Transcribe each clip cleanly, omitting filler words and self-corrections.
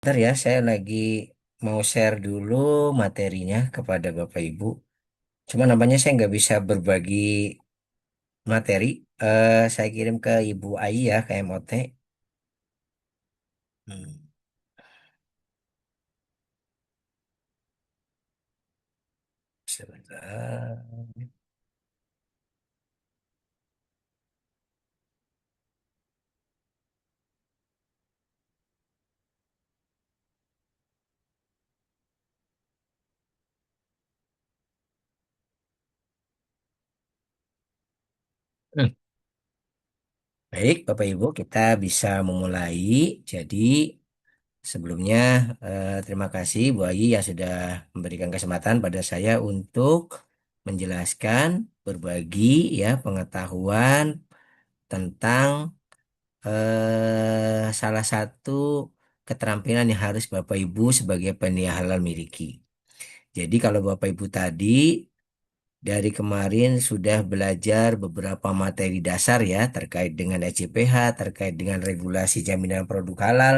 Bentar ya, saya lagi mau share dulu materinya kepada Bapak Ibu. Cuma nampaknya saya nggak bisa berbagi materi. Saya kirim ke Ibu Ai ya, ke MOT. Hmm, sebentar. Hmm. Baik, Bapak Ibu, kita bisa memulai. Jadi, sebelumnya terima kasih Bu Ai yang sudah memberikan kesempatan pada saya untuk menjelaskan, berbagi ya pengetahuan tentang salah satu keterampilan yang harus Bapak Ibu sebagai penyedia halal miliki. Jadi kalau Bapak Ibu tadi dari kemarin sudah belajar beberapa materi dasar ya terkait dengan ECPH, terkait dengan regulasi jaminan produk halal,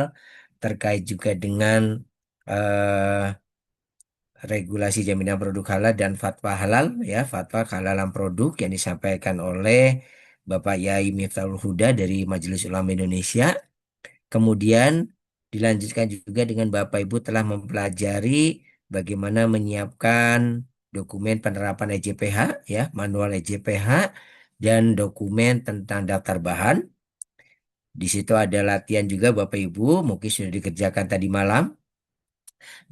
terkait juga dengan eh, regulasi jaminan produk halal dan fatwa halal ya, fatwa kehalalan produk yang disampaikan oleh Bapak Yai Miftahul Huda dari Majelis Ulama Indonesia. Kemudian dilanjutkan juga dengan Bapak Ibu telah mempelajari bagaimana menyiapkan dokumen penerapan EJPH, ya, manual EJPH, dan dokumen tentang daftar bahan. Di situ ada latihan juga Bapak Ibu, mungkin sudah dikerjakan tadi malam.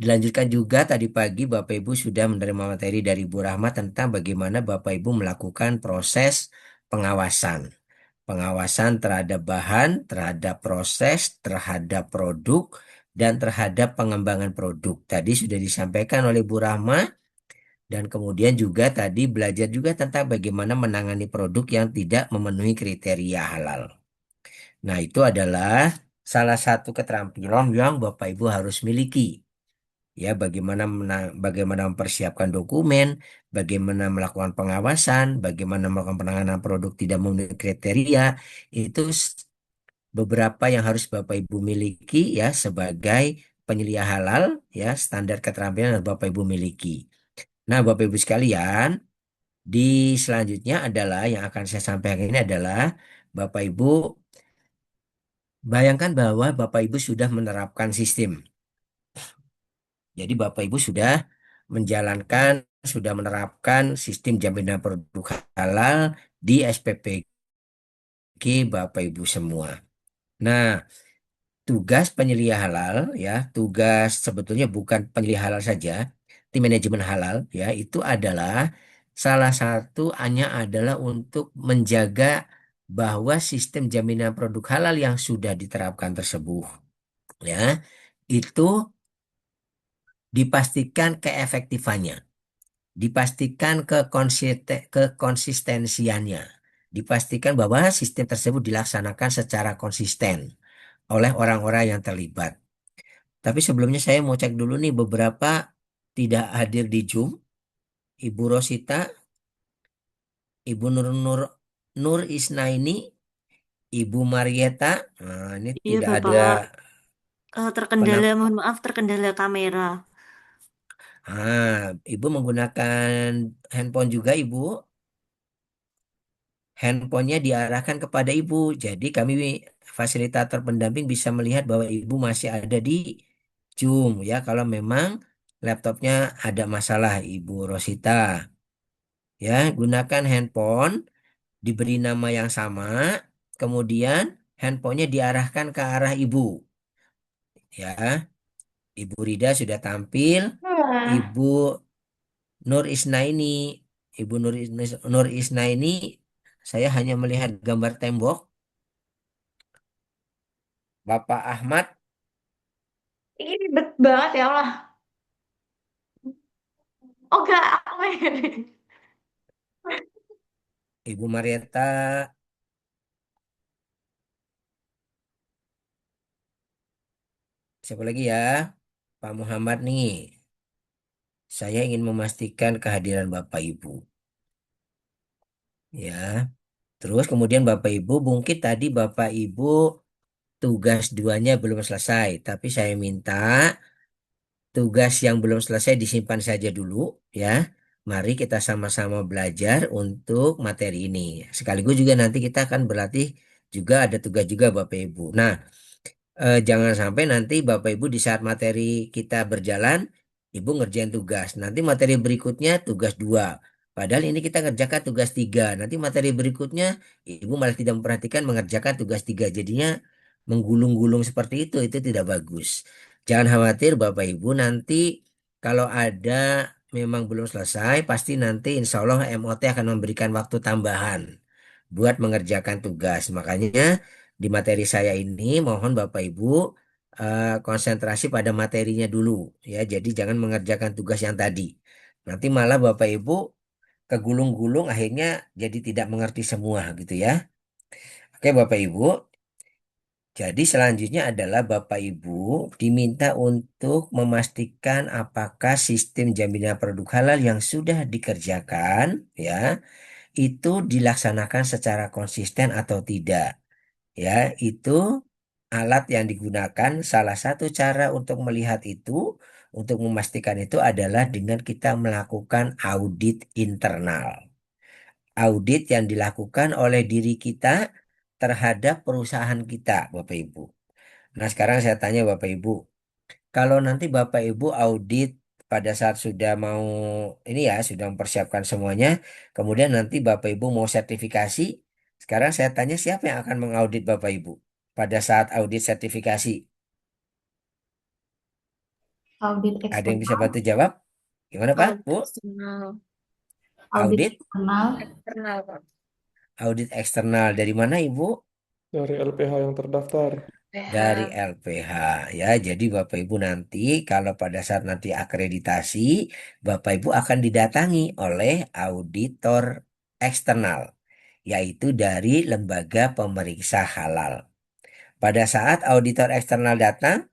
Dilanjutkan juga tadi pagi Bapak Ibu sudah menerima materi dari Bu Rahmat tentang bagaimana Bapak Ibu melakukan proses pengawasan. Pengawasan terhadap bahan, terhadap proses, terhadap produk, dan terhadap pengembangan produk. Tadi sudah disampaikan oleh Bu Rahma, dan kemudian juga tadi belajar juga tentang bagaimana menangani produk yang tidak memenuhi kriteria halal. Nah, itu adalah salah satu keterampilan yang Bapak Ibu harus miliki. Ya, bagaimana mempersiapkan dokumen, bagaimana melakukan pengawasan, bagaimana melakukan penanganan produk tidak memenuhi kriteria, itu beberapa yang harus Bapak Ibu miliki ya sebagai penyelia halal ya standar keterampilan yang Bapak Ibu miliki. Nah, Bapak Ibu sekalian, di selanjutnya adalah yang akan saya sampaikan ini adalah Bapak Ibu bayangkan bahwa Bapak Ibu sudah menerapkan sistem. Jadi Bapak Ibu sudah menjalankan, sudah menerapkan sistem jaminan produk halal di SPPG Bapak Ibu semua. Nah, tugas penyelia halal ya, tugas sebetulnya bukan penyelia halal saja, tim manajemen halal ya, itu adalah salah satu hanya adalah untuk menjaga bahwa sistem jaminan produk halal yang sudah diterapkan tersebut ya, itu dipastikan keefektifannya, dipastikan kekonsistensiannya, dipastikan bahwa sistem tersebut dilaksanakan secara konsisten oleh orang-orang yang terlibat. Tapi sebelumnya saya mau cek dulu nih beberapa tidak hadir di Zoom. Ibu Rosita, Ibu Nur Nur Nur Isnaini, Ibu Marieta. Nah, ini Iya tidak ada Bapak, terkendala, penam. mohon maaf terkendala kamera. Ibu menggunakan handphone juga, Ibu. Handphonenya diarahkan kepada Ibu. Jadi kami fasilitator pendamping bisa melihat bahwa Ibu masih ada di Zoom ya. Kalau memang laptopnya ada masalah, Ibu Rosita. Ya, gunakan handphone, diberi nama yang sama, kemudian handphonenya diarahkan ke arah ibu. Ya, Ibu Rida sudah tampil, Hmm. Ibu Nur Isnaini, Ibu Nur Isnaini, saya hanya melihat gambar tembok. Bapak Ahmad, Ini ribet banget ya Allah. Oh enggak, aku ini. Ibu Marietta, siapa lagi ya? Pak Muhammad nih. Saya ingin memastikan kehadiran Bapak Ibu. Ya, terus kemudian Bapak Ibu, mungkin tadi Bapak Ibu tugas duanya belum selesai, tapi saya minta tugas yang belum selesai disimpan saja dulu ya. Mari kita sama-sama belajar untuk materi ini. Sekaligus juga nanti kita akan berlatih juga ada tugas juga Bapak Ibu. Nah, jangan sampai nanti Bapak Ibu di saat materi kita berjalan, Ibu ngerjain tugas. Nanti materi berikutnya tugas dua. Padahal ini kita ngerjakan tugas tiga. Nanti materi berikutnya Ibu malah tidak memperhatikan mengerjakan tugas tiga. Jadinya menggulung-gulung seperti itu tidak bagus. Jangan khawatir Bapak Ibu nanti kalau ada memang belum selesai, pasti nanti insya Allah MOT akan memberikan waktu tambahan buat mengerjakan tugas. Makanya di materi saya ini mohon Bapak Ibu konsentrasi pada materinya dulu ya. Jadi jangan mengerjakan tugas yang tadi. Nanti malah Bapak Ibu kegulung-gulung akhirnya jadi tidak mengerti semua gitu ya. Oke Bapak Ibu. Jadi selanjutnya adalah Bapak Ibu diminta untuk memastikan apakah sistem jaminan produk halal yang sudah dikerjakan ya itu dilaksanakan secara konsisten atau tidak. Ya, itu alat yang digunakan. Salah satu cara untuk melihat itu, untuk memastikan itu adalah dengan kita melakukan audit internal. Audit yang dilakukan oleh diri kita terhadap perusahaan kita, Bapak Ibu. Nah, sekarang saya tanya Bapak Ibu, kalau nanti Bapak Ibu audit pada saat sudah mau ini ya, sudah mempersiapkan semuanya, kemudian nanti Bapak Ibu mau sertifikasi, sekarang saya tanya siapa yang akan mengaudit Bapak Ibu pada saat audit sertifikasi? Audit Ada yang bisa eksternal, bantu jawab? Gimana Pak? audit Bu? eksternal, audit Audit? eksternal, eksternal, Pak. Audit eksternal dari mana Ibu? Dari LPH yang terdaftar. Dari PH. LPH ya. Jadi Bapak Ibu nanti kalau pada saat nanti akreditasi, Bapak Ibu akan didatangi oleh auditor eksternal, yaitu dari lembaga pemeriksa halal. Pada saat auditor eksternal datang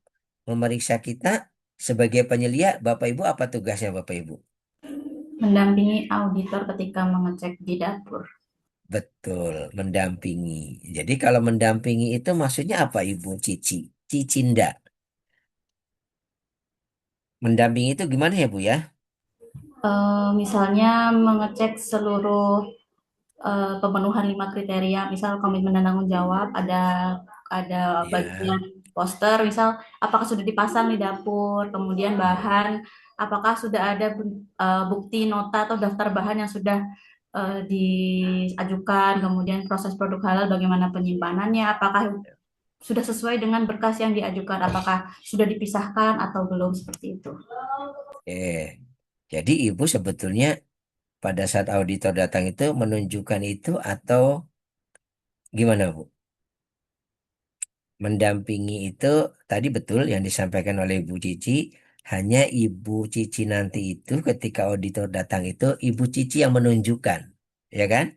memeriksa kita sebagai penyelia, Bapak Ibu apa tugasnya Bapak Ibu? Mendampingi auditor ketika mengecek di dapur. Betul, mendampingi. Jadi kalau mendampingi itu maksudnya apa Ibu Cici? Cicinda. Mendampingi itu gimana ya Bu ya? Misalnya mengecek seluruh pemenuhan 5 kriteria, misal komitmen dan tanggung jawab, ada Ya, bagian poster, misal apakah sudah dipasang di dapur, kemudian bahan, apakah sudah ada bukti nota atau daftar bahan yang sudah diajukan, kemudian proses produk halal bagaimana penyimpanannya, apakah sudah sesuai dengan berkas yang diajukan, apakah sudah dipisahkan atau belum, seperti itu. eh. Jadi Ibu sebetulnya pada saat auditor datang itu menunjukkan itu atau gimana Bu? Mendampingi itu tadi betul yang disampaikan oleh Ibu Cici, hanya Ibu Cici nanti itu ketika auditor datang itu Ibu Cici yang menunjukkan, ya kan?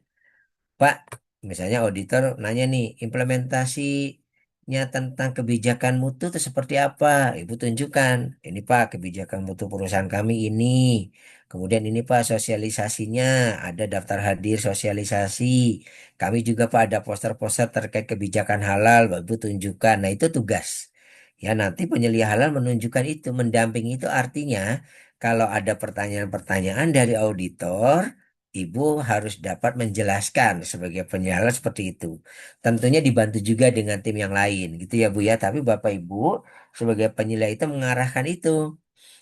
Pak, misalnya auditor nanya nih, implementasinya tentang kebijakan mutu itu seperti apa? Ibu tunjukkan. Ini Pak, kebijakan mutu perusahaan kami ini. Kemudian ini Pak, sosialisasinya. Ada daftar hadir sosialisasi. Kami juga Pak, ada poster-poster terkait kebijakan halal. Ibu tunjukkan. Nah, itu tugas. Ya, nanti penyelia halal menunjukkan itu. Mendampingi itu artinya, kalau ada pertanyaan-pertanyaan dari auditor, Ibu harus dapat menjelaskan sebagai penyelenggara seperti itu. Tentunya dibantu juga dengan tim yang lain, gitu ya Bu ya. Tapi Bapak Ibu sebagai penyelenggara itu mengarahkan itu.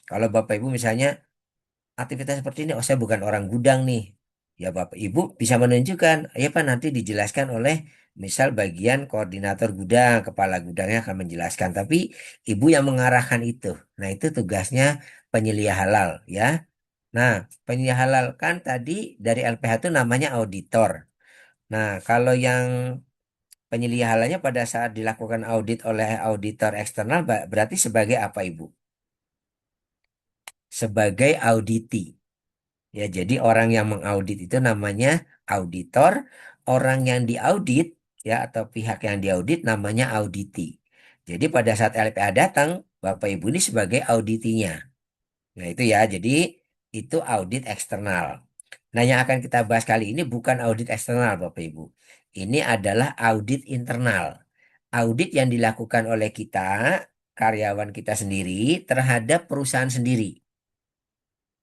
Kalau Bapak Ibu misalnya aktivitas seperti ini, oh saya bukan orang gudang nih. Ya Bapak Ibu bisa menunjukkan, ya Pak nanti dijelaskan oleh misal bagian koordinator gudang, kepala gudangnya akan menjelaskan. Tapi Ibu yang mengarahkan itu. Nah itu tugasnya penyelia halal ya. Nah, penyedia halal kan tadi dari LPH itu namanya auditor. Nah, kalau yang penyelia halalnya pada saat dilakukan audit oleh auditor eksternal berarti sebagai apa, Ibu? Sebagai auditi. Ya, jadi orang yang mengaudit itu namanya auditor, orang yang diaudit ya atau pihak yang diaudit namanya auditi. Jadi pada saat LPH datang, Bapak Ibu ini sebagai auditinya. Nah, itu ya. Jadi itu audit eksternal. Nah, yang akan kita bahas kali ini bukan audit eksternal, Bapak Ibu. Ini adalah audit internal. audit yang dilakukan oleh kita, karyawan kita sendiri terhadap perusahaan sendiri.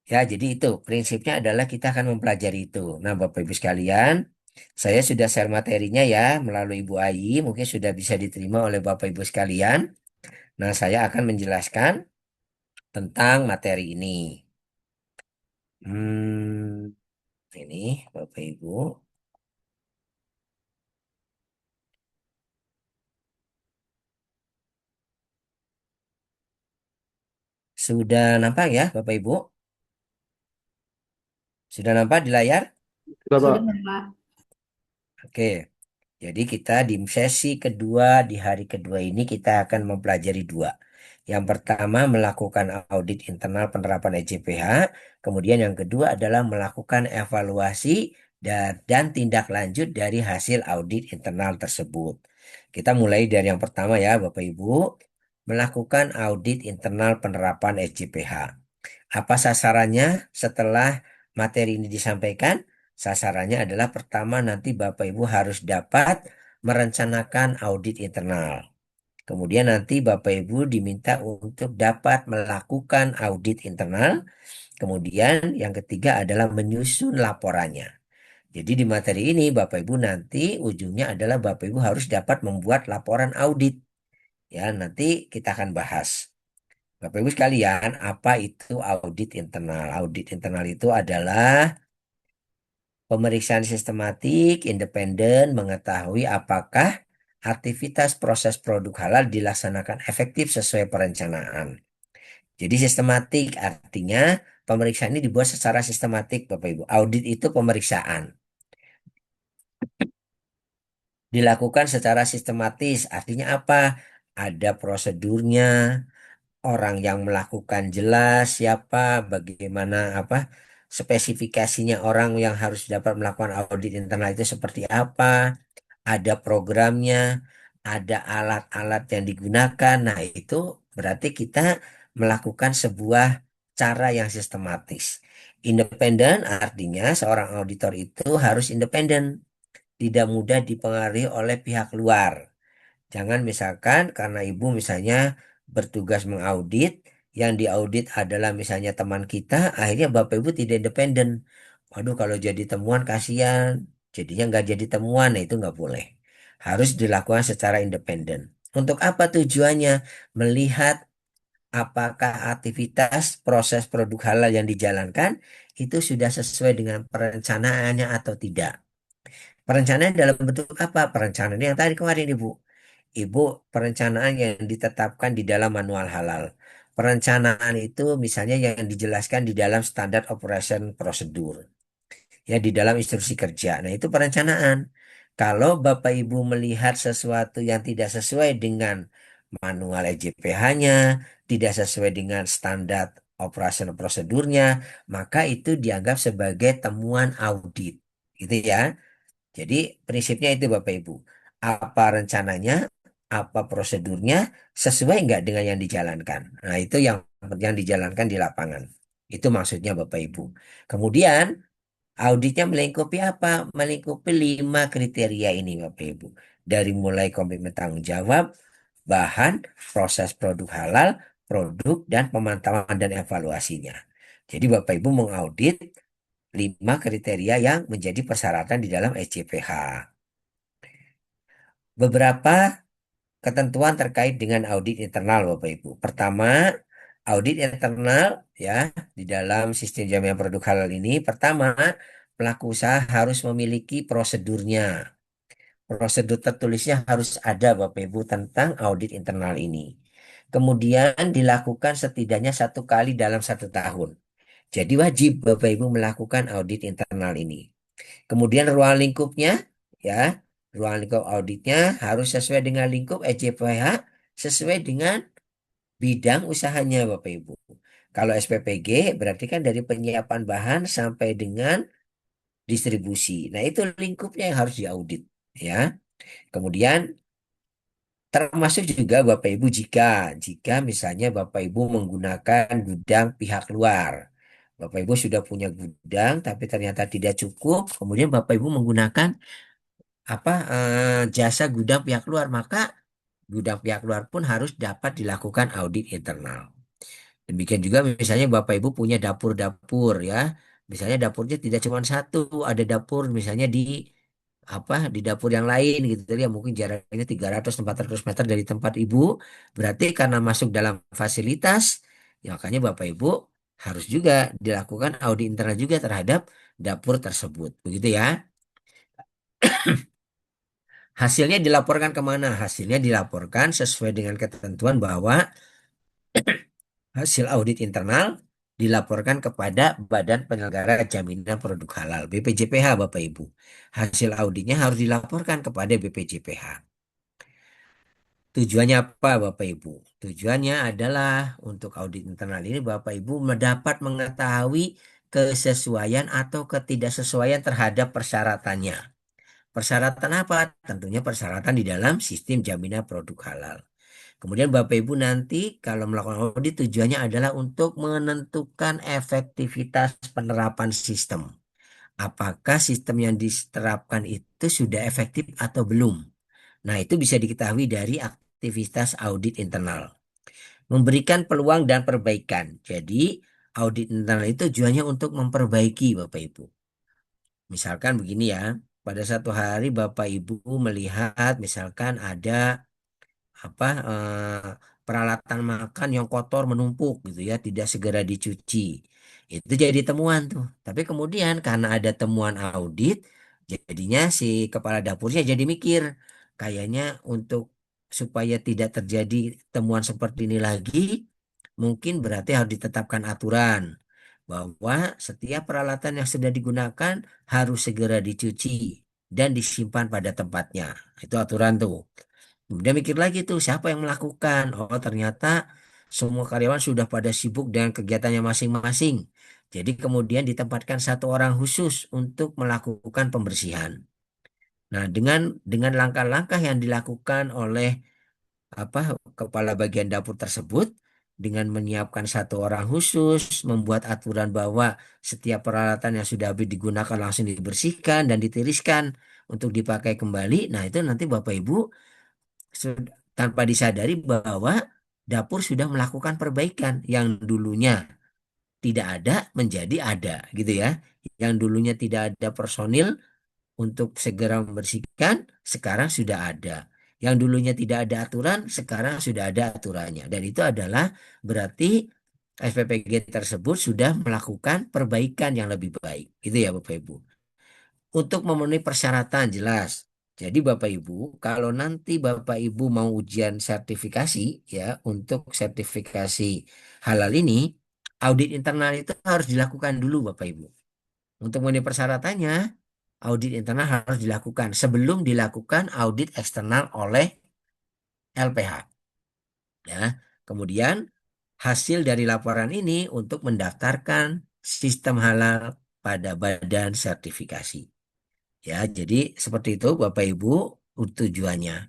Ya, jadi itu prinsipnya adalah kita akan mempelajari itu. Nah, Bapak Ibu sekalian, saya sudah share materinya ya melalui Ibu Ayi, mungkin sudah bisa diterima oleh Bapak Ibu sekalian. Nah, saya akan menjelaskan tentang materi ini. Hmm, ini Bapak Ibu sudah nampak ya, Bapak Ibu? Sudah nampak di layar? Sudah, Pak. Sudah, Pak. Oke. Jadi kita di sesi kedua di hari kedua ini kita akan mempelajari dua. Yang pertama melakukan audit internal penerapan EJPH, kemudian yang kedua adalah melakukan evaluasi dan tindak lanjut dari hasil audit internal tersebut. Kita mulai dari yang pertama ya Bapak Ibu, melakukan audit internal penerapan EJPH. Apa sasarannya setelah materi ini disampaikan? Sasarannya adalah pertama nanti Bapak Ibu harus dapat merencanakan audit internal. Kemudian nanti Bapak Ibu diminta untuk dapat melakukan audit internal. Kemudian yang ketiga adalah menyusun laporannya. Jadi di materi ini Bapak Ibu nanti ujungnya adalah Bapak Ibu harus dapat membuat laporan audit. Ya, nanti kita akan bahas. Bapak Ibu sekalian, apa itu audit internal? Audit internal itu adalah pemeriksaan sistematik, independen, mengetahui apakah aktivitas proses produk halal dilaksanakan efektif sesuai perencanaan. Jadi sistematik artinya pemeriksaan ini dibuat secara sistematik, Bapak Ibu. Audit itu pemeriksaan. Dilakukan secara sistematis, artinya apa? Ada prosedurnya, orang yang melakukan jelas siapa, bagaimana apa spesifikasinya orang yang harus dapat melakukan audit internal itu seperti apa, ada programnya, ada alat-alat yang digunakan. Nah, itu berarti kita melakukan sebuah cara yang sistematis. Independen artinya seorang auditor itu harus independen, tidak mudah dipengaruhi oleh pihak luar. Jangan misalkan karena ibu misalnya bertugas mengaudit, yang diaudit adalah misalnya teman kita, akhirnya bapak ibu tidak independen. Waduh, kalau jadi temuan kasihan, jadinya nggak jadi temuan, nah itu nggak boleh. Harus dilakukan secara independen. Untuk apa tujuannya? Melihat apakah aktivitas proses produk halal yang dijalankan itu sudah sesuai dengan perencanaannya atau tidak. Perencanaan dalam bentuk apa? Perencanaan yang tadi kemarin Ibu. Ibu, perencanaan yang ditetapkan di dalam manual halal. Perencanaan itu misalnya yang dijelaskan di dalam standar operation prosedur. Ya, di dalam instruksi kerja. Nah, itu perencanaan. Kalau Bapak Ibu melihat sesuatu yang tidak sesuai dengan manual EJPH-nya, tidak sesuai dengan standar operation prosedurnya, maka itu dianggap sebagai temuan audit. Gitu ya. Jadi prinsipnya itu Bapak Ibu. Apa rencananya, apa prosedurnya, sesuai nggak dengan yang dijalankan. Nah itu yang dijalankan di lapangan. Itu maksudnya Bapak Ibu. Kemudian auditnya melingkupi apa? Melingkupi 5 kriteria ini Bapak Ibu. Dari mulai komitmen tanggung jawab, bahan, proses produk halal, produk, dan pemantauan dan evaluasinya. Jadi Bapak Ibu mengaudit 5 kriteria yang menjadi persyaratan di dalam SCPH. Beberapa ketentuan terkait dengan audit internal, Bapak Ibu. Pertama, audit internal ya di dalam sistem jamiah produk halal ini, pertama, pelaku usaha harus memiliki prosedurnya. Prosedur tertulisnya harus ada, Bapak Ibu, tentang audit internal ini. Kemudian dilakukan setidaknya 1 kali dalam 1 tahun. Jadi wajib Bapak Ibu melakukan audit internal ini. Kemudian ruang lingkupnya, ya, ruang lingkup auditnya harus sesuai dengan lingkup EJPH, sesuai dengan bidang usahanya, Bapak Ibu. Kalau SPPG berarti kan dari penyiapan bahan sampai dengan distribusi. Nah, itu lingkupnya yang harus diaudit, ya. Kemudian termasuk juga Bapak Ibu jika misalnya Bapak Ibu menggunakan gudang pihak luar. Bapak Ibu sudah punya gudang tapi ternyata tidak cukup, kemudian Bapak Ibu menggunakan jasa gudang pihak luar, maka gudang pihak luar pun harus dapat dilakukan audit internal. Demikian juga misalnya Bapak Ibu punya dapur-dapur ya. Misalnya dapurnya tidak cuma satu, ada dapur misalnya di di dapur yang lain gitu ya, mungkin jaraknya 300-400 meter dari tempat Ibu. Berarti karena masuk dalam fasilitas, ya makanya Bapak Ibu harus juga dilakukan audit internal juga terhadap dapur tersebut. Begitu ya. Hasilnya dilaporkan kemana? Hasilnya dilaporkan sesuai dengan ketentuan bahwa hasil audit internal dilaporkan kepada Badan Penyelenggara Jaminan Produk Halal BPJPH Bapak Ibu. Hasil auditnya harus dilaporkan kepada BPJPH. Tujuannya apa Bapak Ibu? Tujuannya adalah untuk audit internal ini Bapak Ibu mendapat mengetahui kesesuaian atau ketidaksesuaian terhadap persyaratannya. Persyaratan apa? Tentunya persyaratan di dalam sistem jaminan produk halal. Kemudian Bapak Ibu nanti kalau melakukan audit tujuannya adalah untuk menentukan efektivitas penerapan sistem. Apakah sistem yang diterapkan itu sudah efektif atau belum? Nah, itu bisa diketahui dari aktivitas audit internal. Memberikan peluang dan perbaikan. Jadi, audit internal itu tujuannya untuk memperbaiki Bapak Ibu. Misalkan begini ya, pada satu hari Bapak Ibu melihat misalkan ada peralatan makan yang kotor menumpuk gitu ya, tidak segera dicuci. Itu jadi temuan tuh. Tapi kemudian karena ada temuan audit, jadinya si kepala dapurnya jadi mikir, kayaknya untuk supaya tidak terjadi temuan seperti ini lagi, mungkin berarti harus ditetapkan aturan bahwa setiap peralatan yang sudah digunakan harus segera dicuci dan disimpan pada tempatnya. Itu aturan tuh. Kemudian mikir lagi tuh siapa yang melakukan. Oh ternyata semua karyawan sudah pada sibuk dengan kegiatannya masing-masing. Jadi kemudian ditempatkan satu orang khusus untuk melakukan pembersihan. Nah dengan langkah-langkah yang dilakukan oleh apa kepala bagian dapur tersebut dengan menyiapkan satu orang khusus, membuat aturan bahwa setiap peralatan yang sudah habis digunakan langsung dibersihkan dan ditiriskan untuk dipakai kembali. Nah itu nanti Bapak Ibu tanpa disadari bahwa dapur sudah melakukan perbaikan yang dulunya tidak ada menjadi ada gitu ya. Yang dulunya tidak ada personil untuk segera membersihkan sekarang sudah ada. Yang dulunya tidak ada aturan sekarang sudah ada aturannya dan itu adalah berarti SPPG tersebut sudah melakukan perbaikan yang lebih baik. Gitu ya Bapak Ibu. Untuk memenuhi persyaratan jelas. Jadi Bapak Ibu, kalau nanti Bapak Ibu mau ujian sertifikasi ya untuk sertifikasi halal ini, audit internal itu harus dilakukan dulu Bapak Ibu. Untuk memenuhi persyaratannya, audit internal harus dilakukan sebelum dilakukan audit eksternal oleh LPH. Ya, kemudian hasil dari laporan ini untuk mendaftarkan sistem halal pada badan sertifikasi. Ya, jadi seperti itu Bapak Ibu tujuannya.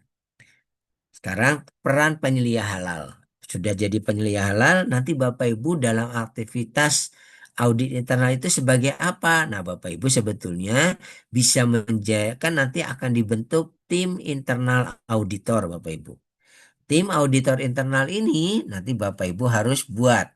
Sekarang peran penyelia halal. Sudah jadi penyelia halal, nanti Bapak Ibu dalam aktivitas audit internal itu sebagai apa? Nah, Bapak Ibu sebetulnya bisa menjayakan nanti akan dibentuk tim internal auditor Bapak Ibu. Tim auditor internal ini nanti Bapak Ibu harus buat,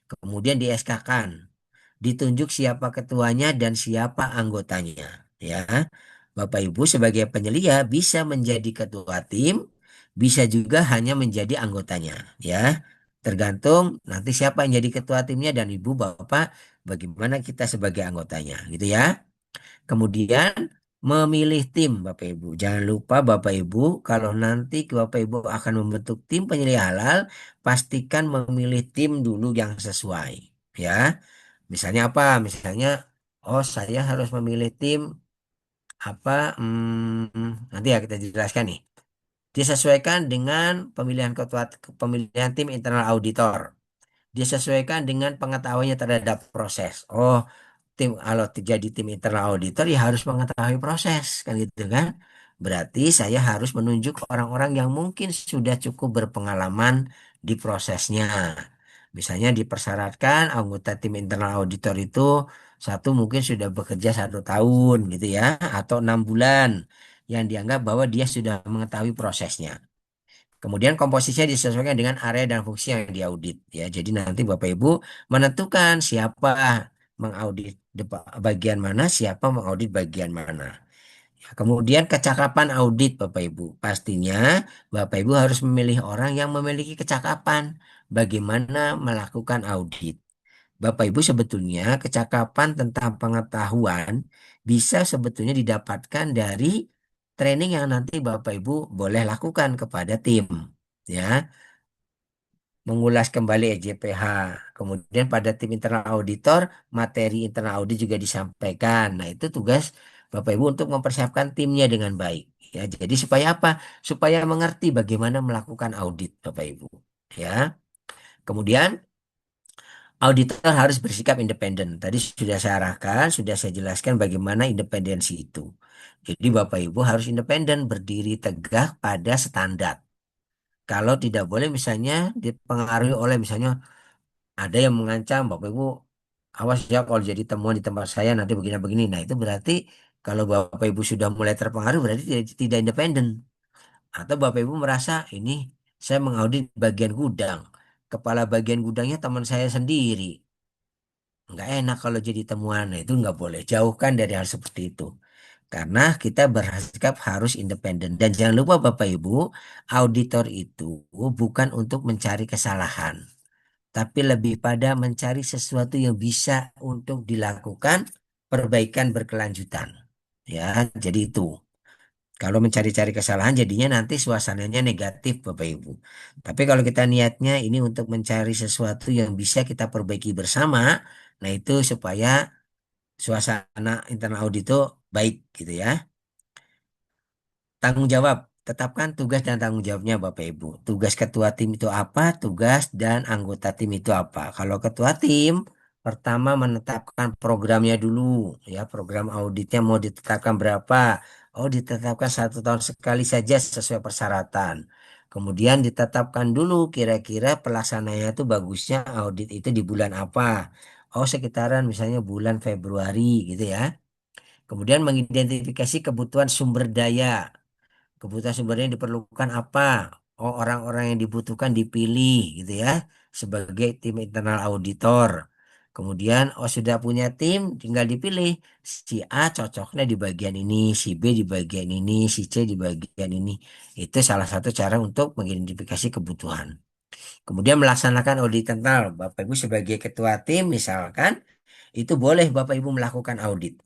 kemudian di SK-kan ditunjuk siapa ketuanya dan siapa anggotanya. Ya, Bapak Ibu sebagai penyelia bisa menjadi ketua tim, bisa juga hanya menjadi anggotanya. Ya, tergantung nanti siapa yang jadi ketua timnya dan Ibu Bapak bagaimana kita sebagai anggotanya, gitu ya. Kemudian memilih tim Bapak Ibu. Jangan lupa Bapak Ibu kalau nanti Bapak Ibu akan membentuk tim penyelia halal, pastikan memilih tim dulu yang sesuai. Ya. Misalnya apa? Misalnya, oh saya harus memilih tim apa? Nanti ya kita jelaskan nih. Disesuaikan dengan pemilihan ketua pemilihan tim internal auditor. Disesuaikan dengan pengetahuannya terhadap proses. Oh, tim kalau jadi tim internal auditor ya harus mengetahui proses kan gitu kan. Berarti saya harus menunjuk orang-orang yang mungkin sudah cukup berpengalaman di prosesnya. Misalnya dipersyaratkan anggota tim internal auditor itu satu mungkin sudah bekerja 1 tahun gitu ya atau 6 bulan yang dianggap bahwa dia sudah mengetahui prosesnya. Kemudian komposisinya disesuaikan dengan area dan fungsi yang diaudit ya. Jadi nanti Bapak Ibu menentukan siapa mengaudit bagian mana, siapa mengaudit bagian mana. Ya, kemudian kecakapan audit Bapak Ibu. Pastinya Bapak Ibu harus memilih orang yang memiliki kecakapan bagaimana melakukan audit. Bapak Ibu sebetulnya kecakapan tentang pengetahuan bisa sebetulnya didapatkan dari training yang nanti Bapak Ibu boleh lakukan kepada tim. Ya, mengulas kembali EJPH. Kemudian pada tim internal auditor, materi internal audit juga disampaikan. Nah, itu tugas Bapak Ibu untuk mempersiapkan timnya dengan baik. Ya, jadi supaya apa? Supaya mengerti bagaimana melakukan audit, Bapak Ibu. Ya. Kemudian auditor harus bersikap independen. Tadi sudah saya arahkan, sudah saya jelaskan bagaimana independensi itu. Jadi Bapak Ibu harus independen, berdiri tegak pada standar. Kalau tidak boleh misalnya dipengaruhi oleh misalnya ada yang mengancam Bapak Ibu, awas ya kalau jadi temuan di tempat saya nanti begini-begini. Nah itu berarti kalau Bapak Ibu sudah mulai terpengaruh berarti tidak independen. Atau Bapak Ibu merasa ini saya mengaudit bagian gudang. Kepala bagian gudangnya teman saya sendiri. Nggak enak kalau jadi temuan. Nah, itu nggak boleh. Jauhkan dari hal seperti itu. Karena kita bersikap harus independen. Dan jangan lupa Bapak Ibu, auditor itu bukan untuk mencari kesalahan. Tapi lebih pada mencari sesuatu yang bisa untuk dilakukan perbaikan berkelanjutan. Ya, jadi itu. Kalau mencari-cari kesalahan jadinya nanti suasananya negatif Bapak Ibu. Tapi kalau kita niatnya ini untuk mencari sesuatu yang bisa kita perbaiki bersama, nah itu supaya suasana internal audit itu baik gitu ya. Tanggung jawab. Tetapkan tugas dan tanggung jawabnya Bapak Ibu. Tugas ketua tim itu apa? Tugas dan anggota tim itu apa? Kalau ketua tim, pertama menetapkan programnya dulu. Ya, program auditnya mau ditetapkan berapa? Oh, ditetapkan 1 tahun sekali saja sesuai persyaratan. Kemudian ditetapkan dulu kira-kira pelaksananya itu bagusnya audit itu di bulan apa? Oh, sekitaran misalnya bulan Februari gitu ya. Kemudian mengidentifikasi kebutuhan sumber daya. Kebutuhan sumbernya diperlukan apa? Oh, orang-orang yang dibutuhkan dipilih gitu ya sebagai tim internal auditor. Kemudian, oh sudah punya tim, tinggal dipilih. Si A cocoknya di bagian ini, si B di bagian ini, si C di bagian ini. Itu salah satu cara untuk mengidentifikasi kebutuhan. Kemudian melaksanakan audit internal. Bapak Ibu sebagai ketua tim misalkan, itu boleh Bapak Ibu melakukan audit.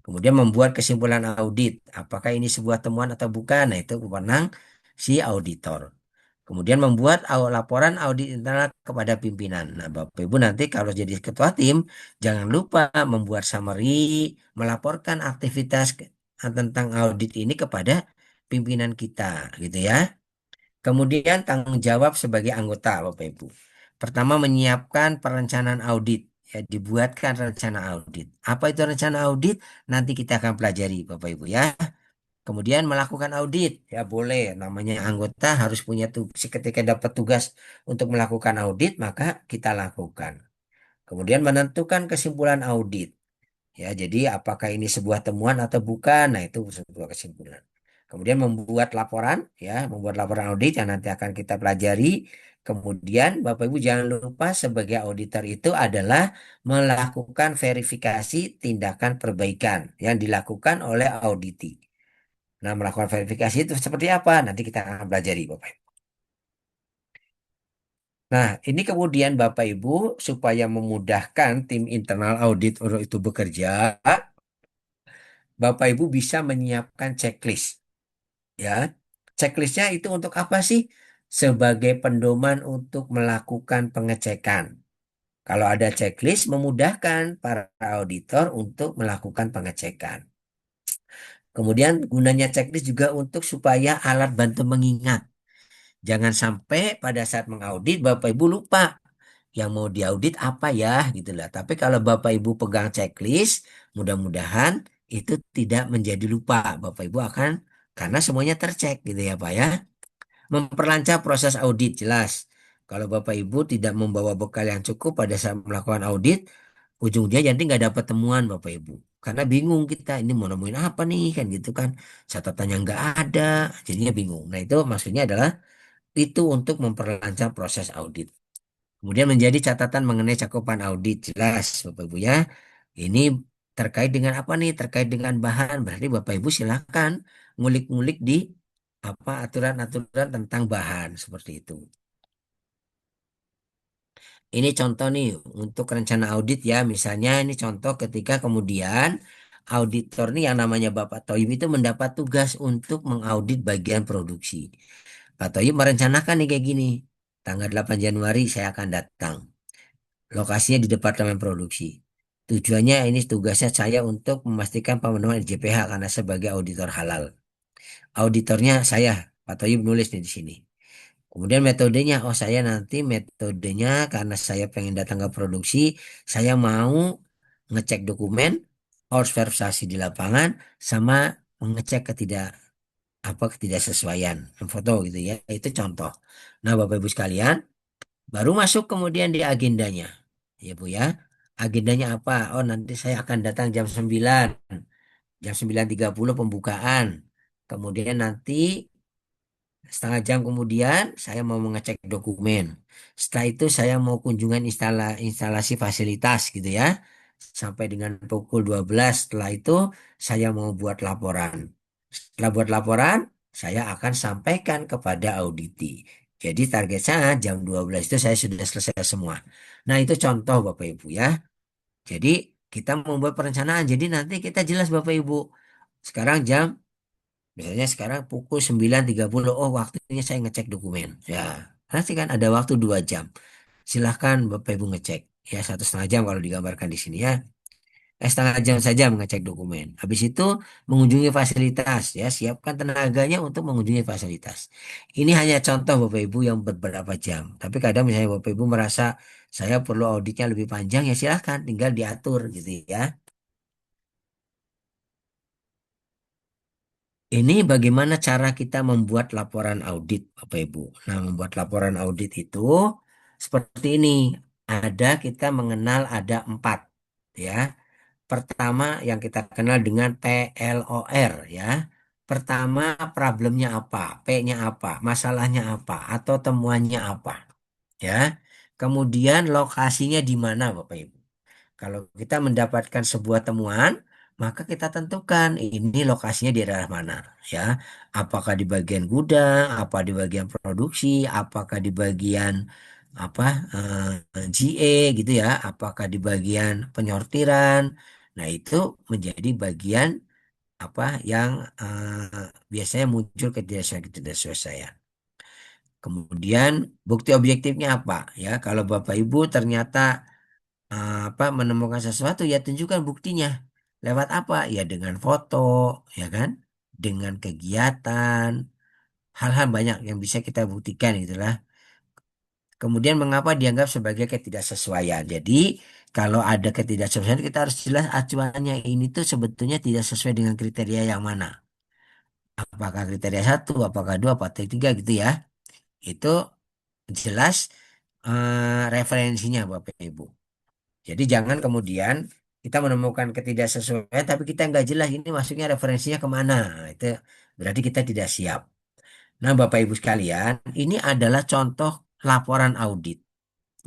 Kemudian membuat kesimpulan audit, apakah ini sebuah temuan atau bukan. Nah, itu wewenang si auditor. Kemudian membuat laporan audit internal kepada pimpinan. Nah, Bapak Ibu nanti kalau jadi ketua tim, jangan lupa membuat summary, melaporkan aktivitas tentang audit ini kepada pimpinan kita, gitu ya. Kemudian tanggung jawab sebagai anggota, Bapak Ibu. Pertama, menyiapkan perencanaan audit. Ya, dibuatkan rencana audit. Apa itu rencana audit? Nanti kita akan pelajari, Bapak Ibu ya. Kemudian melakukan audit. Ya, boleh. Namanya anggota harus punya tugas. Ketika dapat tugas untuk melakukan audit, maka kita lakukan. Kemudian menentukan kesimpulan audit. Ya, jadi apakah ini sebuah temuan atau bukan? Nah, itu sebuah kesimpulan. Kemudian membuat laporan audit yang nanti akan kita pelajari. Kemudian Bapak Ibu jangan lupa sebagai auditor itu adalah melakukan verifikasi tindakan perbaikan yang dilakukan oleh auditi. Nah, melakukan verifikasi itu seperti apa? Nanti kita akan pelajari Bapak Ibu. Nah, ini kemudian Bapak Ibu supaya memudahkan tim internal audit untuk itu bekerja, Bapak Ibu bisa menyiapkan checklist. Ya, checklistnya itu untuk apa sih? Sebagai pedoman untuk melakukan pengecekan. Kalau ada checklist, memudahkan para auditor untuk melakukan pengecekan. Kemudian gunanya checklist juga untuk supaya alat bantu mengingat. Jangan sampai pada saat mengaudit Bapak Ibu lupa yang mau diaudit apa ya gitu lah. Tapi kalau Bapak Ibu pegang checklist, mudah-mudahan itu tidak menjadi lupa. Bapak Ibu akan karena semuanya tercek gitu ya Pak ya. Memperlancar proses audit jelas. Kalau Bapak Ibu tidak membawa bekal yang cukup pada saat melakukan audit, ujung-ujungnya jadi nggak dapat temuan Bapak Ibu. Karena bingung kita ini mau nemuin apa nih kan gitu kan. Catatannya nggak ada, jadinya bingung. Nah itu maksudnya adalah Itu untuk memperlancar proses audit. Kemudian menjadi catatan mengenai cakupan audit. Jelas, Bapak Ibu ya. Ini terkait dengan apa nih? Terkait dengan bahan. Berarti Bapak Ibu silakan ngulik-ngulik di apa aturan-aturan tentang bahan seperti itu. Ini contoh nih untuk rencana audit ya. Misalnya ini contoh ketika kemudian auditor nih yang namanya Bapak Toyib itu mendapat tugas untuk mengaudit bagian produksi. Pak Toyib merencanakan nih kayak gini. Tanggal 8 Januari saya akan datang. Lokasinya di departemen produksi. Tujuannya ini tugasnya saya untuk memastikan pemenuhan JPH karena sebagai auditor halal. Auditornya saya, Pak Toyib nulis nih di sini. Kemudian metodenya, oh saya nanti metodenya karena saya pengen datang ke produksi, saya mau ngecek dokumen, harus verifikasi di lapangan, sama mengecek ketidaksesuaian foto gitu ya. Itu contoh. Nah, Bapak Ibu sekalian, baru masuk kemudian di agendanya. Ya Bu ya. Agendanya apa? Oh, nanti saya akan datang jam 9. Jam 9.30 pembukaan. Kemudian nanti setengah jam kemudian saya mau mengecek dokumen. Setelah itu saya mau kunjungan instalasi fasilitas gitu ya. Sampai dengan pukul 12. Setelah itu saya mau buat laporan. Setelah buat laporan, saya akan sampaikan kepada auditi. Jadi target saya jam 12 itu saya sudah selesai semua. Nah, itu contoh Bapak Ibu ya. Jadi kita membuat perencanaan. Jadi nanti kita jelas Bapak Ibu. Sekarang misalnya sekarang pukul 9.30. Oh, waktunya saya ngecek dokumen. Ya, nanti kan ada waktu 2 jam. Silahkan Bapak Ibu ngecek. Ya, 1,5 jam kalau digambarkan di sini ya. Setengah jam saja mengecek dokumen. Habis itu mengunjungi fasilitas ya, siapkan tenaganya untuk mengunjungi fasilitas. Ini hanya contoh Bapak Ibu yang beberapa jam. Tapi kadang misalnya Bapak Ibu merasa saya perlu auditnya lebih panjang ya silahkan tinggal diatur gitu ya. Ini bagaimana cara kita membuat laporan audit Bapak Ibu. Nah, membuat laporan audit itu seperti ini. Kita mengenal ada 4 ya. Pertama yang kita kenal dengan PLOR ya. Pertama problemnya apa, P-nya apa, masalahnya apa, atau temuannya apa ya. Kemudian lokasinya di mana Bapak Ibu. Kalau kita mendapatkan sebuah temuan, maka kita tentukan ini lokasinya di daerah mana ya. Apakah di bagian gudang, apa di bagian produksi, apakah di bagian apa GA gitu ya, apakah di bagian penyortiran. Nah, itu menjadi bagian apa yang biasanya muncul ketidaksesuaian. Kemudian bukti objektifnya apa ya? Kalau Bapak Ibu ternyata menemukan sesuatu ya tunjukkan buktinya. Lewat apa? Ya dengan foto, ya kan? Dengan kegiatan, hal-hal banyak yang bisa kita buktikan itulah. Kemudian mengapa dianggap sebagai ketidaksesuaian? Jadi kalau ada ketidaksesuaian kita harus jelas acuannya ini tuh sebetulnya tidak sesuai dengan kriteria yang mana. Apakah kriteria satu, apakah dua, apakah tiga gitu ya. Itu jelas referensinya Bapak Ibu. Jadi jangan kemudian kita menemukan ketidaksesuaian tapi kita nggak jelas ini masuknya referensinya kemana. Nah, itu berarti kita tidak siap. Nah, Bapak Ibu sekalian, ini adalah contoh laporan audit.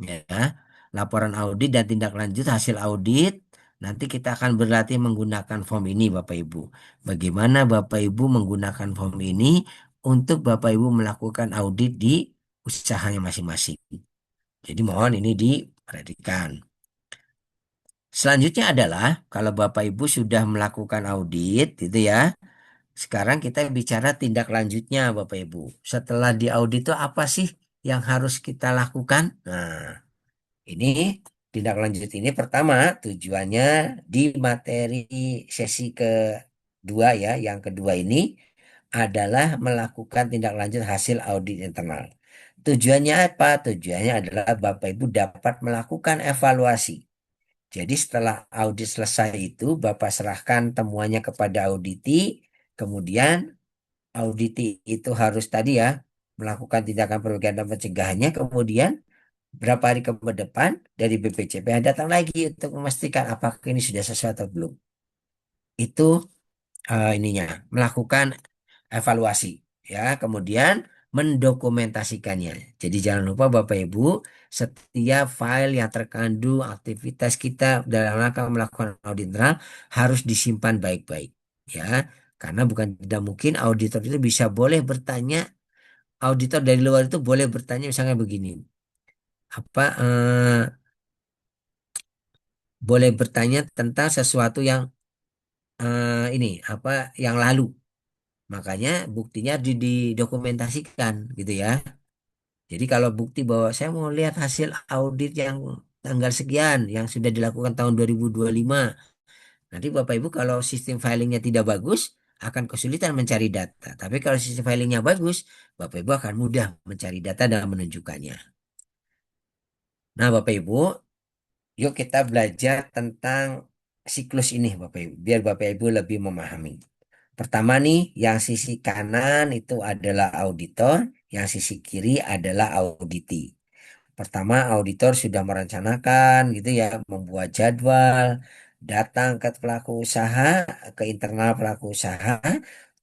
Ya, laporan audit dan tindak lanjut hasil audit. Nanti kita akan berlatih menggunakan form ini, Bapak Ibu. Bagaimana Bapak Ibu menggunakan form ini untuk Bapak Ibu melakukan audit di usahanya masing-masing. Jadi mohon ini diperhatikan. Selanjutnya adalah kalau Bapak Ibu sudah melakukan audit gitu ya. Sekarang kita bicara tindak lanjutnya Bapak Ibu. Setelah di audit itu apa sih yang harus kita lakukan? Nah, ini tindak lanjut ini pertama tujuannya di materi sesi kedua ya. Yang kedua ini adalah melakukan tindak lanjut hasil audit internal. Tujuannya apa? Tujuannya adalah Bapak Ibu dapat melakukan evaluasi. Jadi setelah audit selesai itu, Bapak serahkan temuannya kepada auditi, kemudian auditi itu harus tadi ya, melakukan tindakan perbaikan dan pencegahannya, kemudian berapa hari ke depan dari BPJPH datang lagi untuk memastikan apakah ini sudah sesuai atau belum. Itu ininya, melakukan evaluasi. Ya, kemudian mendokumentasikannya. Jadi jangan lupa Bapak Ibu, setiap file yang terkandung aktivitas kita dalam rangka melakukan audit internal harus disimpan baik-baik. Ya, karena bukan tidak mungkin auditor itu bisa boleh bertanya, auditor dari luar itu boleh bertanya misalnya begini, apa boleh bertanya tentang sesuatu yang ini apa yang lalu. Makanya buktinya didokumentasikan gitu ya. Jadi kalau bukti bahwa saya mau lihat hasil audit yang tanggal sekian yang sudah dilakukan tahun 2025. Nanti Bapak Ibu kalau sistem filingnya tidak bagus akan kesulitan mencari data. Tapi kalau sistem filingnya bagus, Bapak Ibu akan mudah mencari data dan menunjukkannya. Nah, Bapak Ibu, yuk kita belajar tentang siklus ini Bapak Ibu, biar Bapak Ibu lebih memahami. Pertama nih, yang sisi kanan itu adalah auditor, yang sisi kiri adalah auditi. Pertama, auditor sudah merencanakan gitu ya, membuat jadwal, datang ke pelaku usaha, ke internal pelaku usaha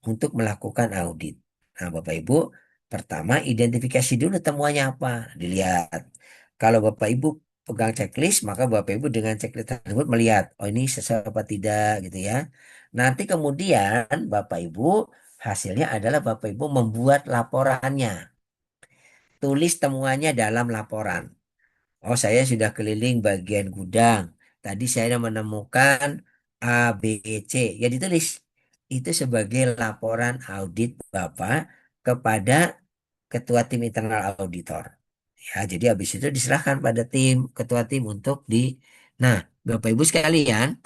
untuk melakukan audit. Nah, Bapak Ibu, pertama identifikasi dulu temuannya apa, dilihat. Kalau Bapak Ibu pegang checklist, maka Bapak Ibu dengan checklist tersebut melihat, oh ini sesuai apa tidak gitu ya. Nanti kemudian Bapak Ibu hasilnya adalah Bapak Ibu membuat laporannya. Tulis temuannya dalam laporan. Oh, saya sudah keliling bagian gudang. Tadi saya menemukan A, B, C. Ya ditulis. Itu sebagai laporan audit Bapak kepada ketua tim internal auditor. Ya, jadi habis itu diserahkan pada ketua tim untuk Nah, Bapak Ibu sekalian,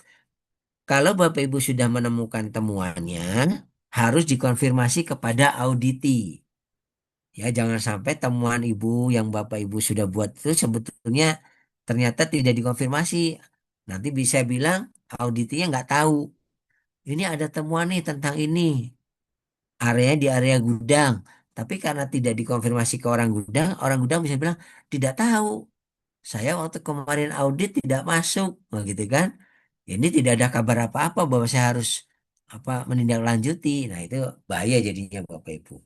kalau Bapak Ibu sudah menemukan temuannya, harus dikonfirmasi kepada auditi. Ya, jangan sampai temuan ibu yang bapak ibu sudah buat itu sebetulnya ternyata tidak dikonfirmasi. Nanti bisa bilang auditnya nggak tahu. Ini ada temuan nih tentang ini. Area di area gudang. Tapi karena tidak dikonfirmasi ke orang gudang bisa bilang tidak tahu. Saya waktu kemarin audit tidak masuk, nah, gitu kan? Ini tidak ada kabar apa-apa bahwa saya harus menindaklanjuti. Nah, itu bahaya jadinya Bapak Ibu.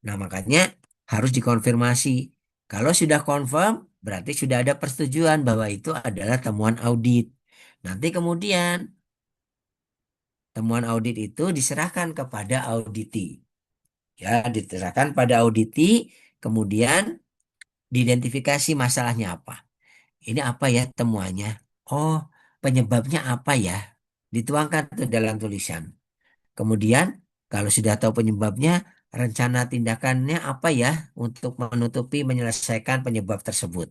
Nah, makanya harus dikonfirmasi. Kalau sudah confirm, berarti sudah ada persetujuan bahwa itu adalah temuan audit. Nanti kemudian temuan audit itu diserahkan kepada auditi. Ya, diserahkan pada auditi, kemudian diidentifikasi masalahnya apa. Ini apa ya temuannya? Oh, penyebabnya apa ya? Dituangkan tuh dalam tulisan. Kemudian, kalau sudah tahu penyebabnya, rencana tindakannya apa ya untuk menutupi menyelesaikan penyebab tersebut.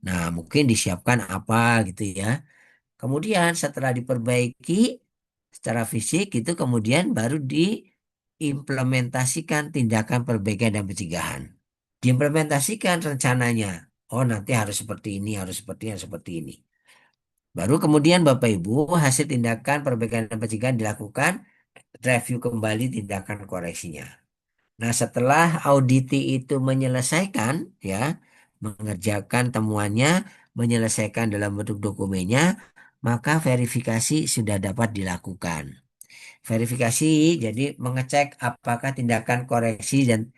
Nah, mungkin disiapkan apa gitu ya. Kemudian setelah diperbaiki secara fisik itu kemudian baru diimplementasikan tindakan perbaikan dan pencegahan. Diimplementasikan rencananya. Oh, nanti harus seperti ini, harus seperti ini, harus seperti ini. Baru kemudian Bapak Ibu hasil tindakan perbaikan dan pencegahan dilakukan, review kembali tindakan koreksinya. Nah, setelah auditi itu menyelesaikan ya, mengerjakan temuannya, menyelesaikan dalam bentuk dokumennya, maka verifikasi sudah dapat dilakukan. Verifikasi jadi mengecek apakah tindakan koreksi dan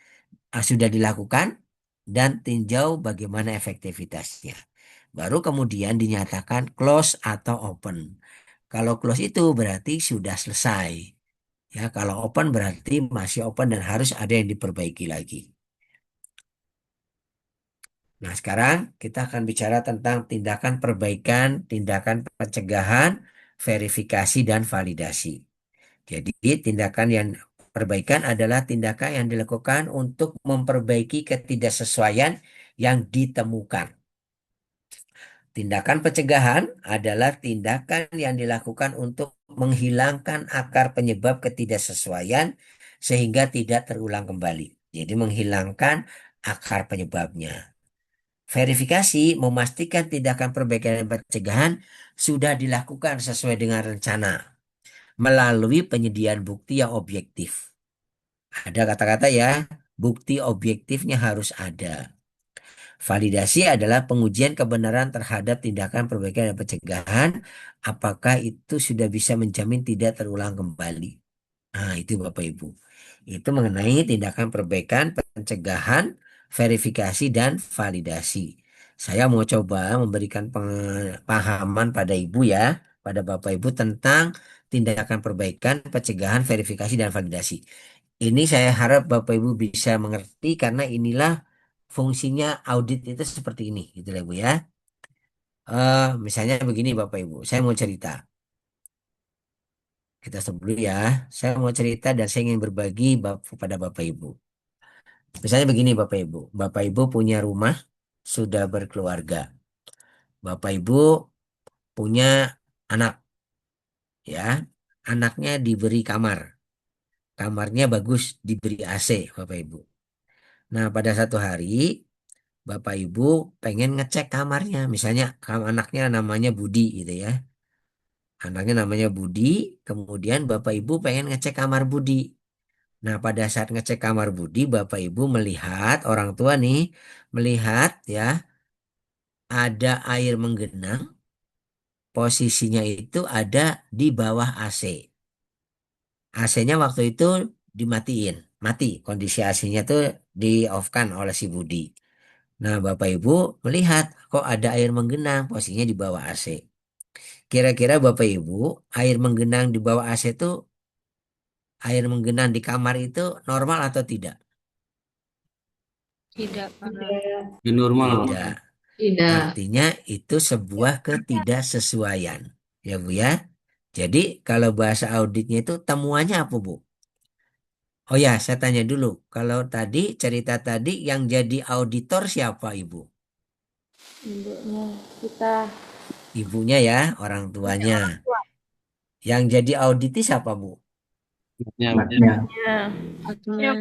sudah dilakukan dan tinjau bagaimana efektivitasnya. Baru kemudian dinyatakan close atau open. Kalau close itu berarti sudah selesai. Ya, kalau open berarti masih open dan harus ada yang diperbaiki lagi. Nah, sekarang kita akan bicara tentang tindakan perbaikan, tindakan pencegahan, verifikasi, dan validasi. Jadi, tindakan yang perbaikan adalah tindakan yang dilakukan untuk memperbaiki ketidaksesuaian yang ditemukan. Tindakan pencegahan adalah tindakan yang dilakukan untuk menghilangkan akar penyebab ketidaksesuaian sehingga tidak terulang kembali. Jadi menghilangkan akar penyebabnya. Verifikasi memastikan tindakan perbaikan dan pencegahan sudah dilakukan sesuai dengan rencana melalui penyediaan bukti yang objektif. Ada kata-kata ya, bukti objektifnya harus ada. Validasi adalah pengujian kebenaran terhadap tindakan perbaikan dan pencegahan, apakah itu sudah bisa menjamin tidak terulang kembali. Nah, itu Bapak Ibu. Itu mengenai tindakan perbaikan, pencegahan, verifikasi, dan validasi. Saya mau coba memberikan pemahaman pada Ibu ya, pada Bapak Ibu tentang tindakan perbaikan, pencegahan, verifikasi, dan validasi. Ini saya harap Bapak Ibu bisa mengerti karena inilah fungsinya audit itu seperti ini, gitu lah Ibu ya. Misalnya begini Bapak Ibu, saya mau cerita. Kita stop dulu ya. Saya mau cerita dan saya ingin berbagi pada Bapak Ibu. Misalnya begini Bapak Ibu. Bapak Ibu punya rumah, sudah berkeluarga. Bapak Ibu punya anak, ya. Anaknya diberi kamar. Kamarnya bagus, diberi AC, Bapak Ibu. Nah, pada satu hari, Bapak Ibu pengen ngecek kamarnya. Misalnya, anaknya namanya Budi, gitu ya. Anaknya namanya Budi, kemudian Bapak Ibu pengen ngecek kamar Budi. Nah, pada saat ngecek kamar Budi, Bapak Ibu melihat, orang tua nih, melihat ya, ada air menggenang, posisinya itu ada di bawah AC. AC-nya waktu itu dimatiin, mati. Kondisi AC-nya tuh di off-kan oleh si Budi. Nah, Bapak Ibu melihat kok ada air menggenang, posisinya di bawah AC. Kira-kira Bapak Ibu, air menggenang di bawah AC itu, air menggenang di kamar itu normal atau tidak? Tidak, Pak. Ya, normal, Pak. Tidak. Tidak. Artinya itu sebuah ketidaksesuaian. Ya Bu ya. Jadi kalau bahasa auditnya itu temuannya apa Bu? Oh ya, saya tanya dulu. Kalau tadi cerita tadi yang jadi auditor siapa Ibu? Ibunya kita. Ibunya ya, orang tuanya. Yang jadi auditis siapa Bu? Ya, Ya, satunya.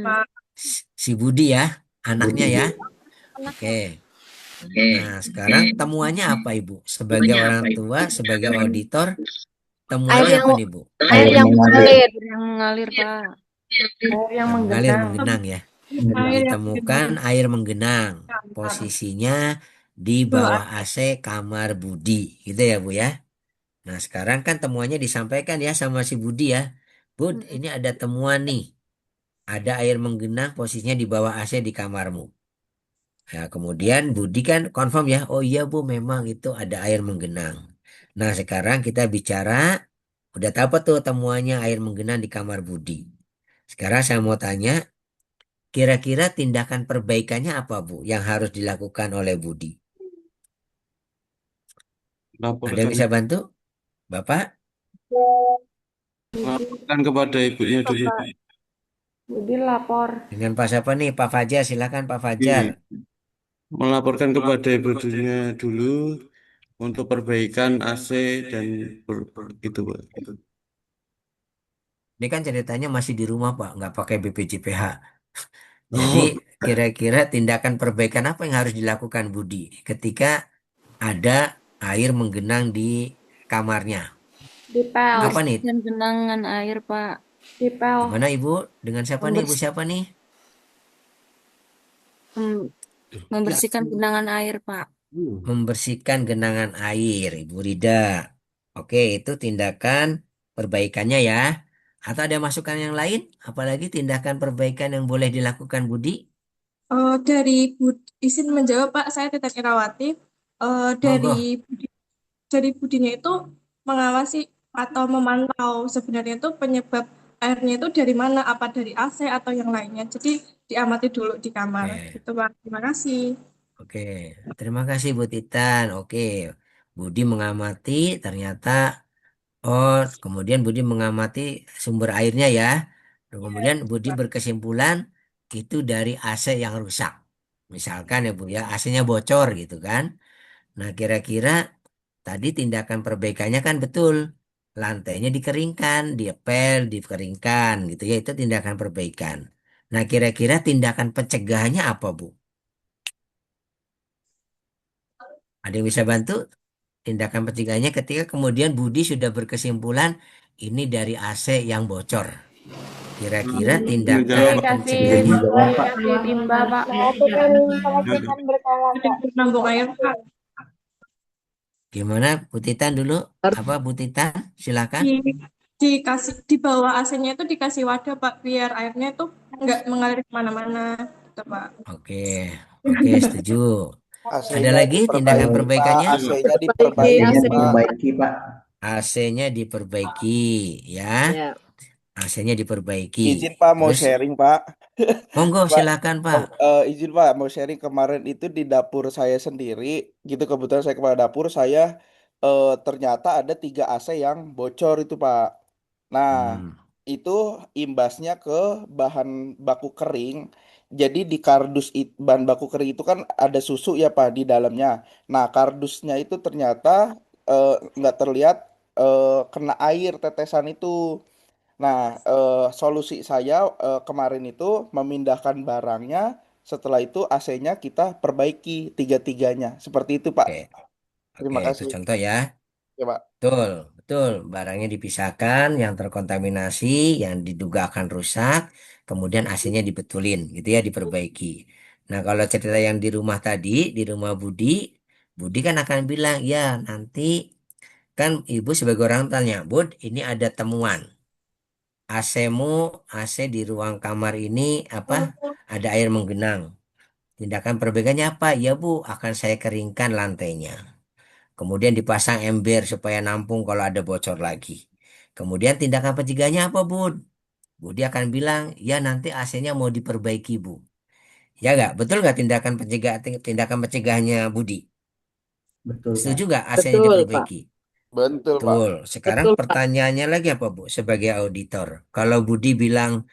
Si Budi ya, anaknya ya. Oke. Nah, sekarang temuannya apa Ibu? Sebagai orang tua, sebagai auditor, Air temuannya yang apa nih Bu? air yang mengalir, yang mengalir, Pak. Air yang Yang mengalir menggenang. menggenang ya. Air yang Ditemukan air menggenang. Posisinya di bawah AC kamar Budi. Gitu ya Bu ya. Nah sekarang kan temuannya disampaikan ya sama si Budi ya. Bud, ini ada temuan nih. Ada air menggenang posisinya di bawah AC di kamarmu. Nah kemudian Budi kan confirm ya. Oh iya Bu memang itu ada air menggenang. Nah sekarang kita bicara. Udah tahu apa tuh temuannya air menggenang di kamar Budi. Sekarang saya mau tanya. Kira-kira tindakan perbaikannya apa, Bu, yang harus dilakukan oleh Budi? Ada yang laporkan, bisa bantu, Bapak? laporkan kepada ibunya dulu. Pak. Budi lapor. Dengan Pak siapa nih? Pak Fajar, silakan Pak Fajar. Iya. Melaporkan kepada ibunya dulu untuk perbaikan AC dan itu, Pak. Ini kan ceritanya masih di rumah, Pak, nggak pakai BPJPH. Jadi, Oh, kira-kira tindakan perbaikan apa yang harus dilakukan Budi ketika ada air menggenang di kamarnya? Dipel. Apa nih? Dan genangan air, Pak. Dipel. Gimana Ibu? Dengan siapa nih? Ibu siapa nih? Membersihkan genangan air, Pak. Membersihkan genangan air, Ibu Rida. Oke, itu tindakan perbaikannya ya. Atau ada masukan yang lain? Apalagi tindakan perbaikan yang boleh dilakukan Budi? Dari izin menjawab Pak, saya Tita Irawati. Dari Monggo. budinya itu mengawasi atau memantau sebenarnya itu penyebab airnya itu dari mana, apa dari AC atau yang lainnya. Jadi diamati dulu di kamar. Oke, Gitu Pak. Terima kasih. oke. Terima kasih Bu Titan. Oke, Budi mengamati ternyata, oh, kemudian Budi mengamati sumber airnya ya. Dan kemudian Budi berkesimpulan itu dari AC yang rusak. Misalkan ya Bu ya, AC-nya bocor gitu kan. Nah, kira-kira tadi tindakan perbaikannya kan betul. Lantainya dikeringkan, diepel, dikeringkan gitu ya. Itu tindakan perbaikan. Nah, kira-kira tindakan pencegahannya apa, Bu? Ada yang bisa bantu? Tindakan pencegahannya ketika kemudian Budi sudah berkesimpulan ini dari AC yang bocor. Kira-kira tindakan menjawab, Pak. Kasih pencegahannya kasih timba, Pak. Melakukan pengecekan berkala Pak. Penambung air Pak. gimana? Bu Titan dulu. Apa Bu Titan? Silakan. di bawah AC-nya itu dikasih wadah Pak biar airnya itu nggak mengalir kemana-mana gitu Pak. Oke, oke, setuju. Ada AC-nya lagi tindakan diperbaiki, Pak. perbaikannya? AC-nya Perbaiki diperbaiki, AC-nya Pak. AC-nya. diperbaiki, Pak. AC-nya diperbaiki, ya. Ya. AC-nya diperbaiki. Izin Pak mau Terus, sharing Pak. monggo Pak, silakan Pak. izin Pak mau sharing kemarin itu di dapur saya sendiri gitu kebetulan saya kepala dapur saya ternyata ada 3 AC yang bocor itu Pak. Nah Hmm, itu imbasnya ke bahan baku kering. Jadi di kardus bahan baku kering itu kan ada susu ya Pak di dalamnya. Nah kardusnya itu ternyata nggak terlihat kena air tetesan itu. Nah, solusi saya kemarin itu memindahkan barangnya, setelah itu AC-nya kita perbaiki tiga-tiganya. Seperti itu, Pak. oke, oke, Terima itu kasih. contoh ya. Ya, Pak. Betul, betul. Barangnya dipisahkan, yang terkontaminasi, yang diduga akan rusak, kemudian AC-nya dibetulin, gitu ya, diperbaiki. Nah, kalau cerita yang di rumah tadi, di rumah Budi, Budi kan akan bilang, ya nanti kan ibu sebagai orang tanya, Bud, ini ada temuan. AC-mu, AC di ruang kamar ini apa? Ada air menggenang. Tindakan perbaikannya apa? Ya Bu, akan saya keringkan lantainya. Kemudian dipasang ember supaya nampung kalau ada bocor lagi. Kemudian tindakan pencegahannya apa, Bud? Budi akan bilang, ya nanti AC-nya mau diperbaiki, Bu. Ya nggak? Betul nggak tindakan pencegahannya Budi? Betul, Setuju Pak. nggak AC-nya Betul, Pak. diperbaiki? Betul, Pak. Betul. Sekarang Betul, Pak. pertanyaannya lagi apa, Bu? Sebagai auditor. Kalau Budi bilang,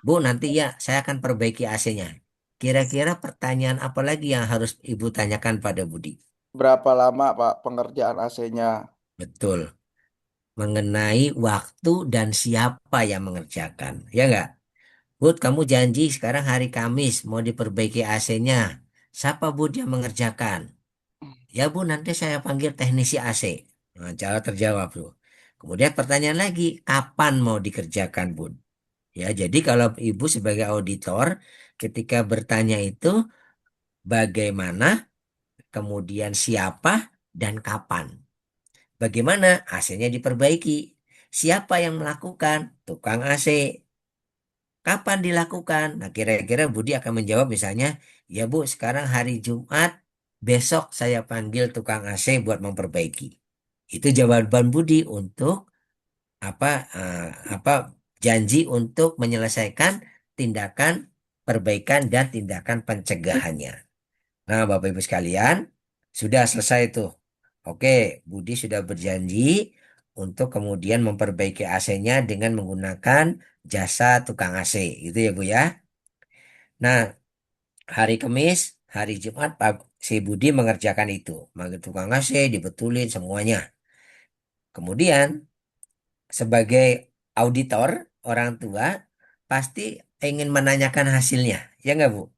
Bu, nanti ya saya akan perbaiki AC-nya. Kira-kira pertanyaan apa lagi yang harus Ibu tanyakan pada Budi? Berapa lama, Pak, pengerjaan AC-nya? Betul. Mengenai waktu dan siapa yang mengerjakan. Ya nggak? Bud, kamu janji sekarang hari Kamis mau diperbaiki AC-nya. Siapa Bud yang mengerjakan? Ya Bu, nanti saya panggil teknisi AC. Nah, jawab terjawab tuh. Kemudian pertanyaan lagi, kapan mau dikerjakan Bud? Ya, jadi kalau Ibu sebagai auditor ketika bertanya itu bagaimana, kemudian siapa dan kapan. Bagaimana AC-nya diperbaiki? Siapa yang melakukan? Tukang AC. Kapan dilakukan? Nah, kira-kira Budi akan menjawab misalnya, ya Bu, sekarang hari Jumat, besok saya panggil tukang AC buat memperbaiki. Itu jawaban Budi untuk apa apa janji untuk menyelesaikan tindakan perbaikan dan tindakan pencegahannya. Nah, Bapak Ibu sekalian, sudah selesai tuh. Oke, Budi sudah berjanji untuk kemudian memperbaiki AC-nya dengan menggunakan jasa tukang AC. Gitu ya, Bu ya. Nah, hari Kamis, hari Jumat, si Budi mengerjakan itu. Manggil tukang AC, dibetulin semuanya. Kemudian, sebagai auditor, orang tua, pasti ingin menanyakan hasilnya. Ya nggak, Bu?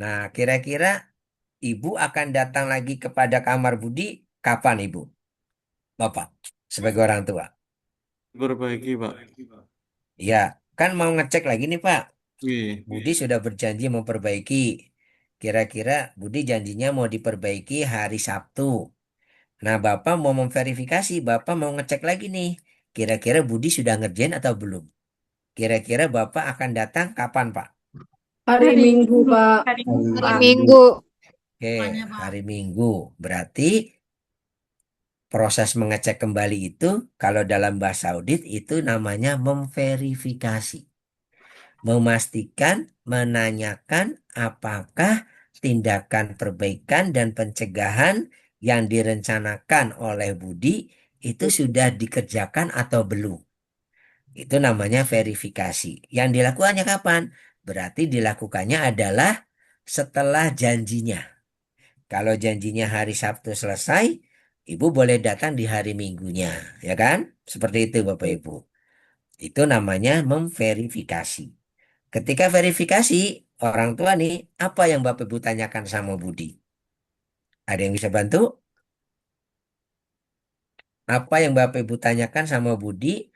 Nah, kira-kira Ibu akan datang lagi kepada kamar Budi kapan, Ibu? Bapak, sebagai orang tua. Perbaiki, Pak. Ya, kan mau ngecek lagi nih, Pak. Iya. Budi sudah berjanji memperbaiki. Kira-kira Budi janjinya mau diperbaiki hari Sabtu. Nah, Bapak mau memverifikasi, Bapak mau ngecek lagi nih. Kira-kira Budi sudah ngerjain atau belum? Kira-kira Bapak akan datang kapan, Pak? Hari Minggu, Pak. Hari Hari Hari Minggu. Oke, hari Minggu. Berarti proses mengecek kembali itu, kalau dalam bahasa audit itu namanya memverifikasi. Memastikan, menanyakan apakah tindakan perbaikan dan pencegahan yang direncanakan oleh Budi itu sudah dikerjakan atau belum. Itu namanya verifikasi. Yang dilakukannya kapan? Berarti dilakukannya adalah setelah janjinya. Kalau janjinya hari Sabtu selesai, Ibu boleh datang di hari Minggunya, ya kan? Seperti itu Bapak Ibu. Itu namanya memverifikasi. Ketika verifikasi, orang tua nih, apa yang Bapak Ibu tanyakan sama Budi? Ada yang bisa bantu? Apa yang Bapak Ibu tanyakan sama Budi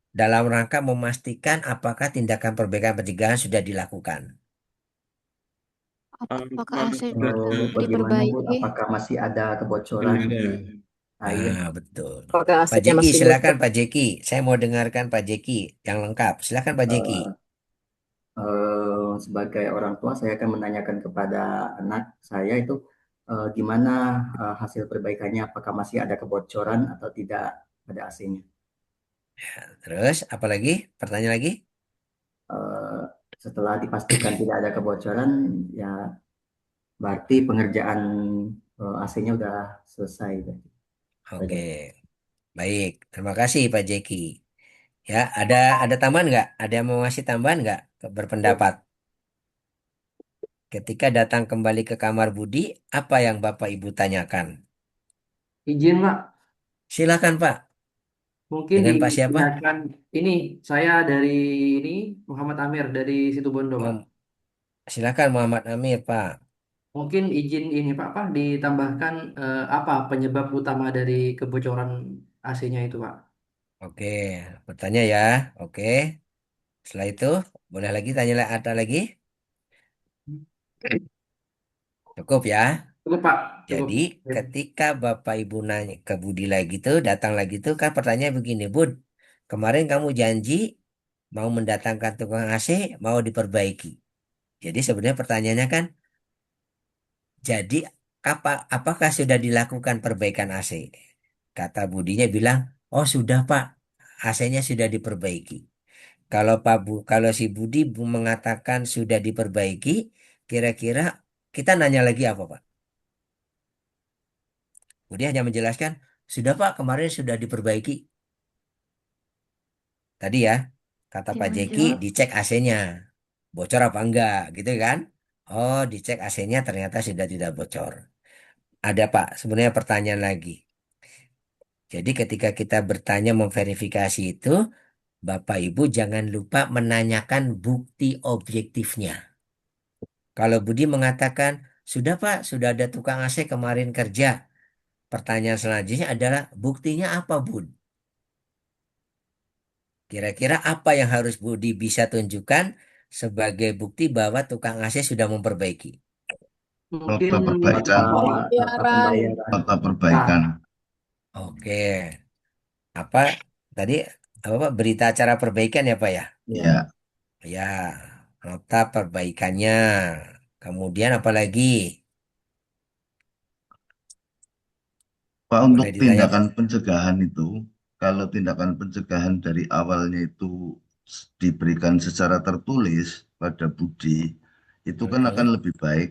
dalam rangka memastikan apakah tindakan perbaikan pencegahan sudah dilakukan? Apakah Apakah AC sudah ada Bagaimana Bu, diperbaiki? apakah masih ada yang kebocoran ada? di Nah, iya. Ah, betul. Apakah Pak AC-nya Jeki, masih silakan bocor? Pak Jeki. Saya mau dengarkan Pak Jeki yang lengkap. Silakan Pak Jeki. Eh, Sebagai orang tua, saya akan menanyakan kepada anak saya itu gimana hasil perbaikannya, apakah masih ada kebocoran atau tidak pada AC-nya. Terus, apa lagi? Pertanyaan lagi? Eh, Setelah dipastikan tidak ada kebocoran, ya berarti pengerjaan AC-nya udah selesai. Berarti. Oke, baik. Terima kasih Pak Jeki. Ya, ada tambahan nggak? Ada yang mau ngasih tambahan nggak? Berpendapat. Ketika datang kembali ke kamar Budi, apa yang Bapak Ibu tanyakan? Izin Pak, Silakan Pak. mungkin Dengan Pak diingin siapa? tanyakan ini saya dari ini Muhammad Amir dari Situbondo Pak. Muhammad- Silakan Muhammad Amir Pak. Mungkin izin ini Pak ditambahkan apa penyebab utama dari kebocoran AC-nya itu Pak? Oke, bertanya ya. Oke. Setelah itu, boleh lagi tanya ada lagi? Cukup ya. Cukup Pak, cukup. Jadi ketika Bapak Ibu nanya ke Budi lagi tuh, datang lagi tuh kan pertanyaan begini, Bud, kemarin kamu janji mau mendatangkan tukang AC, mau diperbaiki. Jadi sebenarnya pertanyaannya kan, jadi apakah sudah dilakukan perbaikan AC? Kata Budinya bilang, oh sudah Pak, AC-nya sudah diperbaiki. Kalau si Budi mengatakan sudah diperbaiki, kira-kira kita nanya lagi apa Pak? Budi hanya menjelaskan, sudah Pak, kemarin sudah diperbaiki. Tadi ya, kata Pak Jeki, Dilanjut. dicek AC-nya. Bocor apa enggak, gitu kan? Oh, dicek AC-nya ternyata sudah tidak bocor. Ada Pak, sebenarnya pertanyaan lagi. Jadi ketika kita bertanya memverifikasi itu, Bapak Ibu jangan lupa menanyakan bukti objektifnya. Kalau Budi mengatakan, sudah Pak, sudah ada tukang AC kemarin kerja. Pertanyaan selanjutnya adalah, buktinya apa Bud? Kira-kira apa yang harus Budi bisa tunjukkan sebagai bukti bahwa tukang AC sudah memperbaiki? Mungkin Nota perbaikan, Nota pembayaran. nota perbaikan. Oke, apa tadi apa Pak? Berita acara perbaikan ya Pak ya? Ya. Ya, Ya, nota perbaikannya. Kemudian apa lagi? Pak, untuk Boleh ditanya Pak. tindakan pencegahan itu, kalau tindakan pencegahan dari awalnya itu diberikan secara tertulis pada Budi, itu kan akan lebih baik.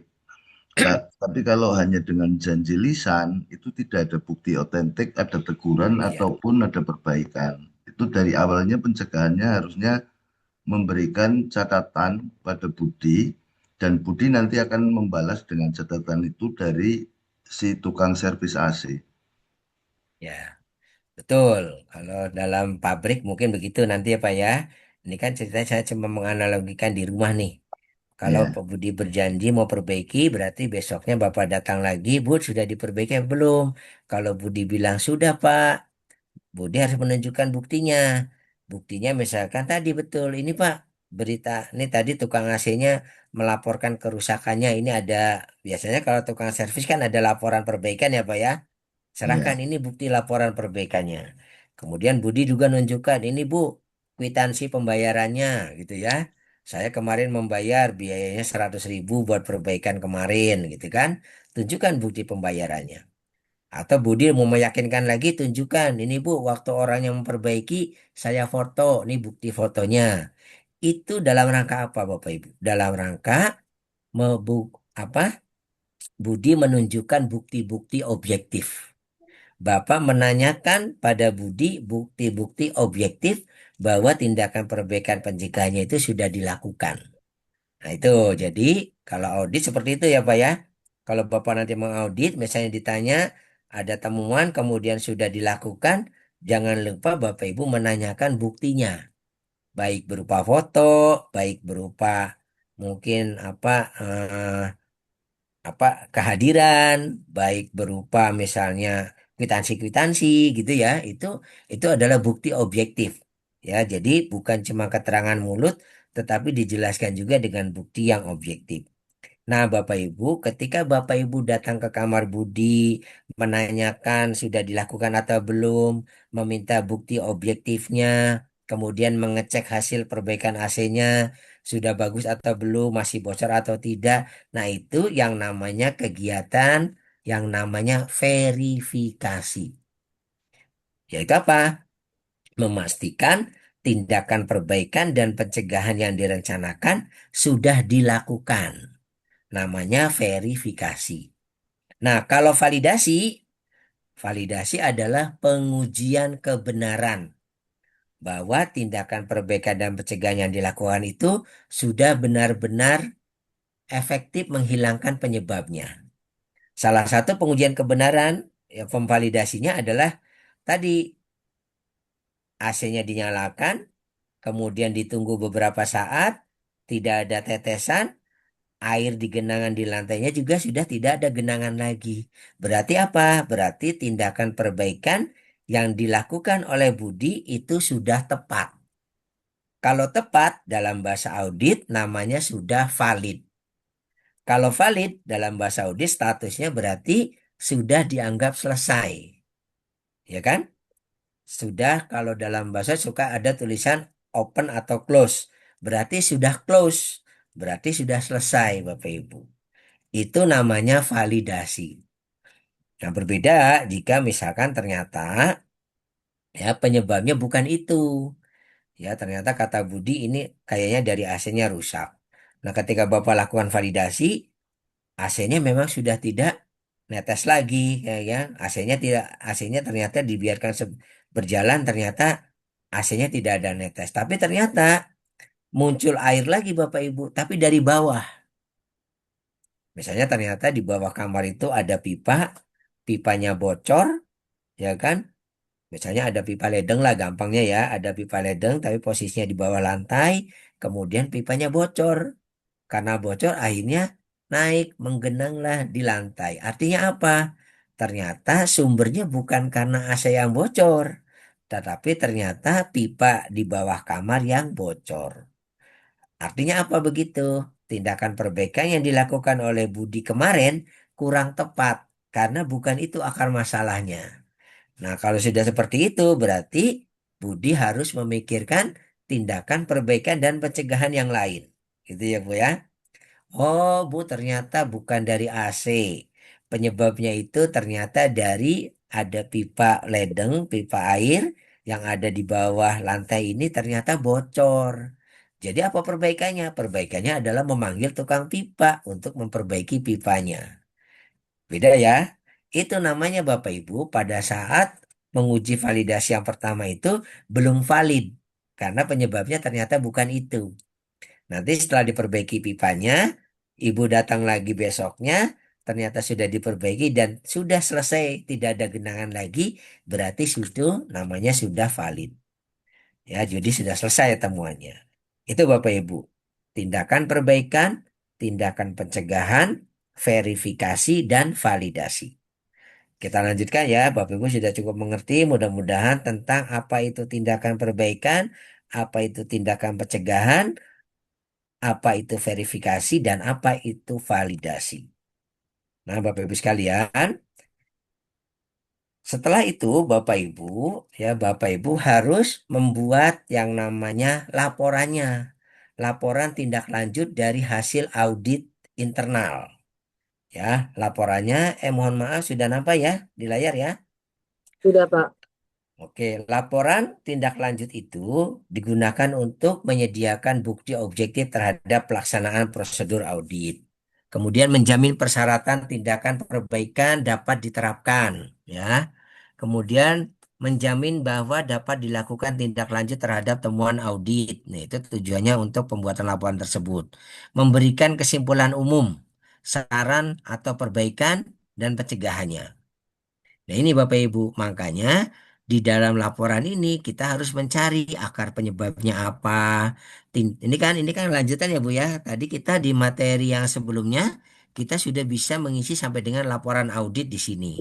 Tapi kalau hanya dengan janji lisan, itu tidak ada bukti otentik, ada teguran Iya, ataupun ada perbaikan. Itu dari awalnya pencegahannya harusnya memberikan catatan pada Budi, dan Budi nanti akan membalas dengan catatan itu dari si tukang servis AC. ya, betul. Kalau dalam pabrik mungkin begitu nanti ya Pak ya. Ini kan ceritanya saya cuma menganalogikan di rumah nih. Kalau Ya, Pak Budi berjanji mau perbaiki, berarti besoknya Bapak datang lagi, Bud sudah diperbaiki apa belum? Kalau Budi bilang sudah Pak, Budi harus menunjukkan buktinya. Buktinya misalkan tadi betul, ini Pak, berita, ini tadi tukang AC-nya melaporkan kerusakannya, ini ada, biasanya kalau tukang servis kan ada laporan perbaikan ya Pak ya. Serahkan ya, ini bukti laporan perbaikannya. Kemudian Budi juga nunjukkan ini Bu, kwitansi pembayarannya gitu ya. Saya kemarin membayar biayanya 100.000 buat perbaikan kemarin gitu kan. Tunjukkan bukti pembayarannya. Atau Budi mau meyakinkan lagi tunjukkan ini Bu, waktu orang yang memperbaiki saya foto, ini bukti fotonya. Itu dalam rangka apa Bapak Ibu? Dalam rangka membuk apa? Budi menunjukkan bukti-bukti objektif. Bapak menanyakan pada Budi bukti-bukti objektif bahwa tindakan perbaikan pencegahannya itu sudah dilakukan. Nah itu, jadi kalau audit seperti itu ya Pak ya. Kalau Bapak nanti mengaudit, misalnya ditanya ada temuan kemudian sudah dilakukan, jangan lupa Bapak Ibu menanyakan buktinya. Baik berupa foto, baik berupa mungkin apa kehadiran baik berupa misalnya kwitansi-kwitansi gitu ya itu adalah bukti objektif ya jadi bukan cuma keterangan mulut tetapi dijelaskan juga dengan bukti yang objektif Nah, Bapak Ibu, ketika Bapak Ibu datang ke kamar Budi, menanyakan sudah dilakukan atau belum, meminta bukti objektifnya, kemudian mengecek hasil perbaikan AC-nya, sudah bagus atau belum, masih bocor atau tidak. Nah, itu yang namanya kegiatan yang namanya verifikasi. Yaitu apa? Memastikan tindakan perbaikan dan pencegahan yang direncanakan sudah dilakukan. Namanya verifikasi. Nah, kalau validasi adalah pengujian kebenaran bahwa tindakan perbaikan dan pencegahan yang dilakukan itu sudah benar-benar efektif menghilangkan penyebabnya. Salah satu pengujian kebenaran, ya, pemvalidasinya adalah tadi AC-nya dinyalakan, kemudian ditunggu beberapa saat, tidak ada tetesan, air di genangan di lantainya juga sudah tidak ada genangan lagi. Berarti apa? Berarti tindakan perbaikan yang dilakukan oleh Budi itu sudah tepat. Kalau tepat dalam bahasa audit namanya sudah valid. Kalau valid dalam bahasa audit statusnya berarti sudah dianggap selesai. Ya kan? Sudah, kalau dalam bahasa suka ada tulisan open atau close. Berarti sudah close. Berarti sudah selesai, Bapak Ibu. Itu namanya validasi. Nah, berbeda jika misalkan ternyata ya penyebabnya bukan itu. Ya, ternyata kata Budi ini kayaknya dari AC-nya rusak. Nah, ketika Bapak lakukan validasi, AC-nya memang sudah tidak netes lagi, ya. AC-nya tidak, AC-nya ternyata dibiarkan berjalan, ternyata AC-nya tidak ada netes. Tapi ternyata muncul air lagi Bapak Ibu, tapi dari bawah. Misalnya ternyata di bawah kamar itu ada pipa, pipanya bocor, ya kan? Misalnya ada pipa ledeng lah gampangnya ya, ada pipa ledeng tapi posisinya di bawah lantai, kemudian pipanya bocor. Karena bocor akhirnya naik, menggenanglah di lantai. Artinya apa? Ternyata sumbernya bukan karena AC yang bocor, tetapi ternyata pipa di bawah kamar yang bocor. Artinya apa begitu? Tindakan perbaikan yang dilakukan oleh Budi kemarin kurang tepat karena bukan itu akar masalahnya. Nah, kalau sudah seperti itu berarti Budi harus memikirkan tindakan perbaikan dan pencegahan yang lain. Gitu ya, Bu ya. Oh, Bu, ternyata bukan dari AC. Penyebabnya itu ternyata dari ada pipa ledeng, pipa air yang ada di bawah lantai ini ternyata bocor. Jadi apa perbaikannya? Perbaikannya adalah memanggil tukang pipa untuk memperbaiki pipanya. Beda ya. Itu namanya Bapak Ibu pada saat menguji validasi yang pertama itu belum valid. Karena penyebabnya ternyata bukan itu. Nanti setelah diperbaiki pipanya, ibu datang lagi besoknya, ternyata sudah diperbaiki dan sudah selesai, tidak ada genangan lagi, berarti sudah namanya sudah valid. Ya, jadi sudah selesai temuannya. Itu Bapak Ibu. Tindakan perbaikan, tindakan pencegahan, verifikasi, dan validasi. Kita lanjutkan ya, Bapak Ibu sudah cukup mengerti mudah-mudahan tentang apa itu tindakan perbaikan, apa itu tindakan pencegahan, apa itu verifikasi dan apa itu validasi. Nah, Bapak Ibu sekalian, setelah itu Bapak Ibu harus membuat yang namanya laporannya. Laporan tindak lanjut dari hasil audit internal. Ya, laporannya mohon maaf sudah nampak ya di layar ya. Sudah, Pak. Oke, laporan tindak lanjut itu digunakan untuk menyediakan bukti objektif terhadap pelaksanaan prosedur audit. Kemudian menjamin persyaratan tindakan perbaikan dapat diterapkan, ya. Kemudian menjamin bahwa dapat dilakukan tindak lanjut terhadap temuan audit. Nah, itu tujuannya untuk pembuatan laporan tersebut. Memberikan kesimpulan umum, saran atau perbaikan dan pencegahannya. Nah, ini Bapak Ibu, makanya di dalam laporan ini kita harus mencari akar penyebabnya apa. Ini kan lanjutan ya Bu ya. Tadi kita di materi yang sebelumnya kita sudah bisa mengisi sampai dengan laporan audit di sini.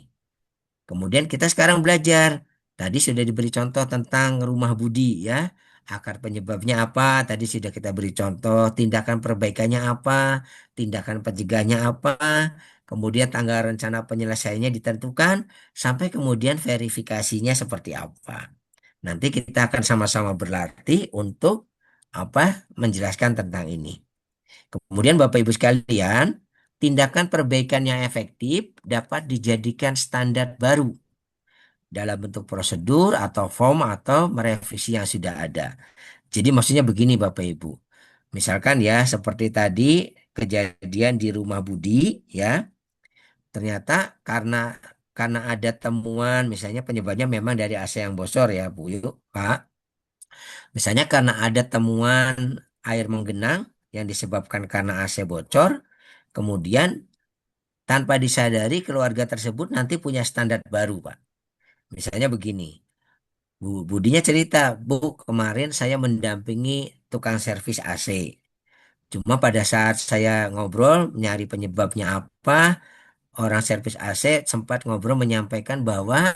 Kemudian kita sekarang belajar. Tadi sudah diberi contoh tentang rumah Budi ya. akar penyebabnya apa, tadi sudah kita beri contoh, tindakan perbaikannya apa, tindakan pencegahannya apa, kemudian tanggal rencana penyelesaiannya ditentukan, sampai kemudian verifikasinya seperti apa. Nanti kita akan sama-sama berlatih untuk menjelaskan tentang ini. Kemudian Bapak Ibu sekalian, tindakan perbaikan yang efektif dapat dijadikan standar baru dalam bentuk prosedur atau form atau merevisi yang sudah ada. Jadi maksudnya begini Bapak Ibu. Misalkan ya seperti tadi kejadian di rumah Budi ya, ternyata karena ada temuan misalnya penyebabnya memang dari AC yang bocor ya Bu Yuk, Pak. Misalnya karena ada temuan air menggenang yang disebabkan karena AC bocor, kemudian tanpa disadari keluarga tersebut nanti punya standar baru, Pak. Misalnya begini, Budinya cerita, Bu, kemarin saya mendampingi tukang servis AC. Cuma pada saat saya ngobrol nyari penyebabnya apa, orang servis AC sempat ngobrol menyampaikan bahwa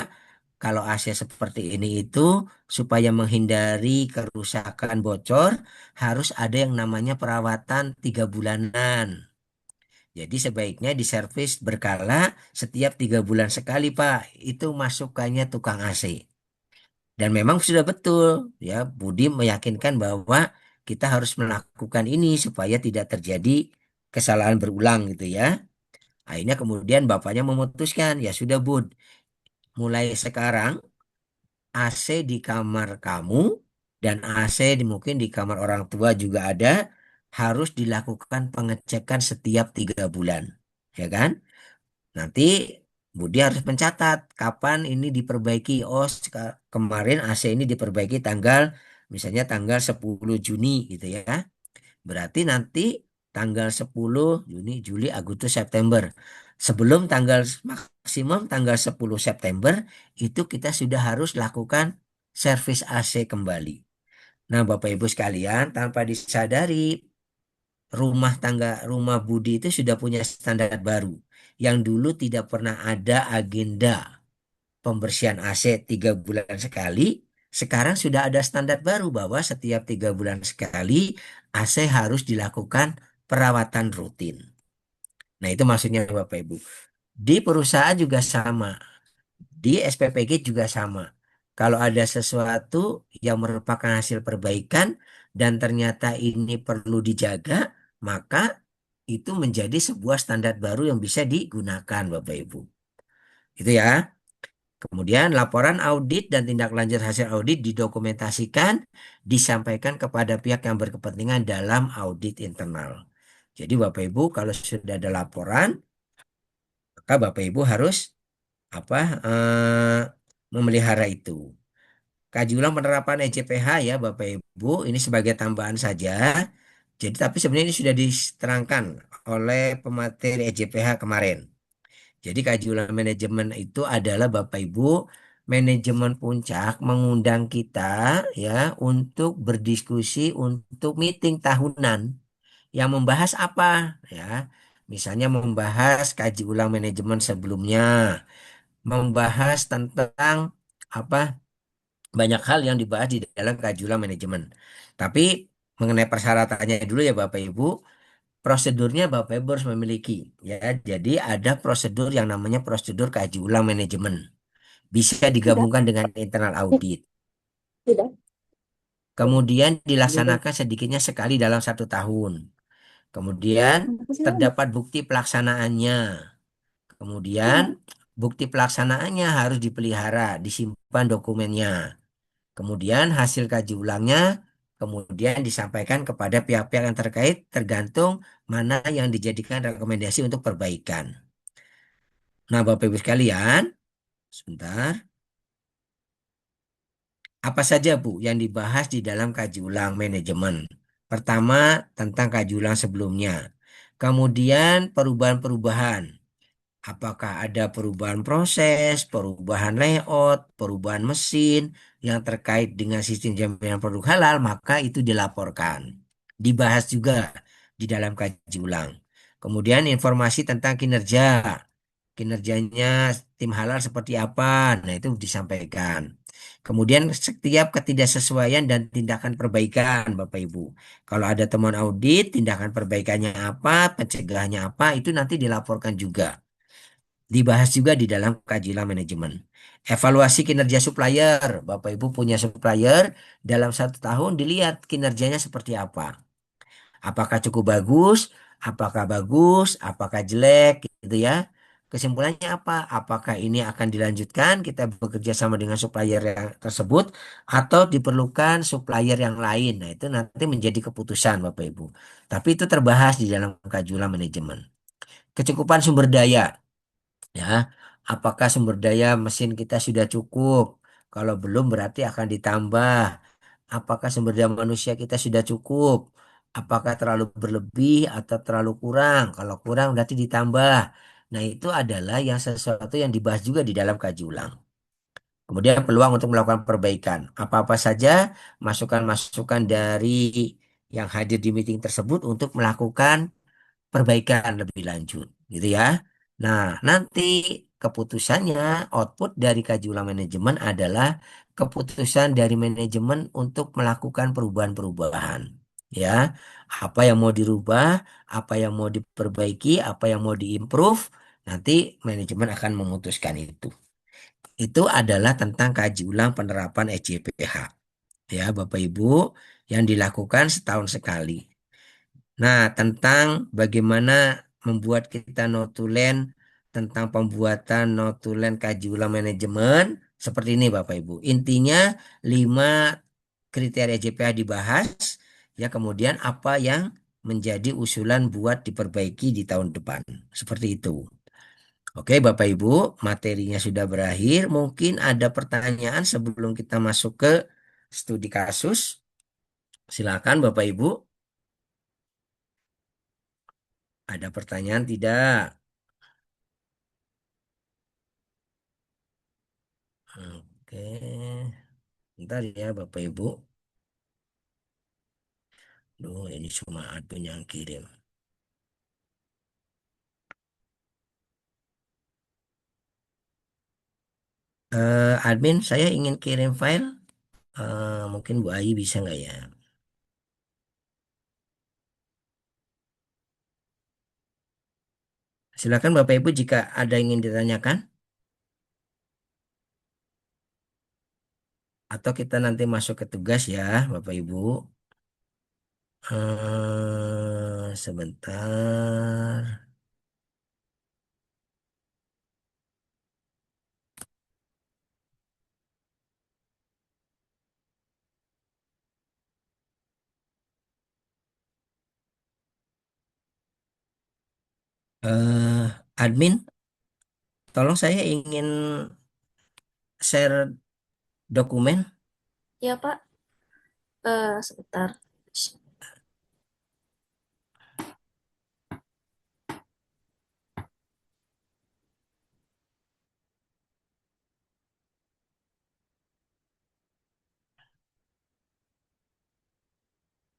kalau AC seperti ini itu supaya menghindari kerusakan bocor harus ada yang namanya perawatan 3 bulanan. Jadi sebaiknya diservis berkala setiap 3 bulan sekali, Pak. Itu masukannya tukang AC. Dan memang sudah betul, ya. Budi meyakinkan bahwa kita harus melakukan ini supaya tidak terjadi kesalahan berulang gitu ya. Akhirnya kemudian bapaknya memutuskan, ya sudah Bud, mulai sekarang AC di kamar kamu dan AC mungkin di kamar orang tua juga ada, harus dilakukan pengecekan setiap 3 bulan, ya kan? Nanti Budi harus mencatat kapan ini diperbaiki. Oh, kemarin AC ini diperbaiki misalnya tanggal 10 Juni gitu ya. Berarti nanti tanggal 10 Juni, Juli, Agustus, September. Sebelum maksimum tanggal 10 September itu kita sudah harus lakukan servis AC kembali. Nah, Bapak Ibu sekalian, tanpa disadari rumah Budi itu sudah punya standar baru yang dulu tidak pernah ada agenda pembersihan AC 3 bulan sekali. Sekarang sudah ada standar baru bahwa setiap 3 bulan sekali AC harus dilakukan perawatan rutin. Nah, itu maksudnya Bapak Ibu. Di perusahaan juga sama. Di SPPG juga sama. Kalau ada sesuatu yang merupakan hasil perbaikan dan ternyata ini perlu dijaga, maka itu menjadi sebuah standar baru yang bisa digunakan, Bapak Ibu. Itu ya. Kemudian laporan audit dan tindak lanjut hasil audit didokumentasikan, disampaikan kepada pihak yang berkepentingan dalam audit internal. Jadi Bapak Ibu kalau sudah ada laporan, maka Bapak Ibu harus apa memelihara itu. Kaji ulang penerapan EJPH ya Bapak Ibu, ini sebagai tambahan saja. Jadi tapi sebenarnya ini sudah diterangkan oleh pemateri EJPH kemarin. Jadi kaji ulang manajemen itu adalah Bapak Ibu, manajemen puncak mengundang kita ya untuk berdiskusi untuk meeting tahunan yang membahas apa ya. Misalnya membahas kaji ulang manajemen sebelumnya, membahas tentang apa banyak hal yang dibahas di dalam kaji ulang manajemen. Tapi mengenai persyaratannya dulu ya Bapak Ibu, prosedurnya Bapak Ibu harus memiliki ya. Jadi ada prosedur yang namanya prosedur kaji ulang manajemen. Bisa digabungkan dengan internal audit. Tidak. Kemudian dilaksanakan sedikitnya sekali dalam 1 tahun. Kemudian terdapat bukti pelaksanaannya. Kemudian bukti pelaksanaannya harus dipelihara, disimpan dokumennya. Kemudian hasil kaji ulangnya kemudian disampaikan kepada pihak-pihak yang terkait tergantung mana yang dijadikan rekomendasi untuk perbaikan. Nah, Bapak Ibu sekalian, sebentar. Apa saja Bu yang dibahas di dalam kaji ulang manajemen? Pertama, tentang kaji ulang sebelumnya. Kemudian perubahan-perubahan. Apakah ada perubahan proses, perubahan layout, perubahan mesin yang terkait dengan sistem jaminan produk halal, maka itu dilaporkan. Dibahas juga di dalam kaji ulang. Kemudian informasi tentang kinerjanya tim halal seperti apa, nah itu disampaikan. Kemudian setiap ketidaksesuaian dan tindakan perbaikan, Bapak Ibu. Kalau ada temuan audit, tindakan perbaikannya apa, pencegahannya apa, itu nanti dilaporkan juga. Dibahas juga di dalam kajian manajemen. Evaluasi kinerja supplier. Bapak Ibu punya supplier, dalam 1 tahun dilihat kinerjanya seperti apa. Apakah cukup bagus, apakah jelek, gitu ya. Kesimpulannya apa? Apakah ini akan dilanjutkan, kita bekerja sama dengan supplier yang tersebut, atau diperlukan supplier yang lain. Nah, itu nanti menjadi keputusan Bapak Ibu. Tapi itu terbahas di dalam kajian manajemen. Kecukupan sumber daya. Ya, apakah sumber daya mesin kita sudah cukup? Kalau belum berarti akan ditambah. Apakah sumber daya manusia kita sudah cukup? Apakah terlalu berlebih atau terlalu kurang? Kalau kurang berarti ditambah. Nah, itu adalah yang sesuatu yang dibahas juga di dalam kaji ulang. Kemudian peluang untuk melakukan perbaikan. Apa-apa saja masukan-masukan dari yang hadir di meeting tersebut untuk melakukan perbaikan lebih lanjut, gitu ya. Nah, nanti keputusannya, output dari kaji ulang manajemen adalah keputusan dari manajemen untuk melakukan perubahan-perubahan. Ya, apa yang mau dirubah, apa yang mau diperbaiki, apa yang mau diimprove, nanti manajemen akan memutuskan itu. Itu adalah tentang kaji ulang penerapan SJPH. Ya, Bapak Ibu, yang dilakukan setahun sekali. Nah, tentang bagaimana membuat kita notulen, tentang pembuatan notulen kaji ulang manajemen, seperti ini Bapak Ibu. Intinya 5 kriteria JPA dibahas, ya kemudian apa yang menjadi usulan buat diperbaiki di tahun depan. Seperti itu. Oke Bapak Ibu, materinya sudah berakhir. Mungkin ada pertanyaan sebelum kita masuk ke studi kasus. Silakan Bapak Ibu. Ada pertanyaan tidak? Oke, bentar ya Bapak Ibu. Duh, ini cuma admin yang kirim. Admin, saya ingin kirim file. Mungkin Bu Ayi bisa nggak ya? Silakan Bapak Ibu jika ada yang ingin ditanyakan. Atau kita nanti masuk ke tugas ya Bapak Ibu. Sebentar. Admin, tolong saya ingin share dokumen. Ya, Pak. Sebentar.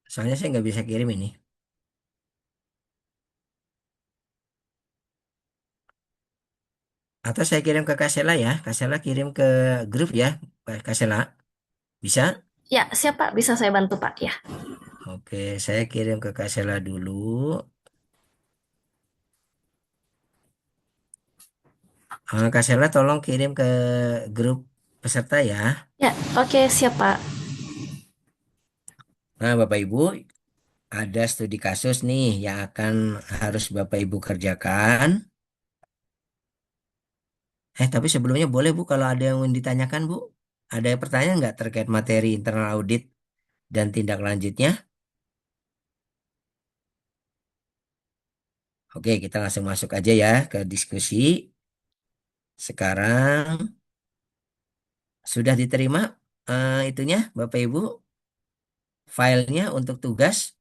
Soalnya saya nggak bisa kirim ini. Atau saya kirim ke Kasela ya. Kasela kirim ke grup ya. Kasela. Bisa? Ya, siap Pak. Bisa saya bantu Pak ya. Oke, saya kirim ke Kasela dulu. Kasela tolong kirim ke grup peserta ya. Ya, oke siap Pak. Nah, Bapak Ibu, ada studi kasus nih yang akan harus Bapak Ibu kerjakan. Tapi sebelumnya boleh Bu, kalau ada yang ingin ditanyakan Bu. Ada pertanyaan nggak terkait materi internal audit dan tindak lanjutnya? Oke, kita langsung masuk aja ya ke diskusi. Sekarang sudah diterima itunya Bapak Ibu, filenya untuk tugas.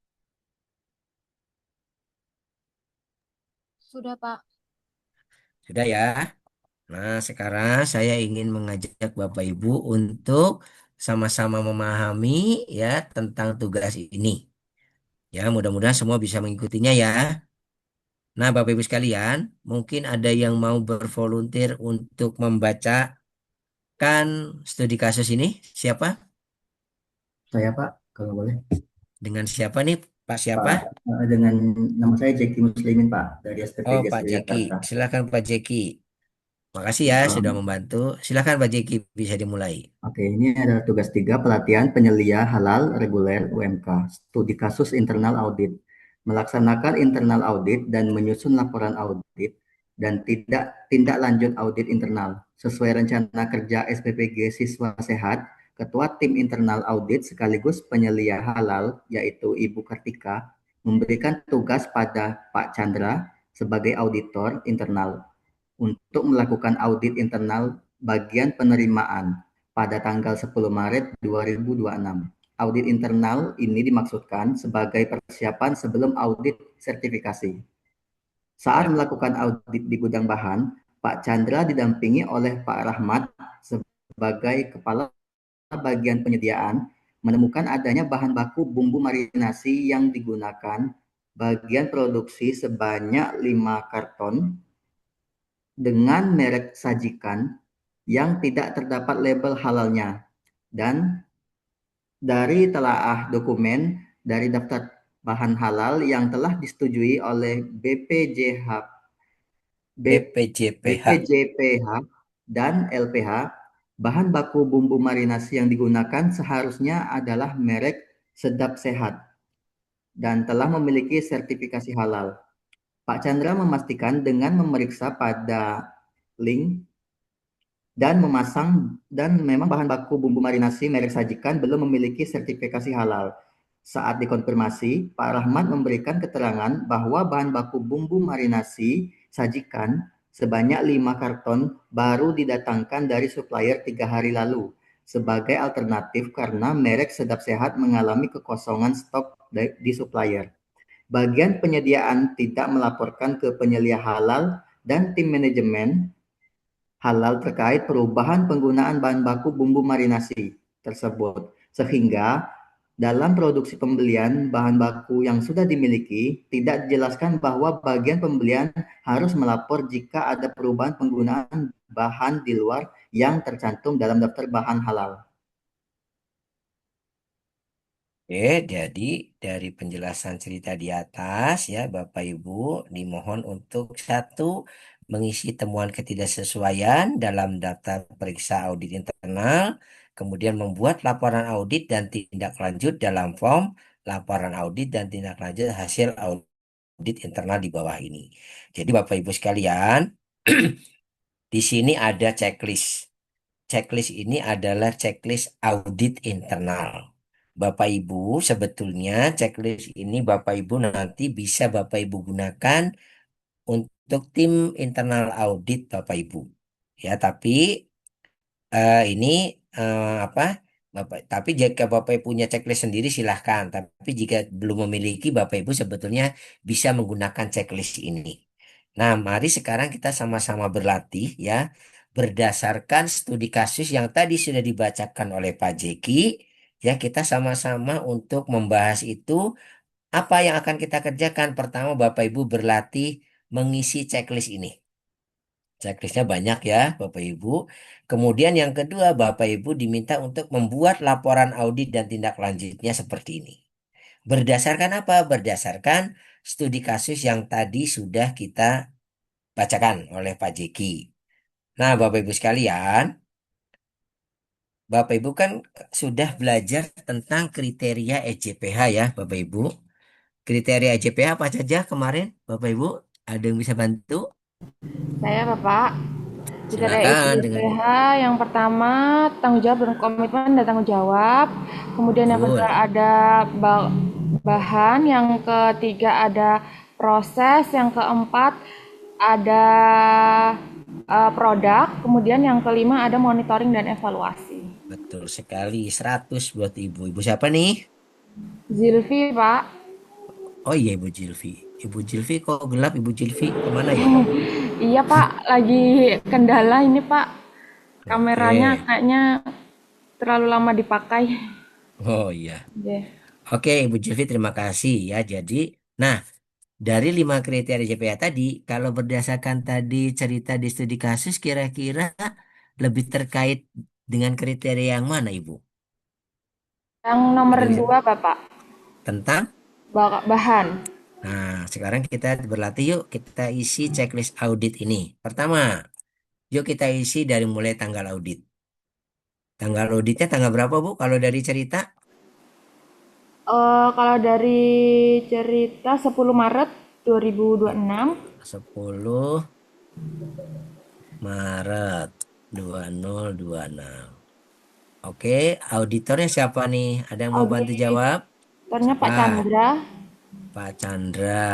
Sudah, Pak. Sudah ya. Nah, sekarang saya ingin mengajak Bapak Ibu untuk sama-sama memahami ya tentang tugas ini. Ya, mudah-mudahan semua bisa mengikutinya ya. Nah, Bapak Ibu sekalian, mungkin ada yang mau bervolunteer untuk membaca membacakan studi kasus ini? Siapa? Saya Pak, kalau boleh. Dengan siapa nih? Pak siapa? Pak, dengan nama saya Jeki Muslimin Pak, dari Oh, SPPG Pak Jeki. Jakarta. Silakan Pak Jeki. Makasih ya sudah membantu. Silakan Pak Jeki, bisa dimulai. Oke, ini ada tugas 3, pelatihan penyelia halal reguler UMK, studi kasus internal audit, melaksanakan internal audit dan menyusun laporan audit, dan tindak lanjut audit internal. Sesuai rencana kerja SPPG Siswa Sehat, Ketua Tim Internal Audit sekaligus penyelia halal, yaitu Ibu Kartika, memberikan tugas pada Pak Chandra sebagai auditor internal untuk melakukan audit internal bagian penerimaan pada tanggal 10 Maret 2026. Audit internal ini dimaksudkan sebagai persiapan sebelum audit sertifikasi. Saat Ya. melakukan audit di gudang bahan, Pak Chandra didampingi oleh Pak Rahmat sebagai Kepala Bagian Penyediaan, menemukan adanya bahan baku bumbu marinasi yang digunakan bagian produksi sebanyak 5 karton dengan merek sajikan yang tidak terdapat label halalnya, dan dari telaah dokumen dari daftar bahan halal yang telah disetujui oleh BPJPH dan LPH, bahan baku bumbu marinasi yang digunakan seharusnya adalah merek Sedap Sehat dan telah memiliki sertifikasi halal. Pak Chandra memastikan dengan memeriksa pada link dan memang bahan baku bumbu marinasi merek sajikan belum memiliki sertifikasi halal. Saat dikonfirmasi, Pak Rahmat memberikan keterangan bahwa bahan baku bumbu marinasi sajikan sebanyak 5 karton baru didatangkan dari supplier 3 hari lalu sebagai alternatif karena merek Sedap Sehat mengalami kekosongan stok di supplier. Bagian penyediaan tidak melaporkan ke penyelia halal dan tim manajemen halal terkait perubahan penggunaan bahan baku bumbu marinasi tersebut, sehingga dalam produksi pembelian bahan baku yang sudah dimiliki tidak dijelaskan bahwa bagian pembelian harus melapor jika ada perubahan penggunaan bahan di luar yang tercantum dalam daftar bahan halal. Jadi dari penjelasan cerita di atas ya Bapak Ibu dimohon untuk satu mengisi temuan ketidaksesuaian dalam daftar periksa audit internal, kemudian membuat laporan audit dan tindak lanjut dalam form laporan audit dan tindak lanjut hasil audit internal di bawah ini. Jadi Bapak Ibu sekalian, di sini ada checklist. Checklist ini adalah checklist audit internal. Bapak Ibu, sebetulnya checklist ini Bapak Ibu nanti bisa Bapak Ibu gunakan untuk tim internal audit Bapak Ibu. Ya, tapi ini apa? Tapi jika Bapak Ibu punya checklist sendiri silahkan. Tapi jika belum memiliki, Bapak Ibu sebetulnya bisa menggunakan checklist ini. Nah, mari sekarang kita sama-sama berlatih ya, berdasarkan studi kasus yang tadi sudah dibacakan oleh Pak Jeki. Ya, kita sama-sama untuk membahas itu. Apa yang akan kita kerjakan? Pertama, Bapak Ibu berlatih mengisi checklist ini. Checklistnya banyak ya, Bapak Ibu. Kemudian yang kedua, Bapak Ibu diminta untuk membuat laporan audit dan tindak lanjutnya seperti ini. Berdasarkan apa? Berdasarkan studi kasus yang tadi sudah kita bacakan oleh Pak Jeki. Nah, Bapak Ibu sekalian, Bapak Ibu kan sudah belajar tentang kriteria EJPH ya, Bapak Ibu. Kriteria EJPH apa saja kemarin, Bapak Ibu? Ada yang bisa bantu? Saya Bapak. Kriteria Silakan dengan IPH yang pertama tanggung jawab dan komitmen dan tanggung jawab. Kemudian yang kedua betul. ada bahan, yang ketiga ada proses, yang keempat ada produk, kemudian yang kelima ada monitoring dan evaluasi. Betul sekali, 100 buat Ibu. Ibu siapa nih? Zilvi, Pak. Oh iya Ibu Jilvi. Ibu Jilvi kok gelap Ibu Jilvi? Kemana ya? Iya, Pak, lagi kendala ini, Pak. Kameranya Oke. kayaknya terlalu lama dipakai. Oh iya. Deh. Oke Ibu Jilvi terima kasih ya. Jadi, nah dari 5 kriteria JPA tadi, kalau berdasarkan tadi cerita di studi kasus, kira-kira lebih terkait dengan kriteria yang mana, Ibu? Yang nomor Ada 2, Bapak. tentang? Bahan. Nah, sekarang kita berlatih yuk. Kita isi checklist audit ini. Pertama, yuk kita isi dari mulai tanggal audit. Tanggal auditnya tanggal berapa, Bu? Kalau dari cerita? Kalau dari cerita 10 Maret 2026. 10 Maret 2026. Oke, auditornya siapa nih? Ada yang mau bantu jawab? Auditornya Pak Siapa? Chandra, Pak Chandra.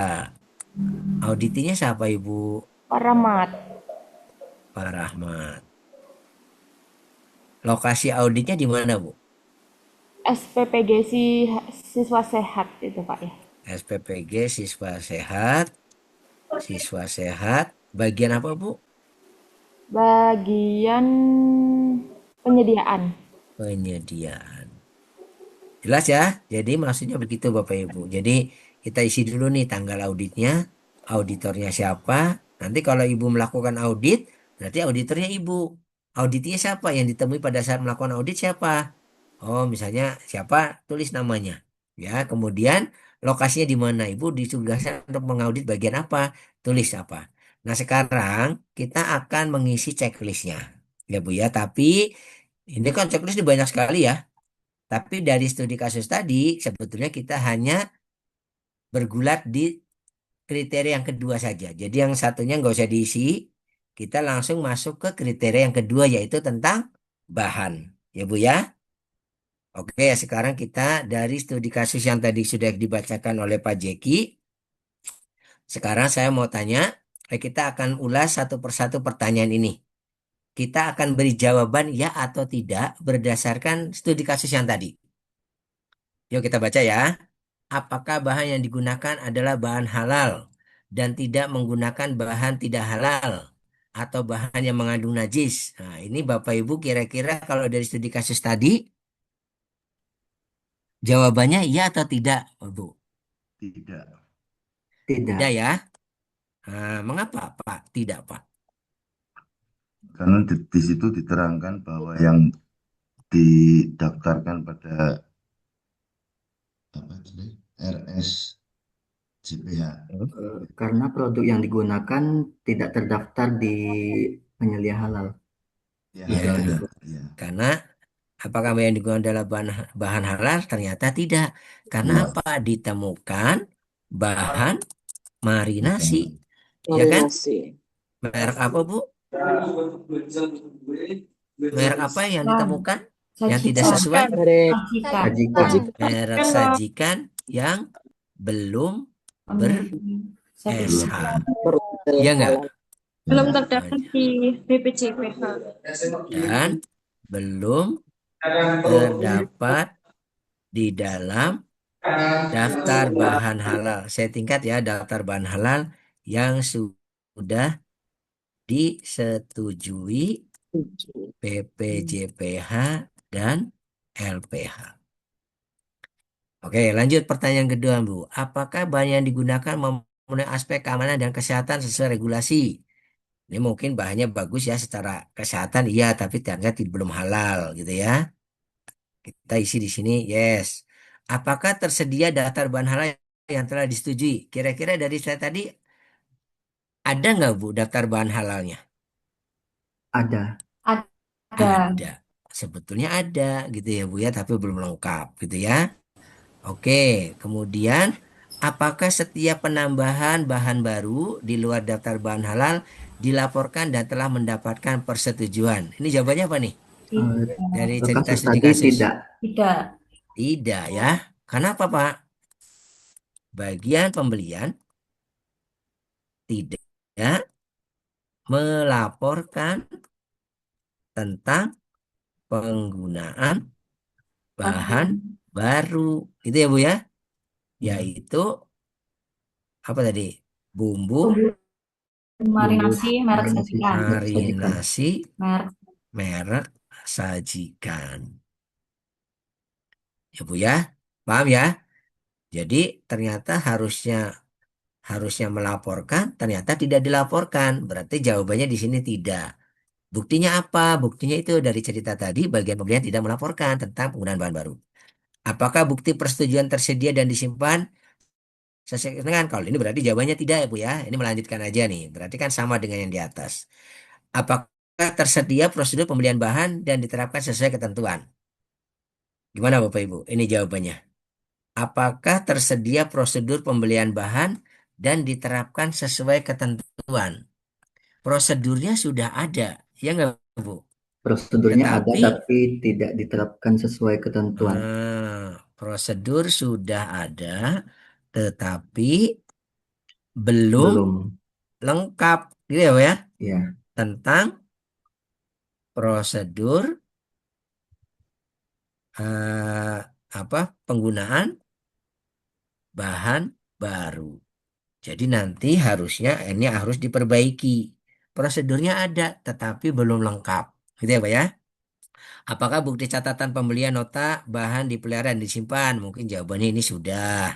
Auditinya siapa, Ibu? Pak Rahmat. Pak Rahmat. Lokasi auditnya di mana, Bu? SPPG Siswa Sehat itu Pak ya. SPPG Siswa Sehat. Siswa Sehat. Bagian apa, Bu? Bagian penyediaan. Penyediaan. Jelas ya? Jadi maksudnya begitu Bapak Ibu. Jadi kita isi dulu nih tanggal auditnya, auditornya siapa. Nanti kalau Ibu melakukan audit, berarti auditornya Ibu. Auditnya siapa? Yang ditemui pada saat melakukan audit siapa? Oh, misalnya siapa? Tulis namanya. Ya, kemudian lokasinya di mana? Ibu ditugaskan untuk mengaudit bagian apa? Tulis apa. Nah, sekarang kita akan mengisi checklistnya. Ya Bu ya, tapi ini kan checklist ini banyak sekali ya. Tapi dari studi kasus tadi, sebetulnya kita hanya bergulat di kriteria yang kedua saja. Jadi yang satunya nggak usah diisi, kita langsung masuk ke kriteria yang kedua yaitu tentang bahan. Ya Bu ya. Oke, sekarang kita dari studi kasus yang tadi sudah dibacakan oleh Pak Jeki. Sekarang saya mau tanya, kita akan ulas satu persatu pertanyaan ini. Kita akan beri jawaban ya atau tidak berdasarkan studi kasus yang tadi. Yuk kita baca ya. Apakah bahan yang digunakan adalah bahan halal dan tidak menggunakan bahan tidak halal atau bahan yang mengandung najis? Nah, ini Bapak Ibu kira-kira kalau dari studi kasus tadi jawabannya iya atau tidak, Bu? Tidak. Tidak. Tidak ya. Nah, mengapa, Pak? Tidak, Pak. Karena di situ diterangkan bahwa yang didaftarkan pada apa tadi? RSJPH. Karena produk yang digunakan tidak terdaftar di penyelia halal. Ya, Ya, ya. karena apakah yang digunakan adalah bahan halal? Ternyata tidak. Karena Ya. apa? Ditemukan bahan marinasi. Ya kan? Merek apa, Bu? Merek apa yang ditemukan yang tidak sesuai? Sajikan. Merek sajikan yang belum ber-SH. Ya enggak? Belum terdaftar di BPJPH. Dan belum terdapat di dalam daftar bahan halal. Saya tingkat ya, daftar bahan halal yang sudah disetujui BPJPH dan LPH. Oke, lanjut pertanyaan kedua, Bu. Apakah bahan yang digunakan memenuhi aspek keamanan dan kesehatan sesuai regulasi? Ini mungkin bahannya bagus ya secara kesehatan, iya, tapi ternyata belum halal gitu ya. Kita isi di sini, yes. Apakah tersedia daftar bahan halal yang telah disetujui? Kira-kira dari saya tadi ada nggak Bu daftar bahan halalnya? Ada. Ada. Sebetulnya ada gitu ya Bu ya, tapi belum lengkap gitu ya. Oke, kemudian apakah setiap penambahan bahan baru di luar daftar bahan halal dilaporkan dan telah mendapatkan persetujuan? Ini jawabannya apa nih? Dari cerita Kasus studi tadi kasus. tidak. Tidak. Tidak ya. Kenapa Pak? Bagian pembelian tidak melaporkan tentang penggunaan bahan baru. Itu ya Bu ya? Yaitu apa tadi? Bumbu Marinasi merek sajikan. marinasi Merek. merek sajikan. Ya Bu ya? Paham ya? Jadi ternyata harusnya melaporkan, ternyata tidak dilaporkan. Berarti jawabannya di sini tidak. Buktinya apa? Buktinya itu dari cerita tadi, bagian pembelian tidak melaporkan tentang penggunaan bahan baru. Apakah bukti persetujuan tersedia dan disimpan sesuai dengan? Kalau ini berarti jawabannya tidak ya Bu ya. Ini melanjutkan aja nih. Berarti kan sama dengan yang di atas. Apakah tersedia prosedur pembelian bahan dan diterapkan sesuai ketentuan? Gimana Bapak Ibu? Ini jawabannya. Apakah tersedia prosedur pembelian bahan dan diterapkan sesuai ketentuan? Prosedurnya sudah ada, ya nggak Bu? Prosedurnya ada Tetapi tapi tidak diterapkan sesuai ketentuan. prosedur sudah ada, tetapi belum Belum. lengkap, gitu ya, Pak ya? Ya. Tentang prosedur eh, apa penggunaan bahan baru. Jadi nanti harusnya ini harus diperbaiki. Prosedurnya ada, tetapi belum lengkap, gitu ya, Pak ya? Apakah bukti catatan pembelian nota bahan dipelihara dan disimpan? Mungkin jawabannya ini sudah.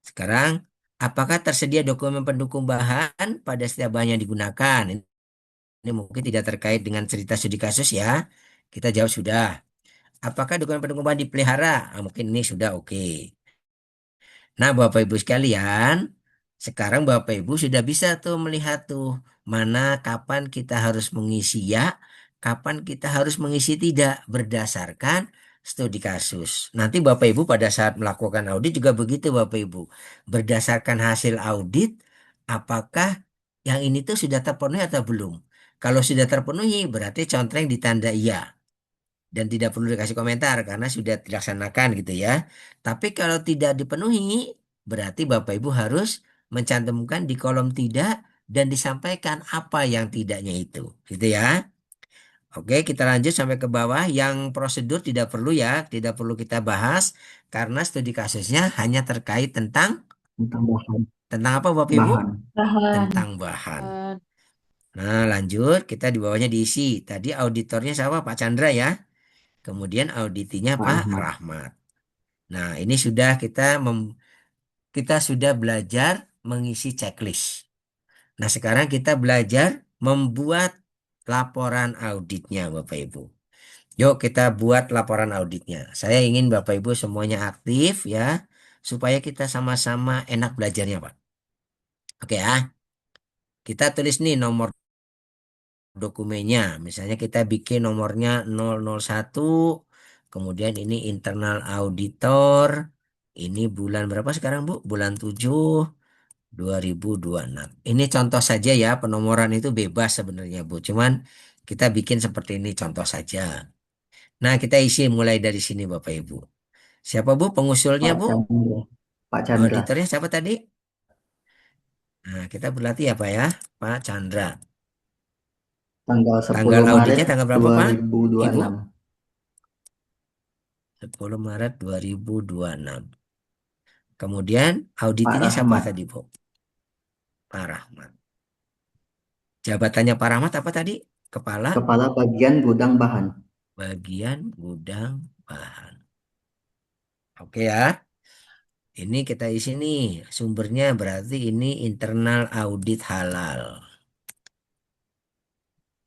Sekarang, apakah tersedia dokumen pendukung bahan pada setiap bahan yang digunakan? Ini mungkin tidak terkait dengan cerita studi kasus ya. Kita jawab sudah. Apakah dokumen pendukung bahan dipelihara? Mungkin ini sudah oke. Nah, Bapak Ibu sekalian, sekarang Bapak Ibu sudah bisa tuh melihat tuh mana kapan kita harus mengisi ya, kapan kita harus mengisi tidak berdasarkan studi kasus. Nanti Bapak Ibu pada saat melakukan audit juga begitu Bapak Ibu. Berdasarkan hasil audit, apakah yang ini tuh sudah terpenuhi atau belum? Kalau sudah terpenuhi, berarti contreng ditanda iya dan tidak perlu dikasih komentar karena sudah dilaksanakan gitu ya. Tapi kalau tidak dipenuhi, berarti Bapak Ibu harus mencantumkan di kolom tidak dan disampaikan apa yang tidaknya itu, gitu ya. Oke, kita lanjut sampai ke bawah. Yang prosedur tidak perlu ya, tidak perlu kita bahas karena studi kasusnya hanya terkait Tentang bahan. tentang apa Bapak Ibu? Bahan. Bahan. Tentang bahan. Nah, lanjut kita di bawahnya diisi. Tadi auditornya siapa? Pak Chandra ya. Kemudian auditinya Pak Pak Ahmad. Rahmat. Nah, ini sudah kita sudah belajar mengisi checklist. Nah, sekarang kita belajar membuat laporan auditnya, Bapak Ibu. Yuk kita buat laporan auditnya. Saya ingin Bapak Ibu semuanya aktif ya, supaya kita sama-sama enak belajarnya, Pak. Oke ya. Kita tulis nih nomor dokumennya. Misalnya kita bikin nomornya 001, kemudian ini internal auditor. Ini bulan berapa sekarang, Bu? Bulan 7 2026. Ini contoh saja ya, penomoran itu bebas sebenarnya, Bu. Cuman kita bikin seperti ini contoh saja. Nah, kita isi mulai dari sini, Bapak Ibu. Siapa, Bu, pengusulnya, Pak Bu? Chandra. Pak Chandra. Auditornya siapa tadi? Nah, kita berlatih ya, Pak ya. Pak Chandra. Tanggal Tanggal 10 Maret auditnya tanggal berapa, Pak? Ibu? 2026. 10 Maret 2026. Kemudian Pak auditinya siapa Rahmat. tadi, Bu? Pak Rahmat. Jabatannya Pak Rahmat apa tadi? Kepala Kepala Bagian Gudang Bahan. Bagian Gudang Bahan. Oke ya. Ini kita isi nih. Sumbernya berarti ini internal audit halal.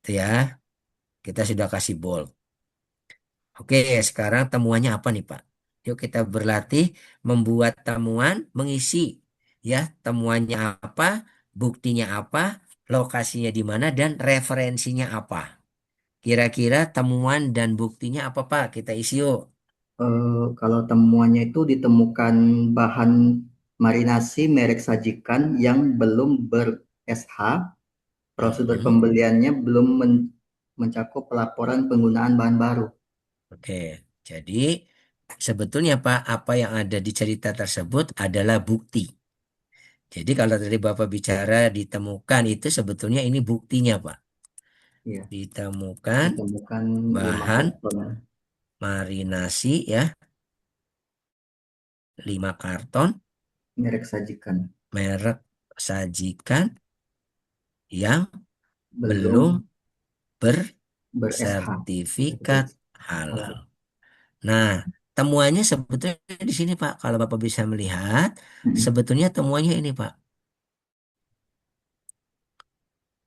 Itu ya. Kita sudah kasih bold. Oke, sekarang temuannya apa nih, Pak? Yuk kita berlatih membuat temuan, mengisi ya, temuannya apa, buktinya apa, lokasinya di mana dan referensinya apa. Kira-kira temuan dan buktinya apa, Pak? Kita isi yuk. Kalau temuannya itu ditemukan bahan marinasi merek sajikan yang belum ber-SH, prosedur Mhm. pembeliannya belum mencakup pelaporan penggunaan bahan baru. Oke, jadi sebetulnya Pak, apa yang ada di cerita tersebut adalah bukti. Jadi kalau tadi Bapak bicara ditemukan itu sebetulnya ini buktinya Pak. Iya, Ditemukan ditemukan 5 bahan karton marinasi ya, 5 karton merek sajikan merek sajikan yang belum belum ber-SH. bersertifikat halal. Nah, temuannya sebetulnya di sini Pak. Kalau Bapak bisa melihat, Mm. sebetulnya temuannya ini Pak.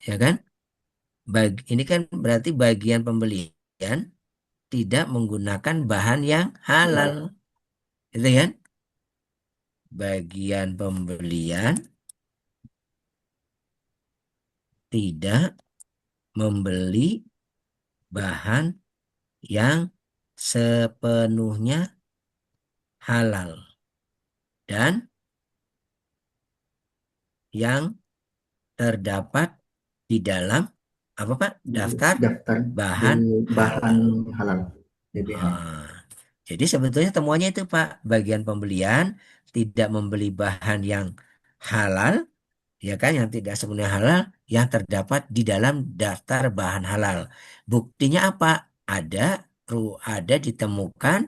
Ya kan? Ini kan berarti bagian pembelian tidak menggunakan bahan yang halal, halal. gitu kan? Bagian pembelian tidak membeli bahan yang sepenuhnya halal dan yang terdapat di dalam apa Pak? Di Daftar daftar di bahan bahan halal. halal DBH. Ah, jadi sebetulnya temuannya itu Pak, bagian pembelian tidak membeli bahan yang halal, ya kan, yang tidak sepenuhnya halal, yang terdapat di dalam daftar bahan halal. Buktinya apa? Ada ditemukan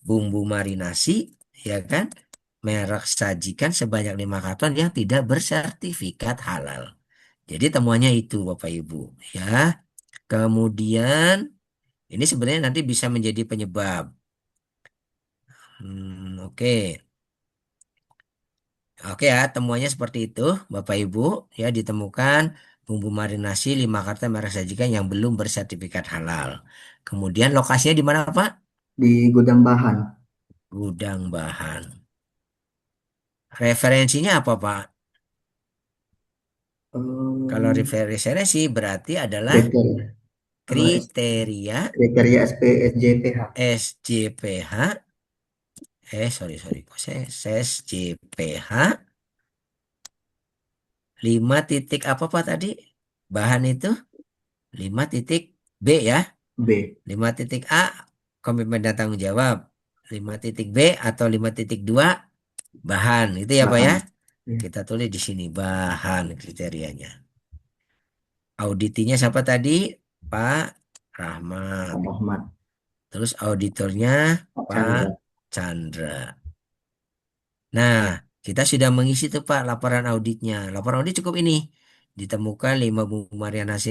bumbu marinasi, ya kan, merek sajikan sebanyak 5 karton yang tidak bersertifikat halal. Jadi temuannya itu Bapak Ibu, ya. Kemudian ini sebenarnya nanti bisa menjadi penyebab. Oke. Oke ya, temuannya seperti itu, Bapak Ibu. Ya, ditemukan bumbu marinasi 5 karton merek sajikan yang belum bersertifikat halal. Kemudian lokasinya di mana, Pak? Di gudang bahan. Gudang bahan. Referensinya apa, Pak? Kalau Eh, referensi berarti adalah kriteria kriteria kriteria SPSJPH. SJPH. Sorry. Kok saya SJPH 5 titik apa, Pak, tadi? Bahan itu 5 titik B ya. B. 5 titik A, komitmen dan tanggung jawab. 5 titik B atau 5.2, bahan. Itu ya Pak ya. Bahan. Ya, Kita tulis di sini bahan kriterianya. Auditinya siapa tadi? Pak Rahmat. Pak Muhammad. Terus auditornya Pak Pak Chandra. Chandra. Nah, kita sudah mengisi tuh Pak laporan auditnya. Laporan audit cukup ini. Ditemukan 5 bumbu nasi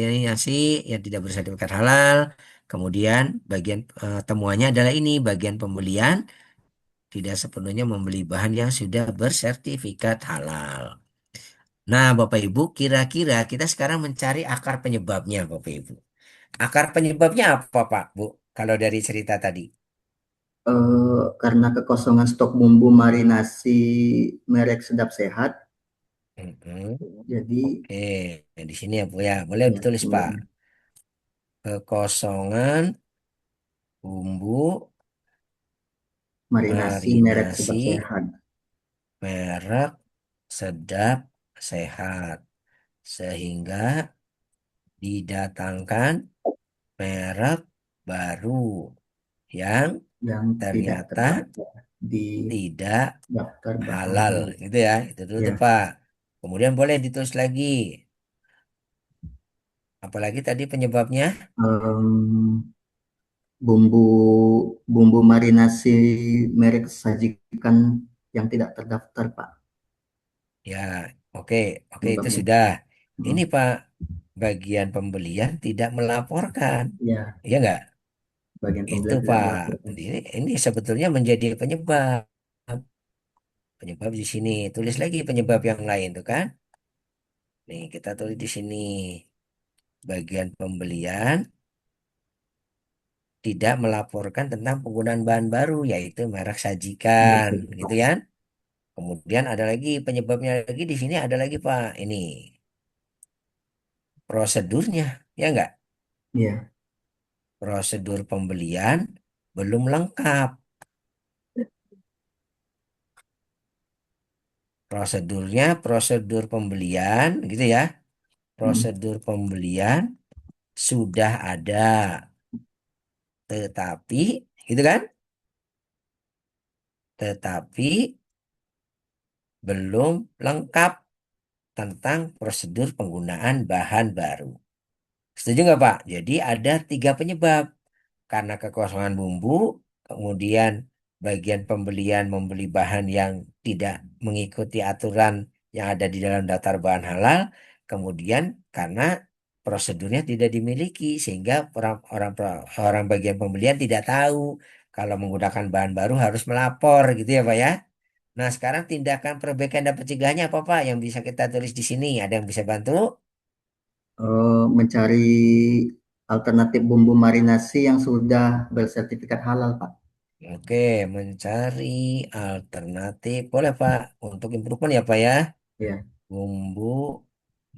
yang tidak bersertifikat halal. Kemudian bagian temuannya adalah ini, bagian pembelian tidak sepenuhnya membeli bahan yang sudah bersertifikat halal. Nah, Bapak Ibu, kira-kira kita sekarang mencari akar penyebabnya, Bapak Ibu. Akar penyebabnya apa, Pak, Bu? Kalau dari cerita tadi. Karena kekosongan stok bumbu marinasi merek Sedap Sehat, Mhm. jadi Oke, di sini ya, Bu ya. Boleh ya, ditulis, Pak. boleh. Kekosongan bumbu Marinasi merek Sedap marinasi Sehat merek sedap sehat. Sehingga didatangkan merek baru yang yang tidak ternyata terdaftar di tidak daftar bahan halal, halal. gitu ya. Itu dulu tuh Ya, Pak. Kemudian boleh ditulis lagi. Apalagi tadi penyebabnya? em, bumbu bumbu marinasi merek sajikan yang tidak terdaftar, Pak. Ya, oke, oke itu Penyebabnya. sudah. Ini Hmm, Pak, bagian pembelian tidak melaporkan. Ya, Iya nggak? bagian Itu pembelian tidak Pak. melaporkan. Ini sebetulnya menjadi penyebab. Penyebab di sini. Tulis lagi penyebab yang lain tuh kan. Nih, kita tulis di sini. Bagian pembelian tidak melaporkan tentang penggunaan bahan baru, yaitu merek sajikan, Betul, gitu Pak. ya. Kemudian ada lagi penyebabnya lagi di sini ada lagi Pak. Ini prosedurnya, ya enggak? Ya, Prosedur pembelian belum lengkap. Prosedurnya, prosedur pembelian, gitu ya. hmm, Prosedur pembelian sudah ada, tetapi, gitu kan? Tetapi belum lengkap tentang prosedur penggunaan bahan baru. Setuju nggak Pak? Jadi ada 3 penyebab. Karena kekosongan bumbu, kemudian bagian pembelian membeli bahan yang tidak mengikuti aturan yang ada di dalam daftar bahan halal, kemudian karena prosedurnya tidak dimiliki sehingga orang orang bagian pembelian tidak tahu kalau menggunakan bahan baru harus melapor gitu ya Pak ya. Nah, sekarang tindakan perbaikan dan pencegahannya apa Pak yang bisa kita tulis di sini? Ada yang bisa bantu? Mencari alternatif bumbu marinasi yang sudah bersertifikat halal, Pak. Oke, mencari alternatif. Boleh, Pak. Untuk improvement ya, Pak ya. Ya, Bumbu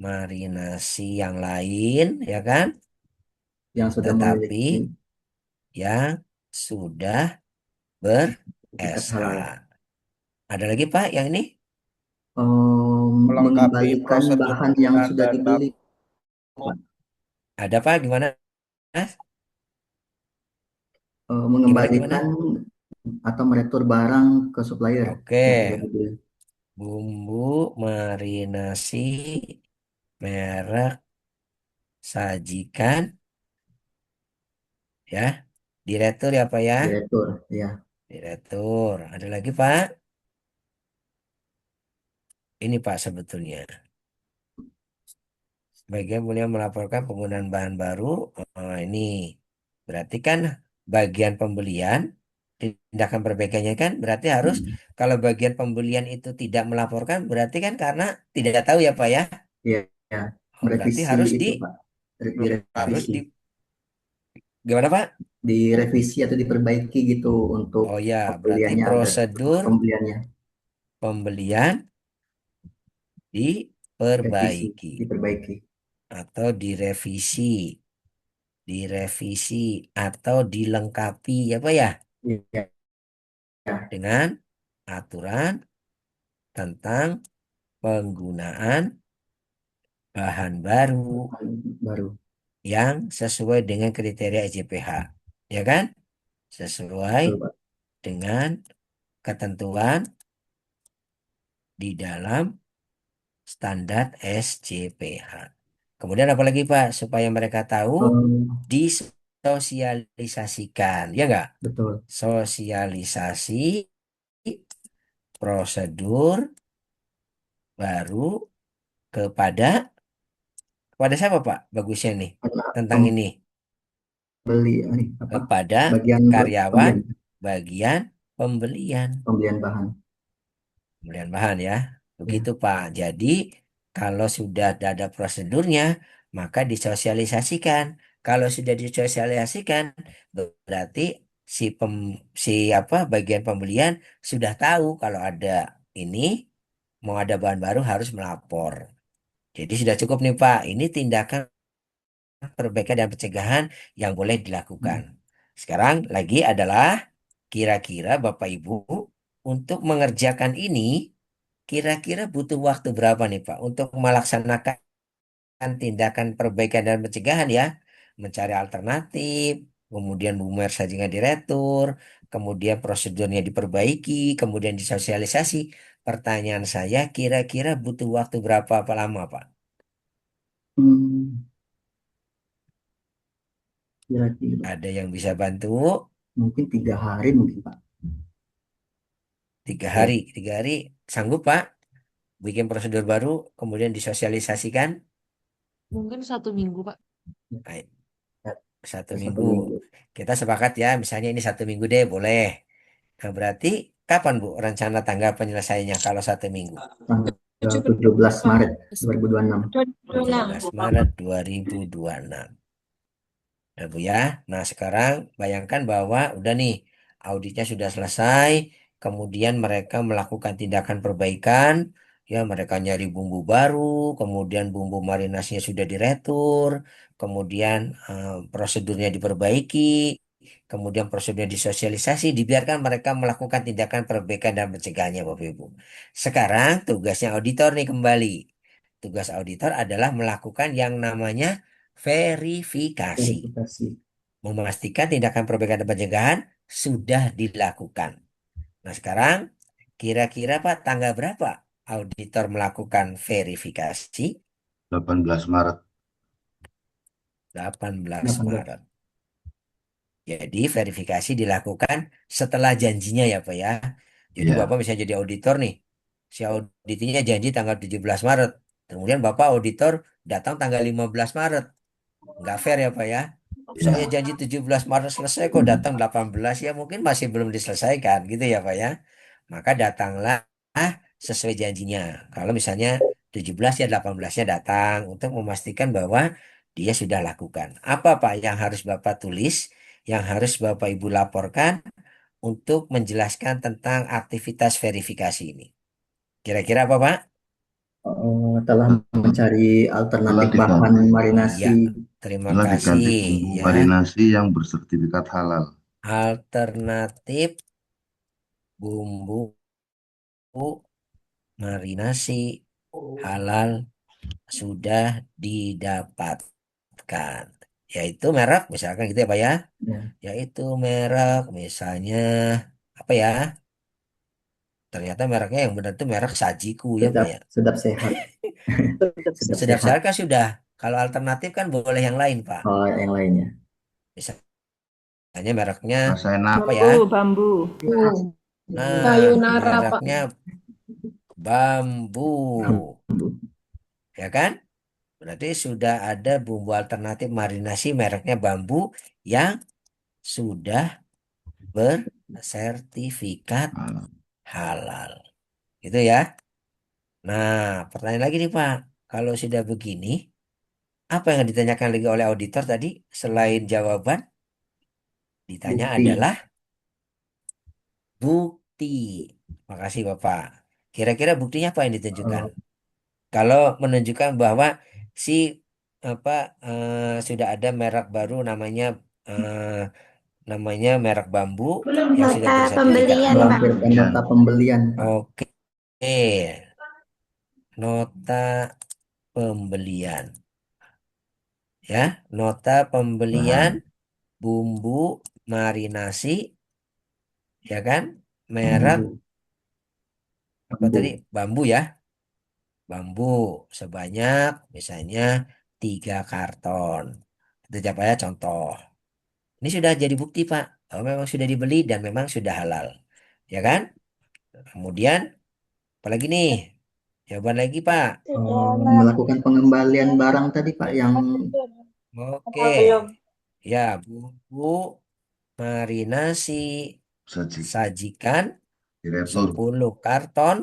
marinasi yang lain, ya kan? yang sudah Tetapi memiliki yang sudah sertifikat ber-SH. halal. Ada lagi, Pak, yang ini? Melengkapi Mengembalikan prosedur bahan yang penggunaan sudah bahan dibeli, baku. Pak. Ada, Pak? Gimana? Mas? Gimana? Mengembalikan atau meretur barang ke supplier Oke, yang sudah dibeli. bumbu marinasi merek sajikan ya. Diretur ya, Pak ya. Diretur, ya. Diretur. Ada lagi, Pak? Ini, Pak, sebetulnya. Bagian mulia melaporkan penggunaan bahan baru. Ini berarti kan bagian pembelian, tindakan perbaikannya kan berarti harus Hmm. kalau bagian pembelian itu tidak melaporkan berarti kan karena tidak tahu ya, Pak ya. Ya, ya. Berarti Merevisi harus itu, Pak. harus Direvisi. di gimana, Pak? Direvisi atau diperbaiki gitu untuk Oh ya, berarti pembeliannya agar setelah prosedur pembeliannya pembelian revisi, diperbaiki diperbaiki. atau direvisi atau dilengkapi ya, Pak ya, Ya, ya. dengan aturan tentang penggunaan bahan baru Baru. yang sesuai dengan kriteria SJPH, ya kan? Sesuai Betul, Pak. dengan ketentuan di dalam standar SJPH. Kemudian apa lagi, Pak? Supaya mereka tahu Oh, disosialisasikan, ya enggak? betul. Sosialisasi prosedur baru kepada kepada siapa, Pak? Bagusnya nih Karena tentang ini pembeli ini apa? kepada Bagian karyawan pembelian, bagian pembelian pembelian bahan. pembelian bahan ya. Ya. Begitu, Pak. Jadi kalau sudah ada prosedurnya, maka disosialisasikan. Kalau sudah disosialisasikan, berarti si pem, si apa bagian pembelian sudah tahu kalau ada ini mau ada bahan baru harus melapor. Jadi sudah cukup nih, Pak. Ini tindakan perbaikan dan pencegahan yang boleh dilakukan. Hmm. Sekarang lagi adalah kira-kira Bapak Ibu untuk mengerjakan ini kira-kira butuh waktu berapa nih, Pak untuk melaksanakan tindakan perbaikan dan pencegahan ya, mencari alternatif, kemudian bumer sajinya diretur, kemudian prosedurnya diperbaiki, kemudian disosialisasi. Pertanyaan saya kira-kira butuh waktu berapa apa lama, Pak? Hmm, kira-kira Ada yang bisa bantu? mungkin 3 hari mungkin, Pak. Tiga Ya. hari, 3 hari sanggup, Pak? Bikin prosedur baru, kemudian disosialisasikan. Mungkin 1 minggu, Pak. Baik, Ya, 1 minggu. 1 minggu. Kita sepakat ya, misalnya ini 1 minggu deh, boleh. Nah, berarti kapan, Bu, rencana tanggal penyelesaiannya kalau 1 minggu? Tanggal 17 Maret 2026. 17 Maret 2026. Nah, Bu ya. Nah, sekarang bayangkan bahwa udah nih, auditnya sudah selesai, kemudian mereka melakukan tindakan perbaikan, ya mereka nyari bumbu baru, kemudian bumbu marinasinya sudah diretur, kemudian prosedurnya diperbaiki, kemudian prosedurnya disosialisasi, dibiarkan mereka melakukan tindakan perbaikan dan pencegahannya, Bapak Ibu. Sekarang tugasnya auditor nih kembali. Tugas auditor adalah melakukan yang namanya verifikasi, Verifikasi. memastikan tindakan perbaikan dan pencegahan sudah dilakukan. Nah, sekarang kira-kira Pak tanggal berapa auditor melakukan verifikasi? 18 Maret. 18 18. Maret. Jadi verifikasi dilakukan setelah janjinya ya, Pak ya. Jadi Ya, Bapak bisa jadi auditor nih. Si auditornya janji tanggal 17 Maret. Kemudian Bapak auditor datang tanggal 15 Maret. Nggak fair ya, Pak ya. Saya ya. janji 17 Maret selesai kok datang 18 ya mungkin masih belum diselesaikan gitu ya, Pak ya. Maka datanglah sesuai janjinya. Kalau misalnya 17 ya 18-nya datang untuk memastikan bahwa dia sudah lakukan. Apa Pak yang harus Bapak tulis, yang harus Bapak Ibu laporkan untuk menjelaskan tentang aktivitas verifikasi ini? Kira-kira apa Pak? Telah mencari Telah alternatif bahan diganti, marinasi. Iya, terima telah kasih diganti bumbu ya. marinasi yang bersertifikat halal. Alternatif bumbu marinasi halal sudah didapatkan. Yaitu merek, misalkan gitu ya Pak ya. Ya, Yaitu merek, misalnya apa ya? Ternyata mereknya yang benar itu merek Sajiku ya Pak sedap, ya. sedap sehat. Sedap Sedap sehat. sehat kan sudah. Kalau alternatif kan boleh yang lain Pak. Oh, yang lainnya. Misalnya mereknya Rasa enak. apa ya? Bambu. Nah, Sayonara, Pak. mereknya bambu. Ya kan? Berarti sudah ada bumbu alternatif marinasi mereknya bambu yang sudah bersertifikat Halal. halal. Gitu ya. Nah, pertanyaan lagi nih Pak. Kalau sudah begini, apa yang ditanyakan lagi oleh auditor tadi? Selain jawaban, ditanya Bukti. adalah bukti. Makasih Bapak. Kira-kira buktinya apa yang ditunjukkan? Oh, Kalau menunjukkan bahwa si apa sudah ada merek baru eh, namanya merek bambu yang sudah Nota bersertifikat pembelian, halal. Pak. melampirkan Kemudian, nota pembelian, Pak. Oke, nota pembelian ya, nota pembelian Bahan bumbu marinasi ya kan, merek bambu. apa Bambu. tadi bambu ya, bambu sebanyak misalnya 3 karton. Itu siapa ya contoh. Ini sudah jadi bukti Pak, kalau memang sudah dibeli dan memang sudah halal, ya kan? Kemudian apalagi nih? Jawaban lagi Pak. Melakukan pengembalian barang tadi, Pak, yang Oke, ya bumbu marinasi sajikan diretur. 10 karton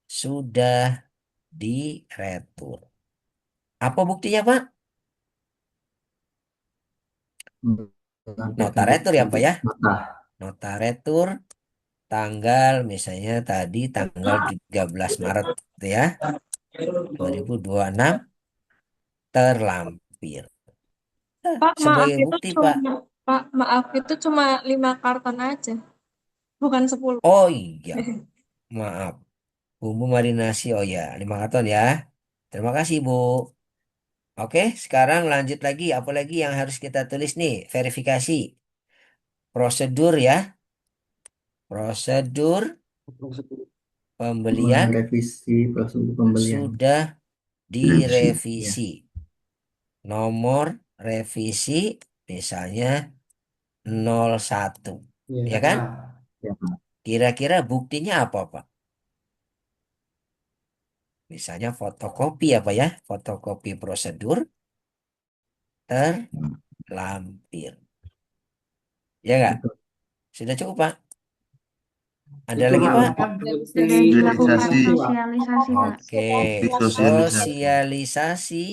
sudah diretur. Apa buktinya Pak? Nota melampirkan retur ya Pak ya? nota. Nota retur tanggal misalnya tadi tanggal 13 Maret gitu ya, 2026 terlampir. Pak, maaf Sebagai itu bukti Pak. cuma Pak, maaf itu cuma 5 karton aja, bukan 10. Oh iya, maaf. Bumbu marinasi, oh ya, 5 karton ya. Terima kasih Bu. Oke, sekarang lanjut lagi. Apalagi yang harus kita tulis nih? Verifikasi. Prosedur ya. Prosedur pembelian Merevisi prosedur pembelian. sudah Direvisi. Ya. direvisi. Nomor revisi misalnya 01. Ya kan? Ya, Pak. Kira-kira buktinya apa, Pak? Misalnya fotokopi apa ya? Fotokopi prosedur terlampir. Ya nggak? Betul. Sudah cukup, Pak? Ada Itu lagi, Pak, Pak? apa bukti Sudah dilakukan Sosialisasi. sosialisasi, Pak. Oke, Sosialisasi. sosialisasi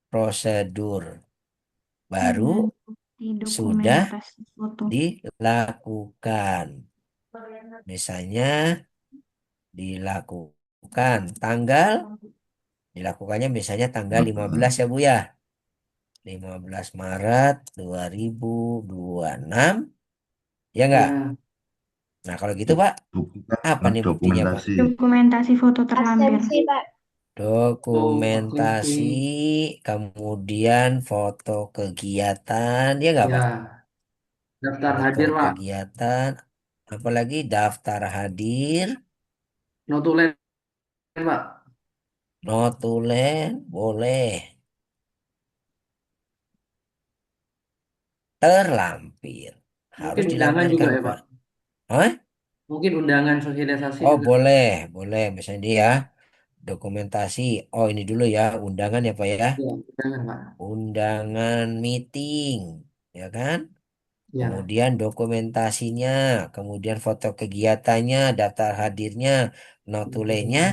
prosedur baru Dan bukti sudah dokumentasi foto. dilakukan. Misalnya dilakukan dilakukannya misalnya tanggal 15 ya Bu ya. 15 Maret 2026. Ya enggak? ya Nah, kalau gitu Pak, Buktikan apa nih buktinya Pak? dokumentasi. Dokumentasi foto terlampir. Dokumentasi, bukti kemudian foto kegiatan, ya enggak Pak? ya daftar Foto hadir Pak, kegiatan, apalagi daftar hadir, notulen Pak, notulen, boleh, terlampir. Harus mungkin undangan juga dilampirkan ya Pak, Pak. Hah? mungkin undangan sosialisasi Oh juga. boleh, boleh. Misalnya dia dokumentasi. Oh ini dulu ya, undangan ya Pak ya. Ya, undangan Pak. Undangan meeting, ya kan? Ya, Kemudian dokumentasinya, kemudian foto kegiatannya, daftar hadirnya, notulenya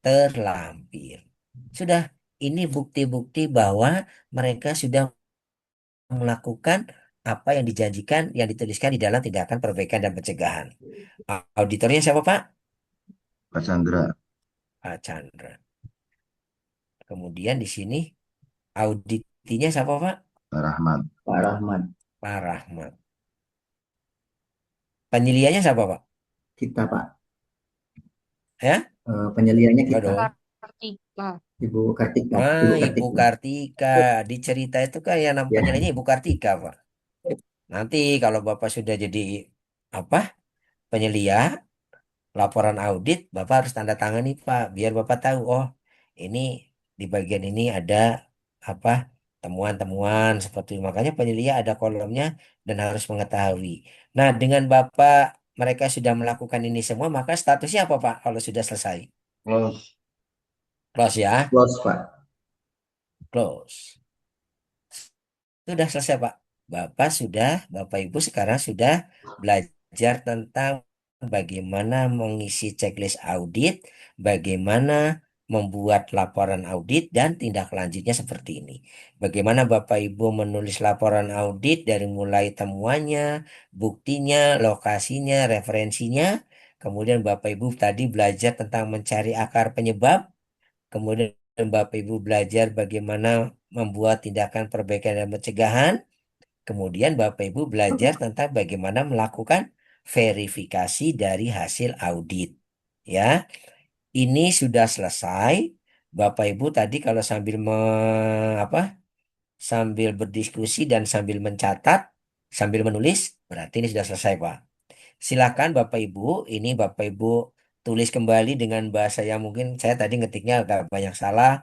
terlampir. Sudah, ini bukti-bukti bahwa mereka sudah melakukan apa yang dijanjikan, yang dituliskan di dalam tindakan perbaikan dan pencegahan. Auditornya siapa, Pak? Pak Chandra, Pak Chandra. Kemudian di sini auditinya siapa, Pak? Pak Rahmat, Pak Rahmat, Pak Rahmat. Penyeliannya siapa, Pak? kita Pak. Ya? Penyeliannya Enggak kita, dong. Kartika. Ibu Kartika, Ah, Ibu Ibu Kartika. Kartika. Di cerita itu kan yang Ya, penyeliannya Ibu Kartika, Pak. Nanti kalau Bapak sudah jadi apa? Penyelia, laporan audit, Bapak harus tanda tangani, Pak, biar Bapak tahu, oh, ini di bagian ini ada apa? Temuan-temuan seperti itu. Makanya penyelia ada kolomnya dan harus mengetahui. Nah, dengan Bapak mereka sudah melakukan ini semua, maka statusnya apa, Pak, kalau sudah selesai? close. Close ya, close Pak. close. Sudah selesai, Pak. Bapak Ibu sekarang sudah belajar tentang bagaimana mengisi checklist audit, bagaimana membuat laporan audit, dan tindak lanjutnya seperti ini. Bagaimana Bapak Ibu menulis laporan audit dari mulai temuannya, buktinya, lokasinya, referensinya. Kemudian Bapak Ibu tadi belajar tentang mencari akar penyebab. Kemudian Bapak Ibu belajar bagaimana membuat tindakan perbaikan dan pencegahan. Kemudian Bapak Ibu belajar tentang bagaimana melakukan verifikasi dari hasil audit. Ya, ini sudah selesai. Bapak Ibu tadi kalau apa? Sambil berdiskusi dan sambil mencatat, sambil menulis, berarti ini sudah selesai, Pak. Silakan Bapak Ibu, ini Bapak Ibu tulis kembali dengan bahasa yang mungkin saya tadi ngetiknya agak banyak salah.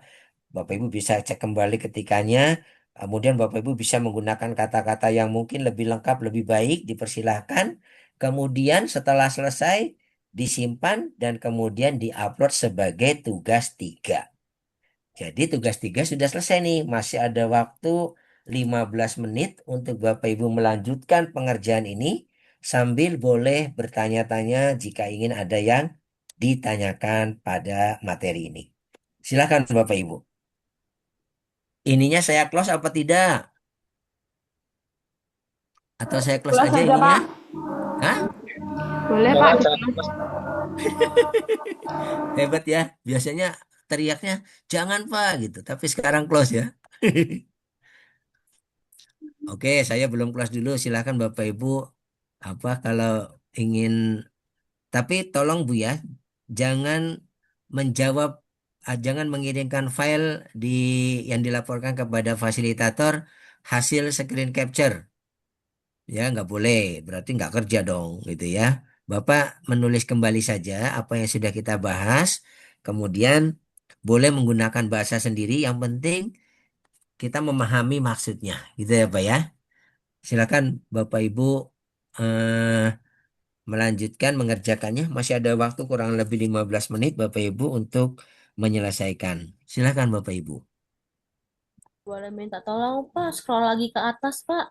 Bapak Ibu bisa cek kembali ketikanya. Kemudian Bapak Ibu bisa menggunakan kata-kata yang mungkin lebih lengkap, lebih baik, dipersilahkan. Kemudian setelah selesai, disimpan dan kemudian diupload sebagai tugas 3. Jadi tugas 3 sudah selesai nih. Masih ada waktu 15 menit untuk Bapak Ibu melanjutkan pengerjaan ini sambil boleh bertanya-tanya jika ingin ada yang ditanyakan pada materi ini. Silakan Bapak Ibu. Ininya saya close apa tidak? Atau saya close Close aja aja, ininya? Pak. Hah? Boleh, Pak, di-close. Hebat ya. Biasanya teriaknya jangan Pak gitu. Tapi sekarang close ya. Oke, saya belum close dulu. Silakan Bapak Ibu. Apa kalau ingin. Tapi tolong Bu ya. Jangan menjawab. Jangan mengirimkan file di yang dilaporkan kepada fasilitator hasil screen capture. Ya, nggak boleh. Berarti nggak kerja dong, gitu ya. Bapak menulis kembali saja apa yang sudah kita bahas. Kemudian boleh menggunakan bahasa sendiri. Yang penting kita memahami maksudnya, gitu ya, Pak ya. Silakan Bapak Ibu eh, melanjutkan mengerjakannya. Masih ada waktu kurang lebih 15 menit Bapak Ibu untuk menyelesaikan. Silakan Bapak Ibu. Boleh minta tolong, Pak. Scroll lagi ke atas, Pak.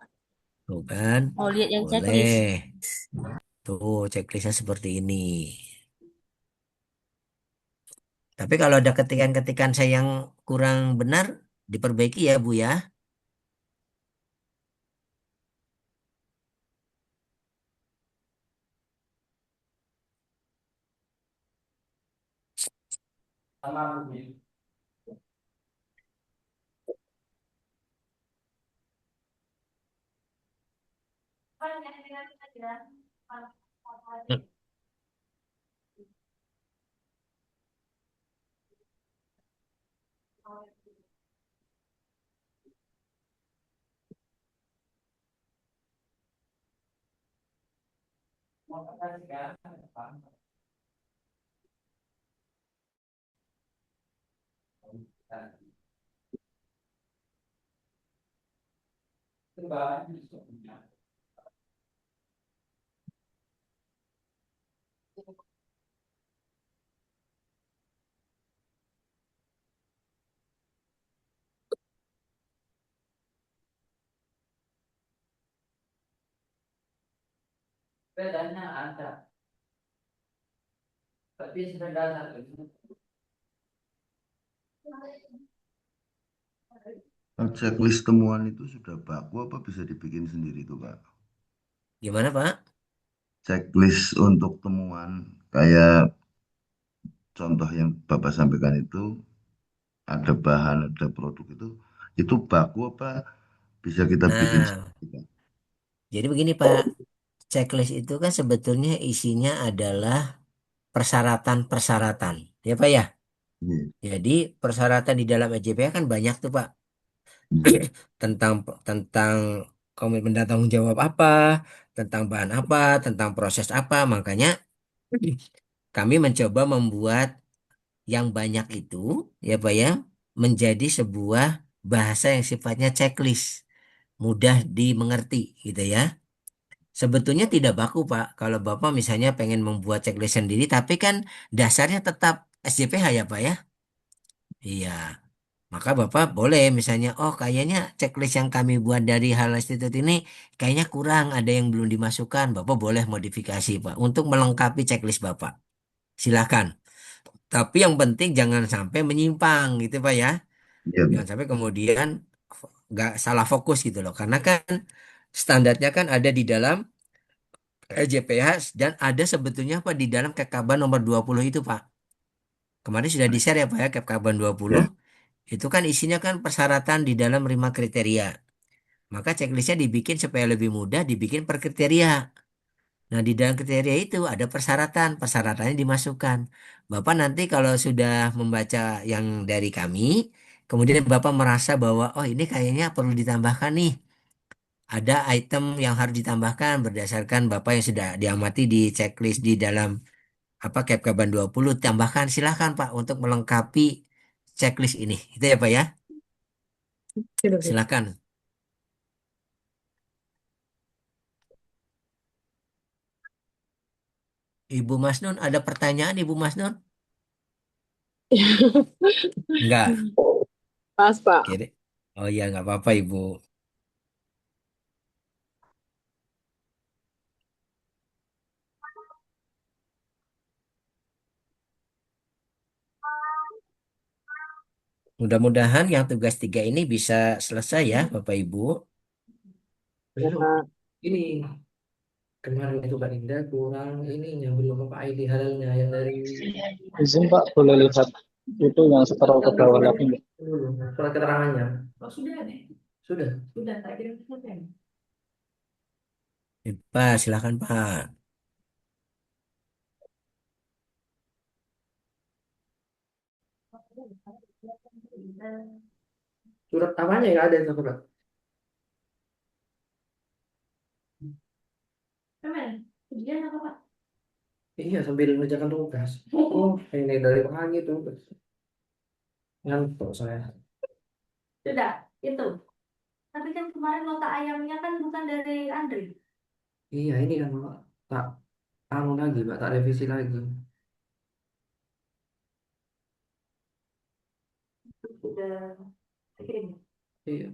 Tuh kan? Mau lihat yang checklist. Boleh. Tuh, checklistnya seperti ini. Tapi kalau ada ketikan-ketikan saya yang kurang benar, diperbaiki ya Bu ya. Bedanya ada. Tapi sebenarnya Nah, checklist temuan itu sudah baku apa bisa dibikin sendiri tuh, Pak? Gimana, Pak? Checklist untuk temuan kayak contoh yang Bapak sampaikan itu ada bahan, ada produk itu baku apa bisa kita bikin Nah, sendiri, Pak? jadi begini, Pak. Checklist itu kan sebetulnya isinya adalah persyaratan-persyaratan. Ya, Pak ya? Iya, Jadi persyaratan di dalam EJPH kan banyak tuh, Pak. iya, Tentang tentang komitmen dan tanggung jawab apa, tentang bahan apa, tentang proses apa. Makanya kami mencoba membuat yang banyak itu, ya Pak ya, menjadi sebuah bahasa yang sifatnya checklist, mudah dimengerti gitu ya. Sebetulnya tidak baku Pak, kalau Bapak misalnya pengen membuat checklist sendiri, tapi kan dasarnya tetap SJPH ya Pak ya. Iya, maka Bapak boleh misalnya, oh kayaknya checklist yang kami buat dari Hal Institute ini kayaknya kurang, ada yang belum dimasukkan. Bapak boleh modifikasi Pak, untuk melengkapi checklist Bapak. Silakan. Tapi yang penting jangan sampai menyimpang gitu Pak ya. iya, Jangan Pak. sampai kemudian nggak salah fokus gitu loh. Karena kan standarnya kan ada di dalam EJPH dan ada sebetulnya Pak di dalam Kekkaban nomor 20 itu Pak. Kemarin sudah di-share ya Pak ya Kekkaban 20. Ya, Itu kan isinya kan persyaratan di dalam 5 kriteria. Maka checklistnya dibikin supaya lebih mudah dibikin per kriteria. Nah, di dalam kriteria itu ada persyaratan, persyaratannya dimasukkan. Bapak nanti kalau sudah membaca yang dari kami, kemudian Bapak merasa bahwa, oh ini kayaknya perlu ditambahkan nih. Ada item yang harus ditambahkan berdasarkan Bapak yang sudah diamati di checklist di dalam apa Kepkaban 20, tambahkan silahkan Pak untuk melengkapi checklist ini. Itu ya Pak ya, silakan. Ibu Masnun, ada pertanyaan Ibu Masnun? Enggak. Pas, Pak. Kira. Oh iya, nggak apa-apa Ibu. Mudah-mudahan yang tugas 3 ini bisa selesai ya, Bapak Ibu. Belum. Ini kemarin itu Mbak Linda kurang ininya belum apa ID halalnya yang dari Izin Pak, boleh lihat itu yang scroll ke bawah lagi nggak? dulu surat keterangannya. Oh, sudah nih. Sudah. Sudah, tak kirim fotonya. Pak, silakan Pak. Surat apanya yang ada itu Pak? Kemana? Ujian apa, Pak? Iya sambil mengerjakan tugas. Oh ini dari pagi tuh ngantuk saya. Sudah, itu. Tapi kan kemarin nota ayamnya kan bukan dari Andri. Iya ini kan Pak. Tak anu lagi Pak, tak revisi lagi. Sudah saya kirim. Iya.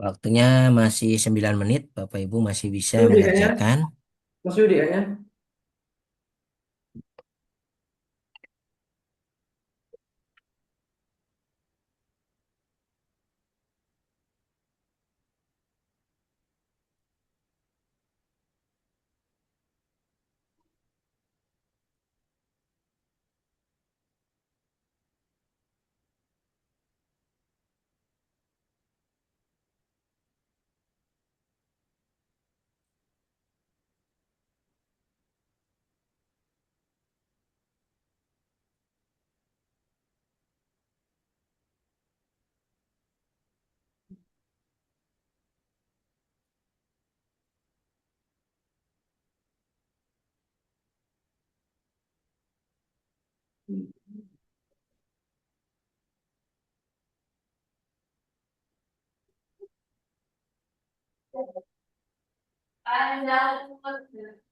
Waktunya masih 9 menit, Bapak Ibu masih bisa Yudi kayaknya. mengerjakan. Mas Yudi kayaknya.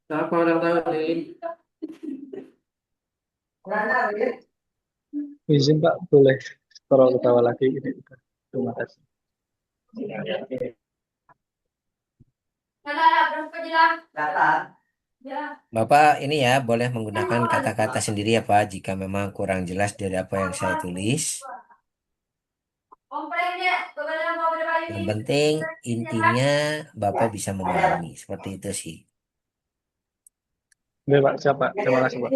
Siapa ulang tahun ini? Izin Pak, boleh scroll ke bawah lagi ini. Terima kasih. Bapak ini ya boleh menggunakan kata-kata sendiri ya Pak jika memang kurang jelas dari apa yang saya tulis. Yang penting intinya Bapak bisa memahami. Seperti itu sih. Oke Pak, siap Pak. Terima kasih Pak.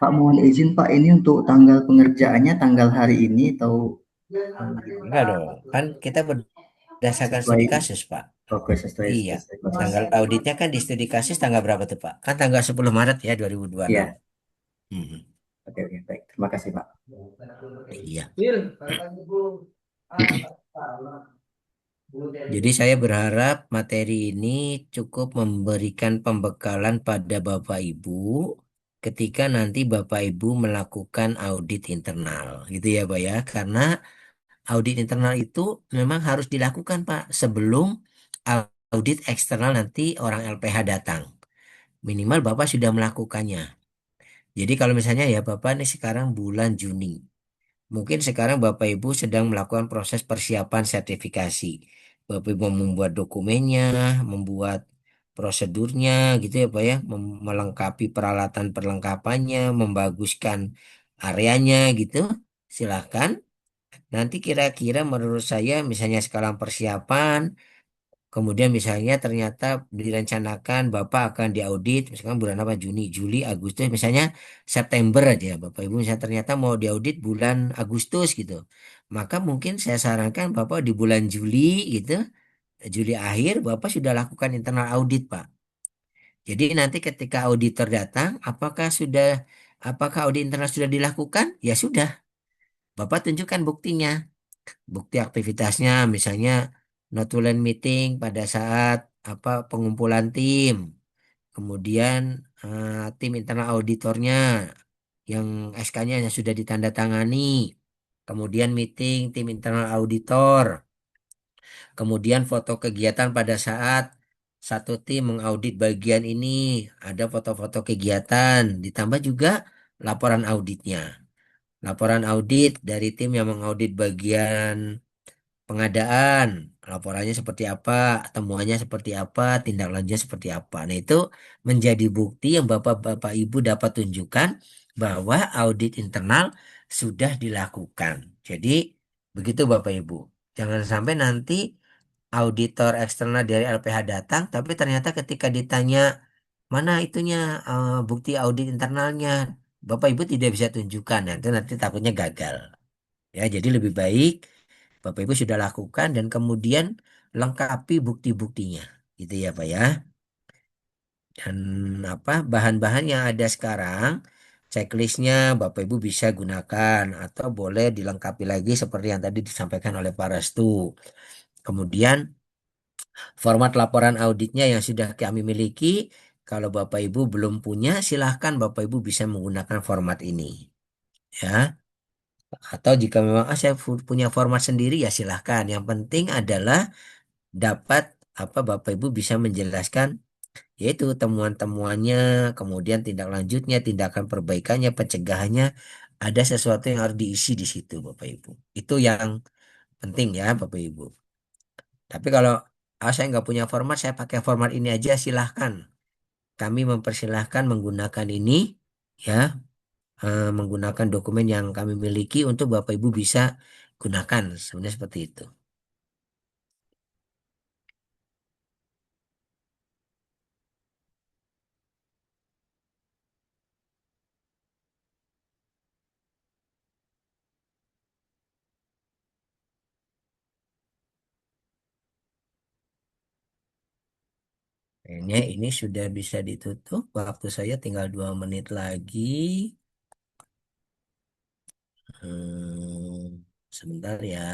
Pak, mohon izin Pak, ini untuk tanggal pengerjaannya tanggal hari ini atau Enggak dong, kan kita berdasarkan sesuai? studi kasus Pak. Oke, sesuai Iya, sesuai tanggal proses. auditnya kan di studi kasus tanggal berapa tuh Pak? Kan tanggal 10 Maret ya 2026. Iya, Hmm, oke, oke, baik. Terima kasih Pak. iya. Il. Jadi saya berharap materi ini cukup memberikan pembekalan pada Bapak Ibu ketika nanti Bapak Ibu melakukan audit internal, gitu ya Pak ya. Karena audit internal itu memang harus dilakukan Pak sebelum audit eksternal nanti orang LPH datang. Minimal Bapak sudah melakukannya. Jadi kalau misalnya ya Bapak nih sekarang bulan Juni. Mungkin sekarang Bapak Ibu sedang melakukan proses persiapan sertifikasi. Bapak Ibu membuat dokumennya, membuat prosedurnya gitu ya Pak ya, melengkapi peralatan perlengkapannya, membaguskan areanya gitu. Silahkan. Nanti kira-kira menurut saya misalnya sekarang persiapan, kemudian misalnya ternyata direncanakan Bapak akan diaudit, misalkan bulan apa, Juni, Juli, Agustus, misalnya September aja. Bapak Ibu misalnya ternyata mau diaudit bulan Agustus gitu. Maka mungkin saya sarankan Bapak di bulan Juli gitu, Juli akhir Bapak sudah lakukan internal audit Pak. Jadi nanti ketika auditor datang, apakah audit internal sudah dilakukan? Ya sudah, Bapak tunjukkan buktinya. Bukti aktivitasnya misalnya notulen meeting pada saat pengumpulan tim, kemudian tim internal auditornya yang SK-nya yang sudah ditandatangani, kemudian meeting tim internal auditor, kemudian foto kegiatan pada saat satu tim mengaudit bagian ini, ada foto-foto kegiatan, ditambah juga laporan auditnya. Laporan audit dari tim yang mengaudit bagian pengadaan, laporannya seperti apa, temuannya seperti apa, tindak lanjutnya seperti apa. Nah, itu menjadi bukti yang Bapak-Bapak Ibu dapat tunjukkan bahwa audit internal sudah dilakukan. Jadi, begitu Bapak Ibu. Jangan sampai nanti auditor eksternal dari LPH datang, tapi ternyata ketika ditanya mana itunya bukti audit internalnya, Bapak Ibu tidak bisa tunjukkan. Nah, itu nanti takutnya gagal. Ya, jadi lebih baik Bapak Ibu sudah lakukan dan kemudian lengkapi bukti-buktinya. Gitu ya, Pak ya. Dan bahan-bahan yang ada sekarang, checklistnya Bapak Ibu bisa gunakan atau boleh dilengkapi lagi seperti yang tadi disampaikan oleh Pak Restu. Kemudian format laporan auditnya yang sudah kami miliki, kalau Bapak Ibu belum punya, silahkan Bapak Ibu bisa menggunakan format ini. Ya. Atau jika memang saya punya format sendiri ya silahkan. Yang penting adalah dapat Bapak Ibu bisa menjelaskan yaitu temuan-temuannya, kemudian tindak lanjutnya, tindakan perbaikannya, pencegahannya, ada sesuatu yang harus diisi di situ Bapak Ibu. Itu yang penting ya Bapak Ibu. Tapi kalau saya nggak punya format, saya pakai format ini aja silahkan. Kami mempersilahkan menggunakan ini ya, menggunakan dokumen yang kami miliki untuk Bapak Ibu bisa gunakan. Sebenarnya seperti itu. Kayaknya ini sudah bisa ditutup. Waktu saya tinggal 2 menit lagi. Sebentar ya.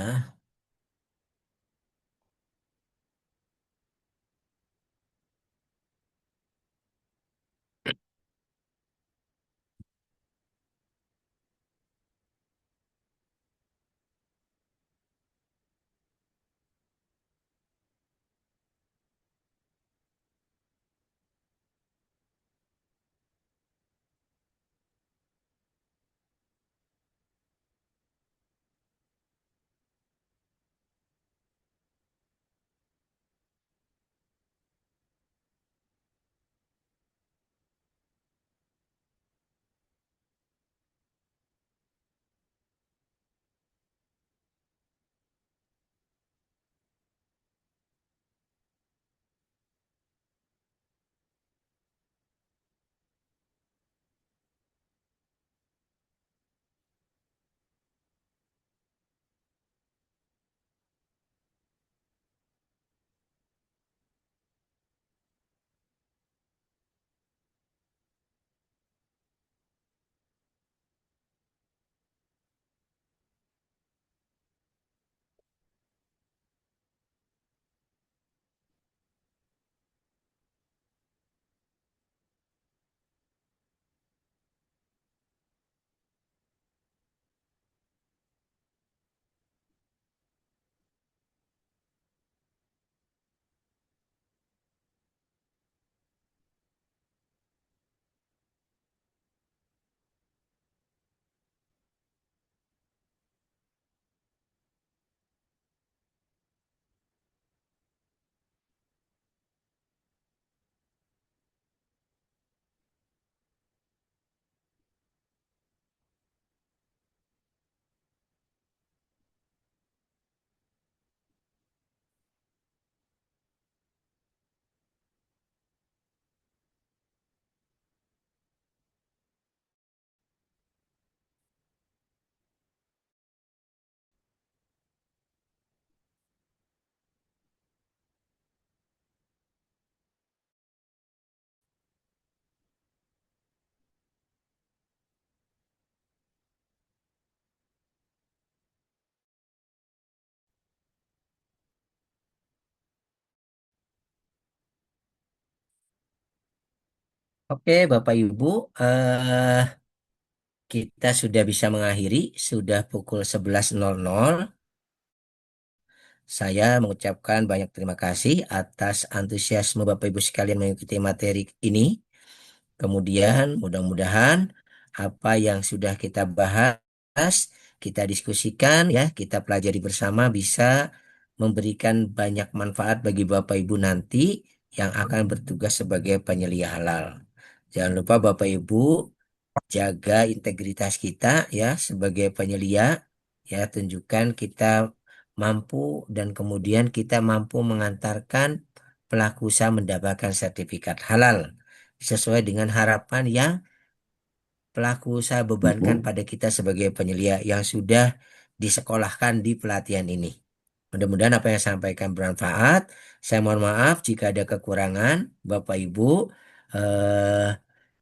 Oke, Bapak Ibu, eh, kita sudah bisa mengakhiri, sudah pukul 11.00. Saya mengucapkan banyak terima kasih atas antusiasme Bapak Ibu sekalian mengikuti materi ini. Kemudian mudah-mudahan apa yang sudah kita bahas, kita diskusikan ya, kita pelajari bersama bisa memberikan banyak manfaat bagi Bapak Ibu nanti yang akan bertugas sebagai penyelia halal. Jangan lupa Bapak Ibu jaga integritas kita ya sebagai penyelia, ya tunjukkan kita mampu dan kemudian kita mampu mengantarkan pelaku usaha mendapatkan sertifikat halal sesuai dengan harapan yang pelaku usaha bebankan pada kita sebagai penyelia yang sudah disekolahkan di pelatihan ini. Mudah-mudahan apa yang saya sampaikan bermanfaat. Saya mohon maaf jika ada kekurangan, Bapak Ibu. Eh,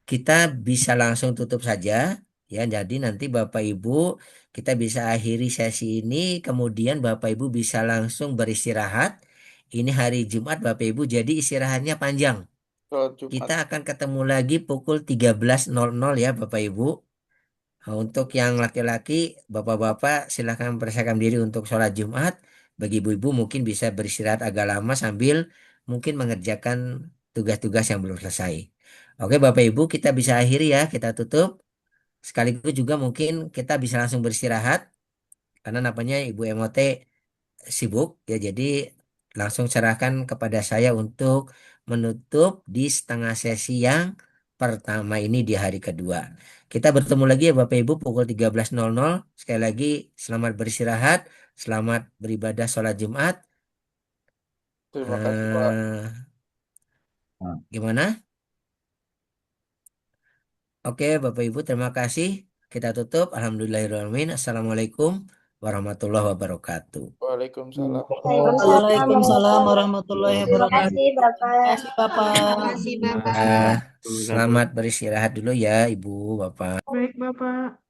kita bisa langsung tutup saja ya. Jadi nanti Bapak Ibu kita bisa akhiri sesi ini, kemudian Bapak Ibu bisa langsung beristirahat. Ini hari Jumat Bapak Ibu, jadi istirahatnya panjang. Sholat Jumat. Kita akan ketemu lagi pukul 13.00 ya Bapak Ibu. Nah, untuk yang laki-laki, bapak-bapak silahkan persiapkan diri untuk sholat Jumat. Bagi ibu-ibu mungkin bisa beristirahat agak lama sambil mungkin mengerjakan tugas-tugas yang belum selesai. Oke Bapak Ibu, kita bisa akhiri ya, kita tutup. Sekaligus juga mungkin kita bisa langsung beristirahat karena namanya Ibu MOT sibuk ya, jadi langsung serahkan kepada saya untuk menutup di setengah sesi yang pertama ini di hari kedua. Kita bertemu lagi ya Bapak Ibu pukul 13.00. Sekali lagi selamat beristirahat, selamat beribadah sholat Jumat. Terima kasih, Pak. Gimana? Oke Bapak Ibu, terima kasih. Kita tutup. Alhamdulillahirrahmanirrahim. Assalamualaikum warahmatullahi wabarakatuh. Waalaikumsalam. Waalaikumsalam warahmatullahi Terima wabarakatuh. kasih, Bapak. Terima kasih, Bapak. Terima kasih, Bapak. Selamat beristirahat dulu ya Ibu, Bapak. Baik, Bapak.